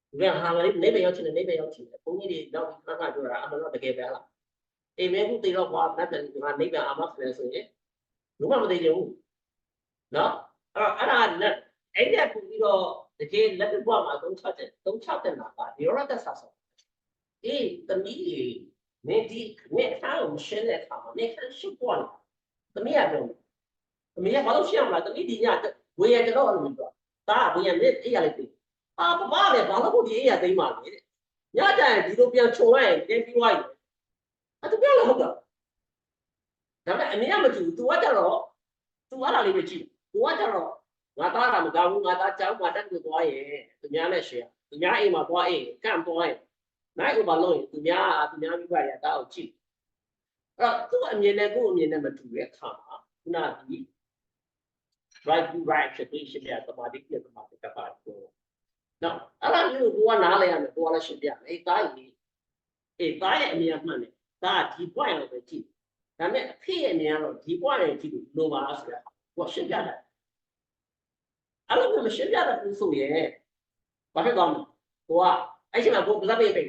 A: ဒီကဟာလည်းနိဗ္ဗာန်ရောက်ချင်တယ်နိဗ္ဗာန်ရောက်ချင်တယ်ဘုန်းကြီးတွေတော့ခဏခဏပြောတာအမှန်တော့တကယ်ပဲလားအိမ်မဲခုတည်တော့ကွာနတ်တယ်ဒီမှာနိဗ္ဗာန်အမှတ်တယ်ဆိုရင်ဘယ်မှမသိကြဘူးနော်အဲ့ဒါလက်အဲ့ဒါပူပြီးတော့တကယ်လက်ပြပွားမှာ3-6တက်မှာပါနိရောဓသက်ဆောင်အေးတမီးနေဒီနေထားအောင်ရှင်းတဲ့အခါမှာနေခန့်ရှိပွားလာတမီးကပြောတမီးကဘာလို့ရှင်းမလားတမီးဒီညဝေရကျွန်တော်အဲ့လိုပြောဒါဝေရနေအေးရလိုက်ပြီဘာလဲဘာလို့ဒီအေးရသိမ်းပါလဲတဲ့ညကြရင်ဒီလိုပြန်ခြုံလိုက်ရင်တင်းပြီးသွားရင်အဲ့ဒါပြောလို့ဟုတ်တော့ဒါပေမဲ့အမေကမကြည့်ဘူး तू ကကြတော့ तू အဲ့ဒါလေးပဲကြည့် तू ကကြတော့ငါသားကမကောင်းဘူးငါသားကြောက်မှတက်ကိုသွားရင်သူများနဲ့ရှယ်သူများအိမ်မှာသွားအိမ်ကန့်သွားရင်နိုင်ဥပါလို့ရင်သူများမိဘရတာကိုကြည့်အဲ့တော့သူ့အမြင်နဲ့ကိုယ့်အမြင်နဲ့မတူတဲ့အခါမှာခုနကဒီ right to right ဖြစ်ပြီးရှင်းပြသမာဓိပြသမာဓိကပါတော့နော်အဲ့ဒါမျိုးကိုကနားလဲရမယ်ကိုကလည်းရှင်းပြမယ်သားရဲ့အမြင်မှန်တယ်ဒါဒီ point ကိုပဲကြည့်ဒါပေမဲ့အဖေရဲ့အမြင်ကတော့ဒီ point ကိုကြည့်လို့လိုပါဆိုရကိုရှင်းပြတယ်အဲ့လိုမျိုးမရှင်းပြတဲ့ဘူးဆိုရင်ဘာဖြစ်သွားမလဲကိုကအဲ့ချိန်မှာကိုကစားပေးတယ်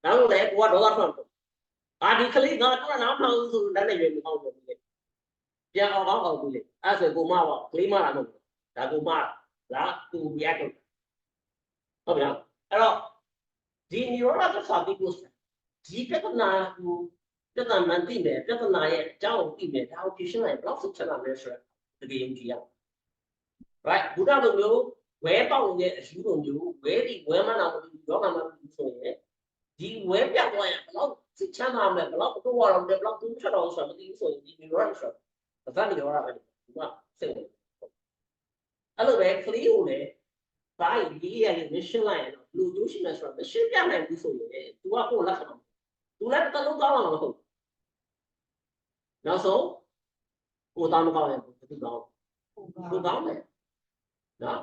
A: နောက်လို့လေကိုကဒေါသထွက်တယ်ဒီကလေးငါတော့နားမဟုတ်ဆိုတဲ့နဲ့ရွေးမဟုတ်ဘူးလေပြန်အောင်ကောင်းအောင်ဘူးလေအဲ့ဆိုကိုမပါကလေးမလာမဟုတ်ဒါကိုမလားသူပြတ်တယ်ဟုတ်ပြီနော်အဲ့တော့ဒီ neural သက်ဆောင်ပြီးကိုဒီပြဿနာကိုပြဿနာမှန်သိတယ်ပြဿနာရဲ့အကြောင်းကိုသိတယ်ဒါကိုဖြေရှင်းလိုက်ဘယ်လောက်ဆက်ချလာလဲဆိုတော့တကယ်ယုံကြည်ရအောင် right ဘုရားလိုမျိုးဝဲပေါက်နေတဲ့အယူလိုမျိုးဝဲဒီဝဲမနာမလို့ယောဂမှာဆိုရင်ဒီဝဲပြောက်သွားရင်ဘယ်လောက်စစ်ချမ်းသာမလဲဘယ်လောက်တော့ရအောင်ဘယ်လောက်သူချက်တော့ဆိုတော့မသိဘူးဆိုရင်ဒီ neural ဆိုတော့ဒါကလည်းရောရပဲဒီမှာစိတ်ဝင်အဲ့လိုပဲ clear ကိုလည်းဘာဒီရရဲ့ mission line တော့လူကျိုးရှိနေဆိုတော့ mission ပြနိုင်ဘူးဆိုရင် तू ကကိုလက်ခံတော့ तू လည်းတလုံးကောင်းအောင်မဟုတ်နောက်ဆုံးကိုတောင်းမကောင်းရင်ဘူးသူကောင်းကိုကောင်းတယ်နော်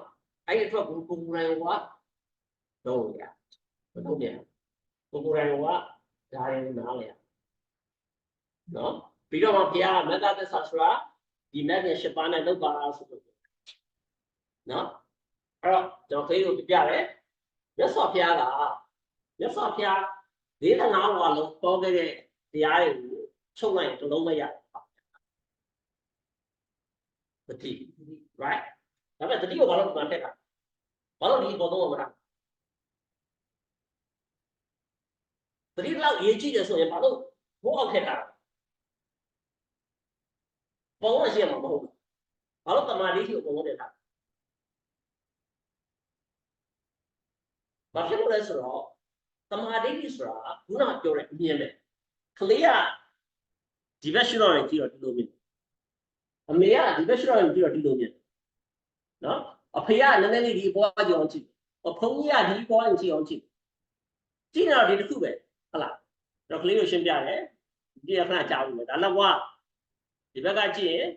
A: အဲ့ဒီအတွက်ကိုကိုယ်တိုင်ကတော့ရမဟုတ်ပြန်ကိုယ်တိုင်ကဒါရင်နားလေနော်ပြီးတော့မှဘုရားမေတ္တာသစ္စာဆိုတာဒီမဂ္ဂင်၈ပါးနဲ့လောက်ပါဆိုလို့နော်အဲ့တော့ကျွန်တော်ခေကိုပြရတယ်မြတ်စွာဘုရားဒေသနာဝါလုံးပေါ်ခဲ့တဲ့တရားတွေကိုချုပ်လိုက်ရင်တစ်လုံးမရဘူးတတိ right ဒါပေမဲ့တတိကိုဘာလို့မှန်တက်တာဘာလို့ဒီဘောတော့မလားတတိလောက်ရေးကြည့်တယ်ဆိုရင်ဘာလို့ဘိုးအောက်ထက်တာဘောတော့ရှိရမှာမဟုတ်ဘူးဘာလို့တမာလေးကိုဘောတက်တာဘာဖြစ်လို့လဲဆိုတော့တမာဒိဋ္ဌိဆိုတာခုနပြောတဲ့အမြင်ပဲကလေးကဒီဘက်ရှိတော့ရင်ကြည့်တော့ဒီလိုမြင်အမေကဒီဘက်ရှိတော့ရင်ကြည့်တော့ဒီလိုမြင်နော်အဖေကနည်းနည်းလေးဒီပေါ်ကြည့်အောင်ကြည့်အဖုန်းကြီးကဒီပေါ်ကြည့်အောင်ကြည့်ကြည့်တော့ဒီတစ်ခုပဲဟုတ်လားတော့ကလေးကိုရှင်းပြတယ်ဒီခဏကြားဘူးလေဒါလက်ဝါးဒီဘက်ကကြည့်ရင်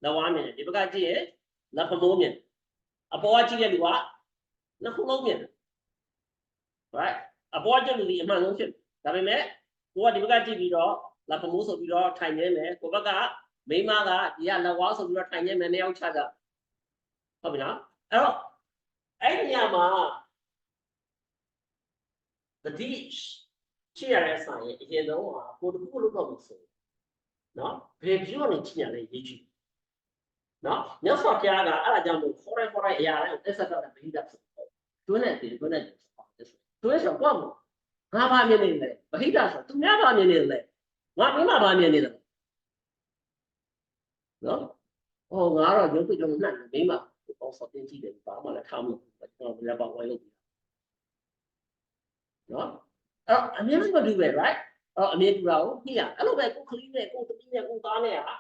A: လက်ဝါးမြင်တယ်ဒီဘက်ကကြည့်ရင်လက်ဖမိုးမြင်အပေါ်ကကြည့်တဲ့လူက နှစ်ခုလုံးမြင်တယ် right အပေါ်ကျလူဒီအမှန်ဆုံးဖြစ်ဒါပေမဲ့ကိုကဒီဘက်ကကြည့်ပြီးတော့လာဖမိုးဆိုပြီးတော့ထိုင်နေမယ်ကိုဘက်ကမိမကဒီကလက်ဝါးဆိုပြီးတော့ထိုင်နေမယ်နှစ်ယောက်ချကြဟုတ်ပြီနော်အဲ့တော့အဲ့ဒီညမှာတတိချရတဲ့ဆိုင်အရင်ဆုံးဟာကိုတခုလို့တော့မဆိုနော်ဘယ်ပြောနေချင်ရလဲရေးကြည့်နော်မြတ်စွာဘုရားကအဲ့ဒါကြောင့်မို့ခေါ်ရဲအရာတိုင်းသက်သက်တာဗိဓာဆိုတွင်းနဲ့တွင်းဆိုတော့ငါဘာမြင်နေလဲဗဟိတဆိုသူများဘာမြင်နေလဲငါမိမဘာမြင်နေလဲနော်ဟောငါတော့ရုပ်ပြတော့နှံ့မိမပေါ့ဆောတင်ကြည့်တယ်ဘာမှလည်းထားမလို့ကျွန်တော်လည်းပေါ့ဝိုင်းလို့နော်အဲ့အမြင်မတူပဲ right အမြင်တူတာကိုညရအဲ့လိုပဲကိုခလီနဲ့ကိုတပီးနဲ့ကိုသားနဲ့ဟာ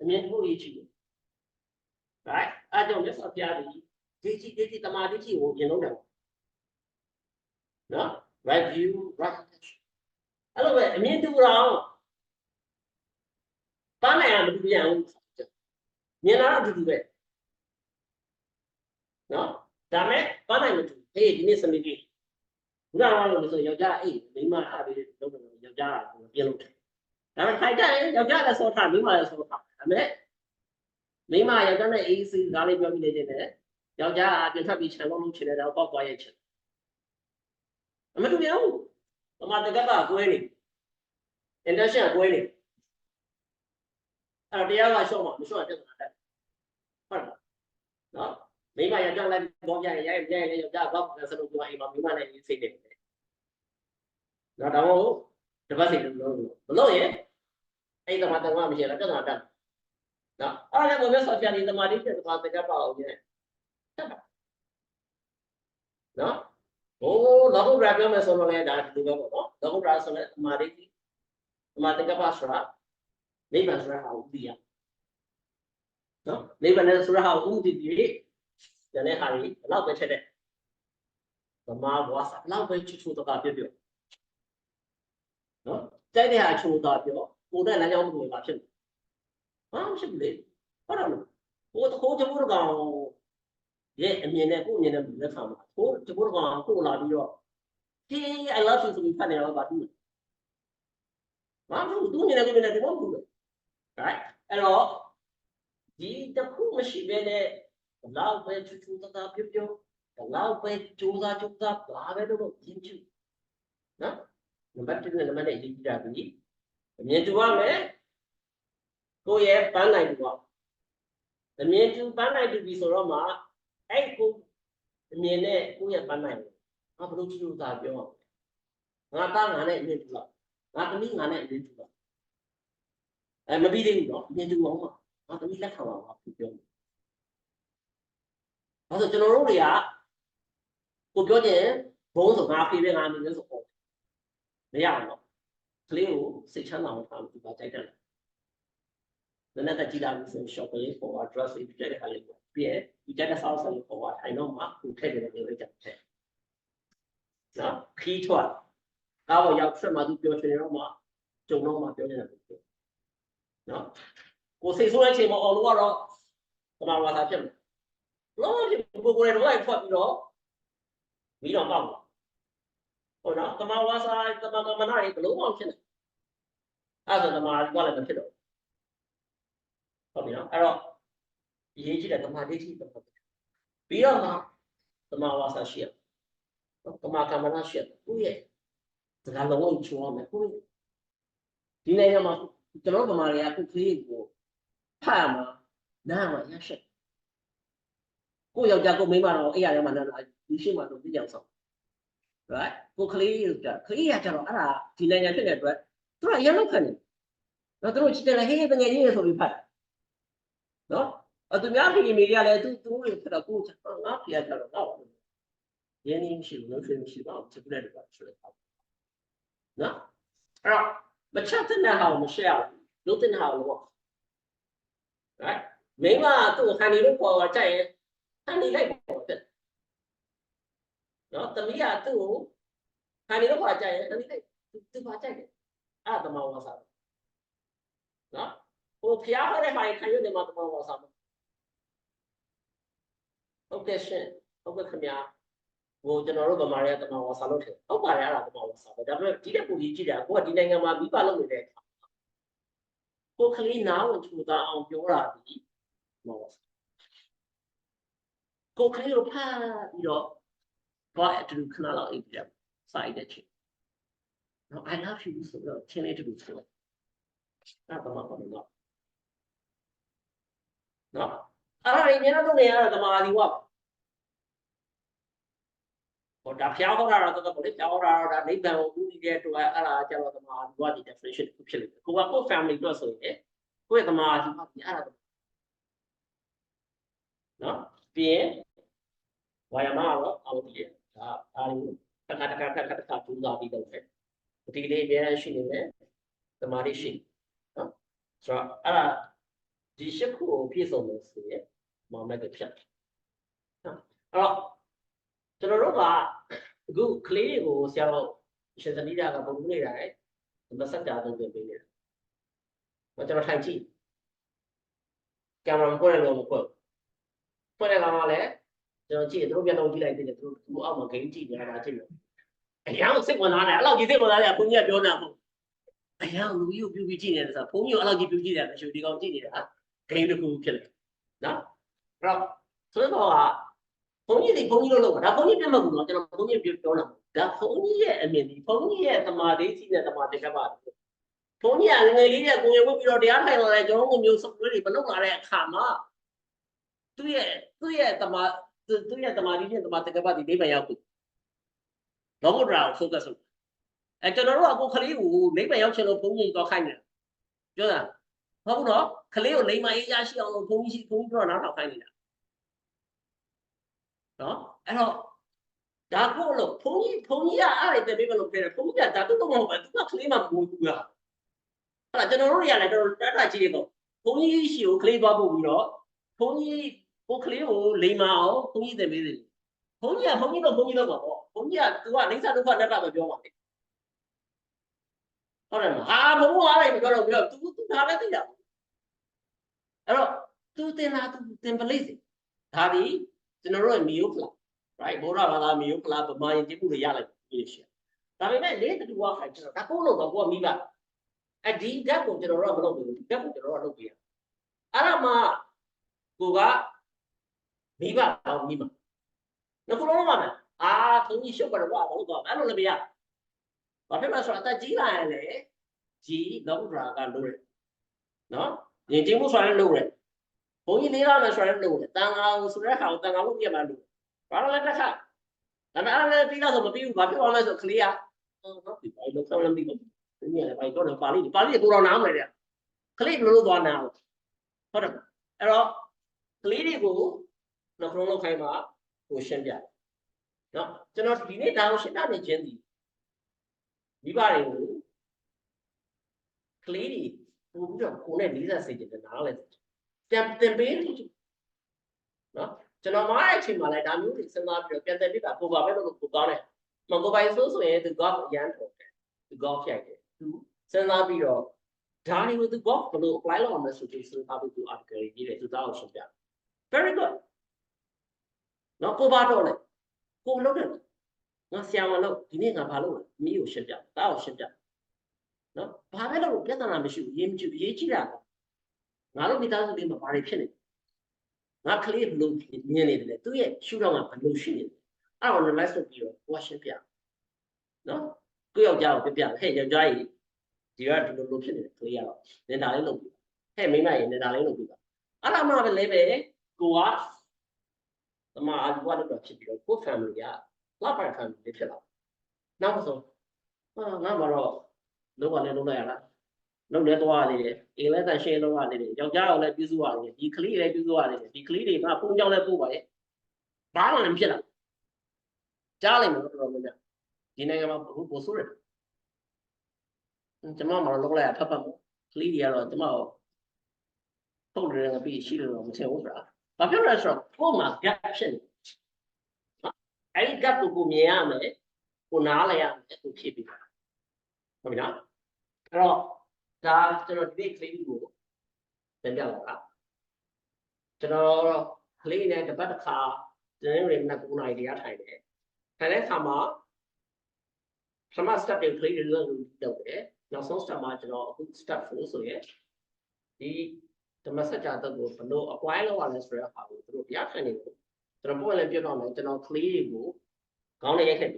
A: အမြင်တူရေးချင်တယ် right အဲ့ကြောင့်မြတ်စွာဘုရားဒီကြည့်တမာတိကြည့်ကိုပြင်လို့တယ်နော် right view right attention အဲ့လိုပဲအမြင်တူတော့တားနိုင်အောင်မတူပြန်ဘူးမြင်လာတော့တူပဲနော်ဒါမဲ့တားနိုင်မတူဟေးဒီနေ့စနေကြီးဘုရားတော်လို့ဆိုယောက်ျားအေးမိန်းမထားပြီးလုပ်တယ်ယောက်ျားကပြင်လို့တယ်ဒါပေမဲ့ခိုင်တယ်ယောက်ျားလည်းစောထားမိန်းမလည်းစောထားဒါပေမဲ့မိန်းမယောက်ျားနဲ့အေးစီကားလေးပြောပြီးနေတယ်ယောက်ျားကပြင်ထွက်ပြီးခြံလုံးလုံးချင်တယ်တော့ပေါက်သွားရဲ့ချင်အမတူပြောဘူးအမတကကကွဲနေ intention ကွဲနေအဲ့တော့တရားကရှော့မှာမရှော့ပြဿနာတက်ဟုတ်လားနော်မိမယောက်ျားလိုက်ပေါ်ပြရင်ရိုက်ယောက်ျားဘောက်ဆလို့ပြောအိမ်မှာမိမနဲ့ရေးစိတ်နေတယ်နော်ဒါမှမဟုတ်တပတ်စိတ်လို့မလို့ရင်အဲ့ဒီမှာတန်ခါမရှိလားပြဿနာတက်နော်အဲ့ဒါလည်းဘယ်ဆိုပြနေသမာဓိပြသမာတကပါအောင်ညနော်ဟိုလောကုတ္တရာပြောမယ်ဆိုတော့လည်းဒါဒီလိုပဲပေါ့နော်လောကုတ္တရာဆိုလည်းသမာဓိသမာတကပါဆိုတာနိဗ္ဗာန်ဆိုတာဟာဥဒိယနော်နိဗ္ဗာန်နဲ့ဆိုတာဟာဥဒိတိကျန်တဲ့ဟာတွေဘလောက်ပဲချက်တဲ့သမာဝါစာဘလောက်ပဲချူတော့ပြောနော်တိုက်တဲ့ဟာချူတော့ပြောကိုယ်နဲ့လမ်းကြောင်းမလို့ပါဖြစ်တယ်ဘာမှဖြစ်ဘူးလေဟုတ်တယ်ဟိုတခိုးတမိုးကောင်ရဲ့အမြင်နဲ့ကိုယ်အမြင်နဲ့လက်ခံမှာဟိုတမိုးကောင်ကိုလာပြီးတော့ hey I love you ဆိုပြီးဖတ်နေတော့ဗာတူဘာလို့သူမြင်နေကိုမြင်နေတယ်ဘာလို့လဲ right အဲ့တော့ဒီတခုမရှိဘဲနဲ့ဘလောက်ပဲချူတာပြောဘလောက်ပဲကြိုးစားဘာပဲတော့ရင်းချူနော်နံပါတ်1နဲ့နံပါတ်2ရေးကြတာပြီအမြင်တူရမယ်ကိုယ့်ရဲ့ပန်းနိုင်တူပါအမြင်တူပန်းနိုင်တူပြီဆိုတော့မှအဲ့ကိုအမြင်နဲ့ကိုယ့်ရဲ့ပန်းနိုင်ငါဘလို့ချူတာပြောငါသားငါနဲ့အမြင်တူလားငါသမီးငါနဲ့အမြင်တူလားမပြီးသေးဘူးနော်အမြင်တူအောင်ပါငါသမီးလက်ခံပါဘာဖြစ်ပြောအဲဆိုကျွန်တော်တို့တွေကကိုပြောတယ်ဘုံဆိုငါဖေးပဲငါအမေပဲဆိုပေါ့မရဘူးနော်ကလေးကိုစိတ်ချမ်းသာအောင်ထားလို့ဒီပါတိုက်တယ်နည်းနည်းကြည့်လာလို့ဆို shop လေးပေါ် address လေးပြတဲ့ဟာလေးပေါ့ပြီးရင်ဒီတက်တဲ့ဆောက်ဆောက်လေးပေါ်ထိုင်တော့မှကိုထည့်တယ်လို့ပြောကြတယ်နော်ခီးထွက်ကားပေါ်ရောက်ထွက်မှသူပြောချင်တော့မှကြုံတော့မှပြောနေတာလို့ပြောနော်ကိုစိတ်ဆိုးတဲ့အချိန်မှာအော်လို့ကတော့သမာဝါစာဖြစ်မယ်လောဖြစ်ကိုယ်လည်းတော့ထွက်ပြီးတော့မီးတော့ပေါက်လာဟုတ်နော်သမာဝါစာသမာကမနာရေဘလို့မှဖြစ်နေအဲ့ဒါသမာကလည်းမဖြစ်တော့ဟုတ်ပြီနော်အဲ့တော့ရေးကြည့်တဲ့သမာဓိရှိတော့ပြီးတော့မှသမာဝါစာရှိရသမာကမနာရှိရကိုယ့်ရဲ့စကားလုံးကိုချိုးအောင်မယ်ကိုယ့်ဒီနိုင်ငံမှာကျွန်တော်ဗမာတွေကခုကလေးကိုဖတ်ရမှာနားမှာရရှိကိုယောက်ျားကိုမိန်းမတော့အဲ့ရထဲမှာနားဒီရှိမှတော့ပြကြအောင်ဆောင် right ကိုကလေးကခလေးရကြတော့အဲ့ဒါဒီနိုင်ငံဖြစ်တဲ့အတွက်သူကရလောက်ခံနေတော့သူတို့ချစ်တယ်ဟေးတငယ်ချင်းရေဆိုပြီးဖတ်နော်သူများပြည်မီတွေကလည်းသူတို့ဖတ်တော့ကိုငါပြရကြတော့တော့ရင်းနှီးမရှိဘူးလို့ဖြစ်မရှိပါဘူးချက်ပြတဲ့တော့ဆိုတော့နော်အဲ့တော့မချက်တဲ့ဟာကိုမရှက်အောင်လုပ်တဲ့ဟာကိုပေါ့ right မိမသူ့ဟန်နီလို့ပေါ်ကြိုက်ရင်ဟန်နီလိုက်ပေါ်ဖြစ်နော်သမီးကသူ့ကိုဟန်နီလို့ပေါ်ကြိုက်ရင်ဟန်နီလိုက်သူပါကြိုက်တယ်အဲ့ဒါတမောဝါစာနော်ဟိုဖျားဖတဲ့ဟာခံရနေမှာတမောဝါစာဟုတ်ကဲ့ရှင် ဟုတ်ကဲ့ခင်ဗျာဟိုကျွန်တော်တို့ဗမာတွေကတမန်ဝါစာလုပ်တယ်ဟုတ်ပါတယ်အဲ့ဒါတမန်ဝါစာပဲဒါပေမဲ့ဒီတဲ့ပုံကြီးကြည့်တာကိုကဒီနိုင်ငံမှာမိဘလုပ်နေတဲ့အခါကိုကလေးနားဝင်ထူတာအောင်ပြောတာဒီမောကိုကလေးကိုဖတ်ပြီးတော့ဘာအတူခဏလောက်အိပ်ပြတယ်စာအိပ်တဲ့ချင်းနော် I love you ဆိုတော့ချင်းလေးတူဆိုအဲ့ဒါမှမဟုတ်တော့နော်အဲ့ဒါရင်းနေတော့နေရတာတမာလီဝဟိုဒါဖျောက်တော့တော့တော်လေဖျောက်တော့ဒါနိဗ္ဗာန်ကိုဥတည်တဲ့အတွက်အဲ့ဒါကျတော့တမာလီဝဒီ definition တစ်ခုဖြစ်လိမ့်မယ်ကိုကကို family အတွက်ဆိုရင်ကိုယ့်တမာလီဝဒီအဲ့ဒါနော်ပြီးရင်ဝါယမတော့အောက်တည်ဒါအားလုံးတစ်ခါဒူးစားပြီးတော့ပဲဒီလေးအများရှိနေတယ်တမာလီရှိနော်ဆိုတော့အဲ့ဒါဒီရှစ်ခုကိုပြည့်စုံလို့ဆိုရင်မောင်မက်ကဖြတ်နော်အဲ့တော့ကျွန်တော်တို့ကအခုကလေးတွေကိုဆရာတော်ရှင်သနီတာကပုံပြနေတာလေမဆက်တာတော့ပြင်ပေးနေတာကျွန်တော်ထိုင်ကြည့်ကင်မရာမပေါ်လို့မပေါ်တဲ့ကောင်ကလည်းကျွန်တော်ကြည့်သူတို့ပြန်တော့ကြည့်လိုက်တယ်သူတို့အောက်မှာဂိမ်းကြည့်နေတာကြည့်လို့အရင်ကစိတ်ဝင်စားတယ်အဲ့လောက်ကြီးစိတ်ဝင်စားတယ်ဘုန်းကြီးကပြောနေတာမဟုတ်အရင်ကလူကြီးကိုပြူပြီးကြည့်နေတယ်ဆိုတော့ဘုန်းကြီးကအဲ့လောက်ကြီးပြူကြည့်တယ်အရှူဒီကောင်ကြည့်နေတာဂိမ်းတစ်ခုဖြစ်တယ်နော်အဲ့တော့ဆိုတော့ဘုန်းကြီးတို့လုပ်တာဒါဘုန်းကြီးပြတ်မှတ်ဘူးနော်ကျွန်တော်ဘုန်းကြီးပြောတာဒါဘုန်းကြီးရဲ့အမြင်ဒီဘုန်းကြီးရဲ့သမာဓိရှိတဲ့သမာဓိကပါဘုန်းကြီးကငယ်လေးရဲ့ကိုယ်ရဝတ်ပြီးတော့တရားထိုင်လာတဲ့ကျွန်တော်တို့မျိုးစုပ်တွေမလုပ်လာတဲ့အခါမှာသူ့ရဲ့သမာဓိနဲ့သမာဓိကပါဒီဒိဗ္ဗံရောက်ပြီလောကုတ္တရာကို focus လုပ်ကျွန်တော်တို့ကကိုယ်ကလေးကိုဒိဗ္ဗံရောက်ချင်လို့ဘုန်းကြီးတော့ခိုင်းတယ်ပြောတာဟုတ်ဘူးနော်ကလေးကိုလိမ္မာရေးရရှိအောင်လို့ဘုန်းကြီးပြောနားထောင်ခိုင်းနေတာနော်အဲ့တော့ဒါကိုလို့ဘုန်းကြီးကအဲ့ဒါတည်းပဲလို့ပြောတယ်ဘုန်းကြီးကဒါတော့မဟုတ်ဘူးသူကကလေးမှမဟုတ်ဘူးလားအဲ့ဒါကျွန်တော်တို့တွေကလည်းတော်တော်တတ်ကြည့်ရတော့ဘုန်းကြီးရှိကိုကလေးသွားပို့ပြီးတော့ဘုန်းကြီးကိုကလေးကိုလိမ္မာအောင်ဘုန်းကြီးသင်ပေးတယ်ဘုန်းကြီးတော့ပါပေါ့ဘုန်းကြီးကသူကအိဋ္ဌဒုက္ခတတ်တာပဲပြောပါလေဟုတ်တယ်မဟာဘုန်းကြီးကအဲ့ဒါမပြောတော့ပြောသူဒါပဲသိတာအဲ့တော့သူတင်လာသူတင်ပလိစေဒါဒီကျွန်တော်တို့ရဲ့မီယိုဖလာ right ဘောရဘာသာမီယိုဖလာဗမာယဉ်ကျေးမှုတွေရလိုက်ပြီရှင်ဒါပေမဲ့လေးတူဝါခိုင်ကျွန်တော်ဒါကိုလို့တော့ကိုကမိဘအဲ့ဒီဓာတ်ကိုကျွန်တော်တို့ကမလုပ်ဘူးဓာတ်ကိုကျွန်တော်တို့ကလုပ်ပြရအဲ့ဒါမှကိုကမိဘတော့မိဘနောက်ဆုံးတော့မှအာဘုန်းကြီးရှုပ်ကြတော့ဘာလို့တော့အဲ့လိုလည်းမရဘာဖြစ်လဲဆိုတော့အသက်ကြီးလာရင်လေကြီးလောကရာကလို့ရနော်ယဉ်ကျေးမှုဆိုရင်လို့ရဘုန်းကြီးလေးလာမယ်ဆိုရင်လို့တန်ခါဆိုတဲ့ဟာကိုတန်ခါလို့ပြရမှာလို့ဘာလို့လဲတစ်ခါဒါပေမဲ့အဲ့ဒါပြီးတော့ဆိုမပြီးဘူးဘာဖြစ်သွားလဲဆိုကလေးကဟုတ်ပြီဘာလို့တော့လည်းမပြီးဘူးဘုန်းကြီးလည်းဘာတော့ပါဠိကိုတော့နားမယ်တဲ့ကလေးဘယ်လိုလုပ်သွားနာဟုတ်တယ်အဲ့တော့ကလေးတွေကိုနောက်ဆုံးလောက်ခိုင်းမှာကိုရှင်းပြနော်ကျွန်တော်ဒီနေ့ဒါကိုရှင်းပြနေခြင်းဒီမိဘတွေကိုကလေးတွေပို့ပြီးတော့ကိုနဲ့လေးစားစေချင်တယ်နားလဲပြန်တင်ပေးတယ်နော်ကျွန်တော်မှားတဲ့အချိန်မှာလည်းဒါမျိုးတွေစဉ်းစားပြီးတော့ပြန်တင်ပေးတာကိုပါပဲလို့ကိုကောင်းတယ်မကိုပိုင်ဆိုရင်သူကရန်ထုတ်တယ်သူကဖြိုက်တယ်သူစဉ်းစားပြီးတော့ဒါတွေကိုသူကဘယ်လို apply လုပ်အောင်လဲဆိုပြီးစဉ်းစားပြီးသူ article ရေးတယ်သူသားကိုရှင်းပြ very good နော်ကိုပါတော့လေကိုလုပ်တယ်ငါဆရာမလို့ဒီနေ့ငါဘာလုပ်လဲမိကိုရှင်းပြတာကိုရှင်းပြနော်ဘာပဲလို့ပြဿနာမရှိဘူးရေးမကြည့်ရေးကြည့်တာငါတို့မိသားစုလေးမှာဘာတွေဖြစ်နေငါကလေးဘလို့မြင်နေတယ်သူရဲ့ရှုထောင့်ကဘလို့ရှိနေတယ်အဲ့တော့ analyze လုပ်ပြီးတော့ကိုရှင်းပြနော်ကိုယောက်ျားကိုပြဟဲ့ယောက်ျားကြီးဒီကဒီလိုဖြစ်နေတယ်ကလေးကတော့နေတာလေးလုပ်ပြီးဟဲ့မိန်းမကြီးနေတာလေးလုပ်ပြီးအဲ့ဒါမှပဲလဲပဲကိုကသမားအတူတူဖြစ်ပြီးတော့ကို family ကလောက်ပါ family ဖြစ်လာနောက်ဆုံးငါမတော့လုံးဝလည်းလုံးလိုက်ရလားလုံးလဲသွားနေတယ်အိမ်လဲတန်ရှင်းလုံးရနေတယ်ယောက်ျားကိုလည်းပြုစုရတယ်ဒီကလေးလည်းပြုစုရတယ်ဒီကလေးတွေကဖုန်းကြောင်းလည်းပို့ပါရဲ့ဘာမှလည်းဖြစ်လာကြားလိုက်မှာတော့တော်တော်များဒီနိုင်ငံမှာပို့ဆိုးတယ်ကျွန်မမလုံးလိုက်ရဖတ်ပတ်မို့ကလေးတွေကတော့ကျွန်မပုံတယ်ငါပြီးရှိလို့မထင်ဘူးဆိုတာဘာဖြစ်လဲဆိုတော့ကို့မှာ gap ဖြစ်နေအဲ့ဒီ gap ကိုမြင်ရမယ်ကိုနားလဲရမယ်ကိုဖြည့်ပြီးဟုတ်ပြီနော်အဲ့တော့ဒါကျွန်တော်ဒီနေ့ကလေးကိုသင်ပြပါလားကျွန်တော်ကလေးနဲ့တစ်ပတ်တစ်ခါ Then not good idea time. And then come up. Some step in play the way. Now some step marginal step also yet. The message at the book no acquire one is for how through the afternoon. The boy and on it no clear go. Gone a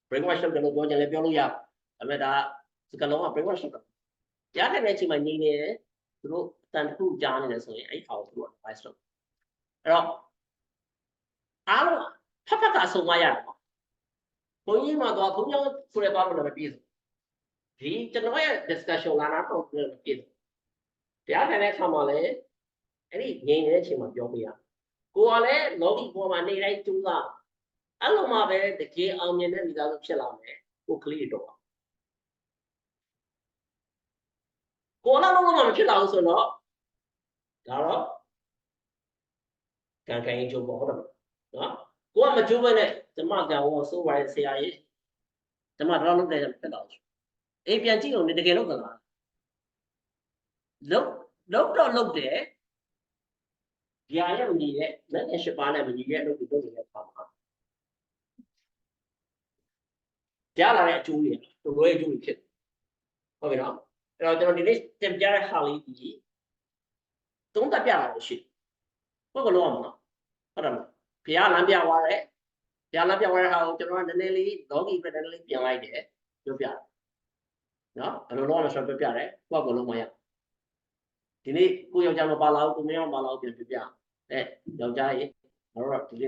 A: bring my shop to go and let you up. I met that to go bring my shop. The other night my knee through than who John is a house work by stop. Papa got so my when you want to put your for a bubble of a piece. He general discussion on our piece. The other next family, any gain him of Yomia. Go on it, Loki for my name to laugh. Hello, my bed, the key onion without Shalame, who clear door. Go on, chill out so not. Dara can't change your bottom. Go on, Majuvenate, the mark that was so wide CIA. The mother of the pedals. APNG only the game of the Look there. Yeah, I don't need it. Then I should buy them and you get no people in the farm. Jala Julia, the way you kid. Okay, now. There are the Jara Holly. Don't that be shit. What go on? Pia Lambia Ware. Pia Lambia Ware, how to run the Nelly, Loki, but then be like it. You pia. No, I don't know what I'm pia. What go on? Ini ku yang jangan balau, ku memang balau biar biar. Yang jahit, orang tu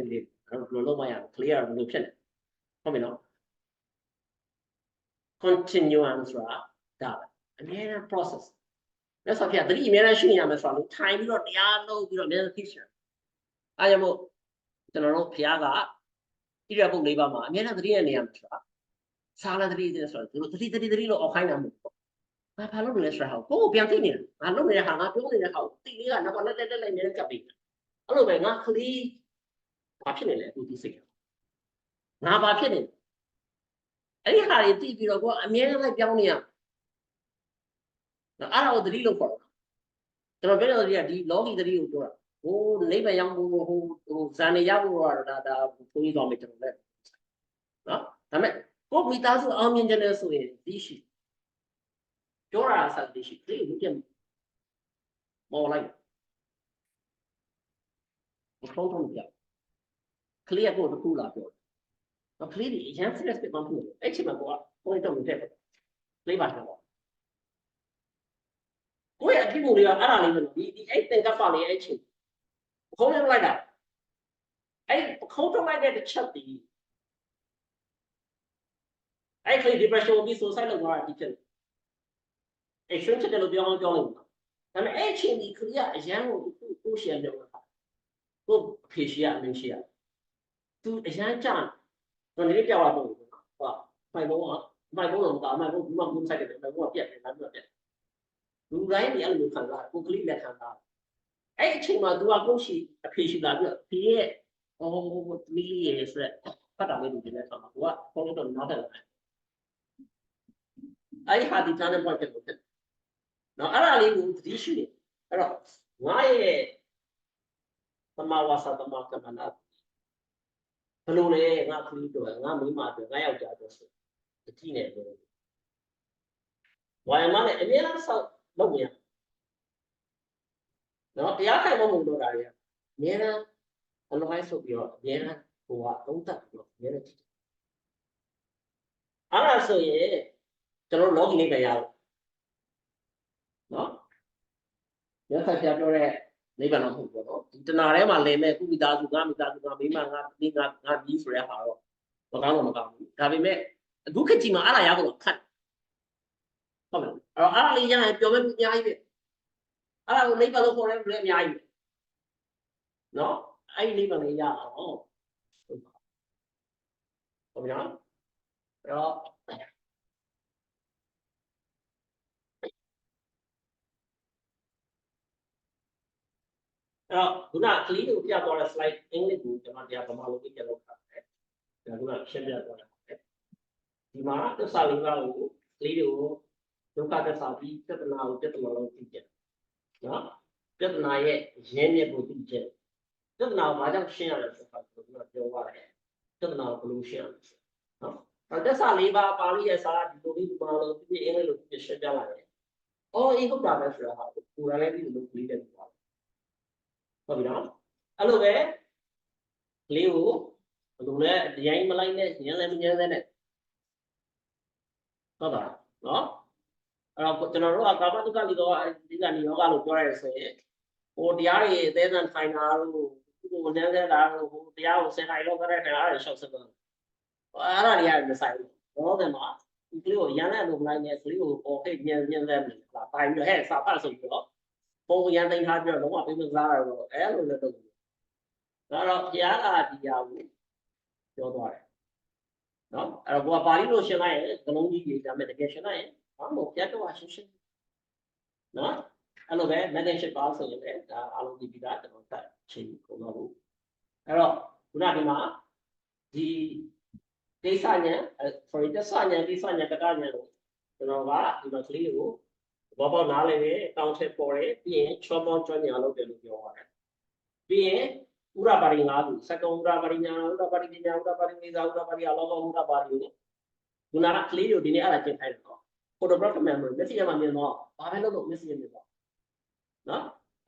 A: belum banyak clear solution. Kau minum. Continuance lah, dah. Ini process. Masa kita tadi mana sih yang masa lu time itu dia lu mana picture. Aja mu, jangan piaga. Tidak boleh bama. Mana tadi ni yang masa. Salah tadi dia soal. Tadi lu okai namu. Apa lu boleh serah? Kau biang ini, lu boleh hang apa? Lu boleh hang. Ini kan, nak nak ni capek. Lu boleh ngah kali, apa ni le? Tu sih. Ngah apa ni? Ini hari itu bila gua, mana lagi biang ni ya? Nah, ada dari lu kau. Terus bila dia di Loki dari itu, oh, ni bayang bu, sana yang bu ada puni dua meter le. Nah, tapi kau minta tu amin jenis tu ni, dishi. Jora asal di situ mungkin mau lagi. Kontrol dia. Clear go tu lah tu. Tapi clear ni jangan serius mampu. Cuma gua, kau itu mungkin. Clear macam apa? Kau yang kita mula arah ni di tengah faham ni cuma. Kau yang lain dah. Kau tu lain dah chat di. Clear depression ni suicide orang di. Action kita lebih orang. Tapi action ni kerja jangan tu siapa dia orang. Tu pesia manusia. Tu jangan jangan. Tu ni dia awak tu. Wah, mai bawa orang tak, mai bawa saya kita, mai bawa dia. Tu lain dia lu kan lah, tu kerja kan lah. Action mah dua kunci pesia lah dia. Oh, ni是pada minggu ni sama. Wah, kalau tu nak ada. Hati jangan buat macam. Now, ada lagi isu ni. Kalau ngai tamawasa tamak mana, perlu le ngai kuli tu, ngai mima tu, ngai awak tu, itu ni. Wah, mana? Ini orang sah bagus ya. Now, dia kan mahu mundur dia. Mana? Kalau ngai sobio, mana? Kuat, tak mana? Ada so ye, kalau Loki ni kaya. No, ya saya cakap ni bukan aku bodoh. Internal dia malah me, aku minta juga, memang ni di suria haro. Makam. Tapi me, aku kecil mah ada ya aku kan. Kamu, ada ni yang jauh punya ini. Ada ni baru orang punya ini. No, ini baru ya. Oh, kamu jangan. Guna kali tu dia ada slide English tu, cuma dia pemalu kita lokal. Guna share dia tu. Di mana tu saling lalu, kali tu, kita ada sapi, kita lalu kita lalu tiga. Nah, kita naik jenis bertiga. tức nào mà trong xe là sự thật cũng là điều qua này tức nào cũng luôn xe đó và tất cả lý ba Pali hay sao thì tôi đi mà nó cái em ấy được cái xe ra lại ý không đạt được sự hảo cụ ra lấy đi được lý được có bị đó alo bé liu lúc này giấy mà lấy này nhớ lên này có đó đó rồi cho nó rồi các bạn tụi đi cái nhiều cái lúc rồi sẽ ô diary thế nên phải nào cô nhớ thế là cô diary sẽ này lo cái này là sắp sửa à là diary nó sai đó thì mà liu giờ này lúc này nhớ liu ok nhớ lên là phải nhớ hết sao phải sửa đó cô giờ này hai giờ đúng không bây giờ ra rồi luôn là được đó giá là diary cho rồi đó rồi qua Paris luôn xem này cái lông gì làm cái cái này có một chất đó sinh đó alo bé meditation bao giờ bé alo đi đã cho nó tại chỉ của nó đủ rồi kuna đi mà thì cái sao nhé sorry cái sao nhé cái cái nhé cho nó vá thì nó xử lý đủ bao nào lấy tao sẽ bỏ đấy bây cho mong cho nhà lâu để được nhiều bây ura bari ngadu sakong ura bari nya ura bari alogo ura bari ni guna clear di ni ala chen thai no photograph memory message ma mien no ba phe lo message mien no no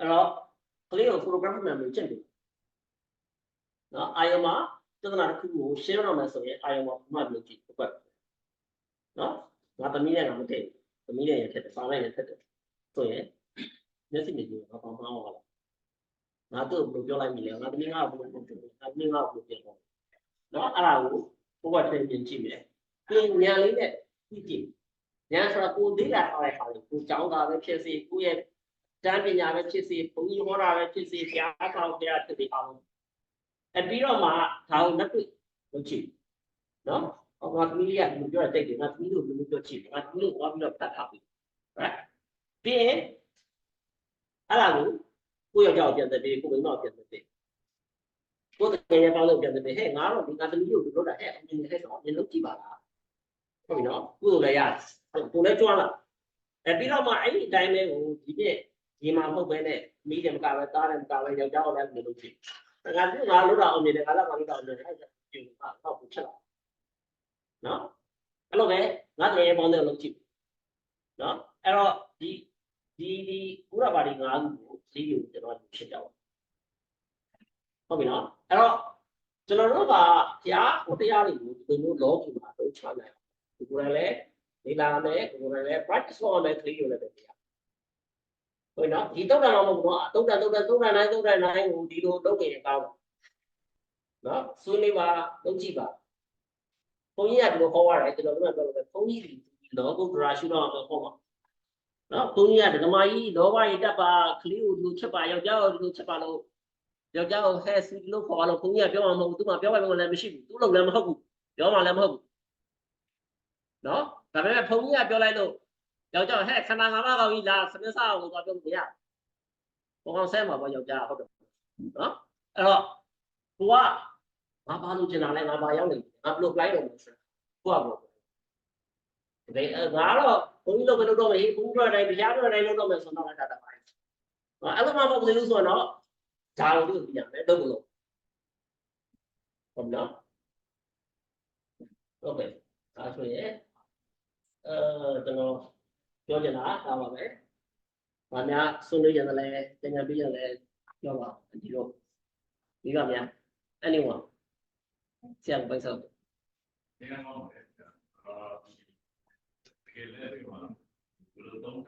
A: aro clear photograph memory chen di no ayama tadana khu ko share no ma so ye ayama ma lo ji pat no nga tami ne nga ma the tami ne ye the sa lai ne the so ye message ni ji ba ba ma wa ngã tôi được cho lại nhiều ngã tôi ngã tôi tiền đó là cô qua trên tiền chỉ vậy cái nhà lấy này cái gì nhà sao cô đi là hỏi cô cháu ra với chia sẻ cô em cha bên nhà với chia sẻ cô yêu hoa ra với chia sẻ giá cao giá thì cao em biết rồi mà thằng nó cứ chỉ đó ngã tôi liền mình cho là tiền ngã tôi luôn mình cho chỉ ngã tôi luôn qua mình đặt học đấy biết là cô yêu giàu tiền thì cô mới nói tiền thì cô tự nhiên bao giờ tiền thì hết ngáo rồi người ta yêu được nó đã hết nhưng hết rõ nên lúc chỉ bảo là không phải nó cô này à cô lấy cho là em biết đâu mà ấy đại này chỉ mà không phải này mỹ điểm cả về ta điểm cả về giàu là mình lúc chỉ ngắn lúc đầu mình là lúc đầu mình hay chuyện mà không cũng chết nó alo bé ngắn thì em bao giờ lúc chỉ đó alo đi cú ra bà đi ngắn lý do cho nó chết đâu không bị nó đó cho nó là giá của cái giá thì từ nó lỗ thì mà tôi chọn này của này lấy đi làm đấy của này lấy practice on này lý do là được rồi nó chỉ tốt là nó tốt là này đi đâu cái cao đó xuôi đi vào đâu chỉ vào không như là nó khó vào đấy cho nó là không như nó cũng ra suy đó không đó không như là cái máy đó vậy đã bà clear được chấp bài được chấp bài đâu giờ cháu hay suy lúc họ là cũng như biểu mà tôi mà biểu bài mình làm cái gì tôi làm không biểu mà làm không đó tại vì không như biểu lại đâu giờ cháu hay khả năng làm bao nhiêu là sao tôi biểu gì à không xem mà bao giờ cháu không được đó rồi mà bao nhiêu chuyện này mà bao nhiêu này lúc lấy được qua vậy ngã rồi cũng đâu cái đâu mà cũng rồi đây bây giờ rồi đây đâu mà xong nó lại đặt bài mà mà bao nhiêu rồi nó chào được nhận đấy đâu rồi không đó ok rồi cho cho nó tao vào đấy và nhà xuân bây giờ là nhà bây giờ là cho vào gì đâu đi gặp nhà anyone xem bây giờ
E: cái lẽ mà tôi không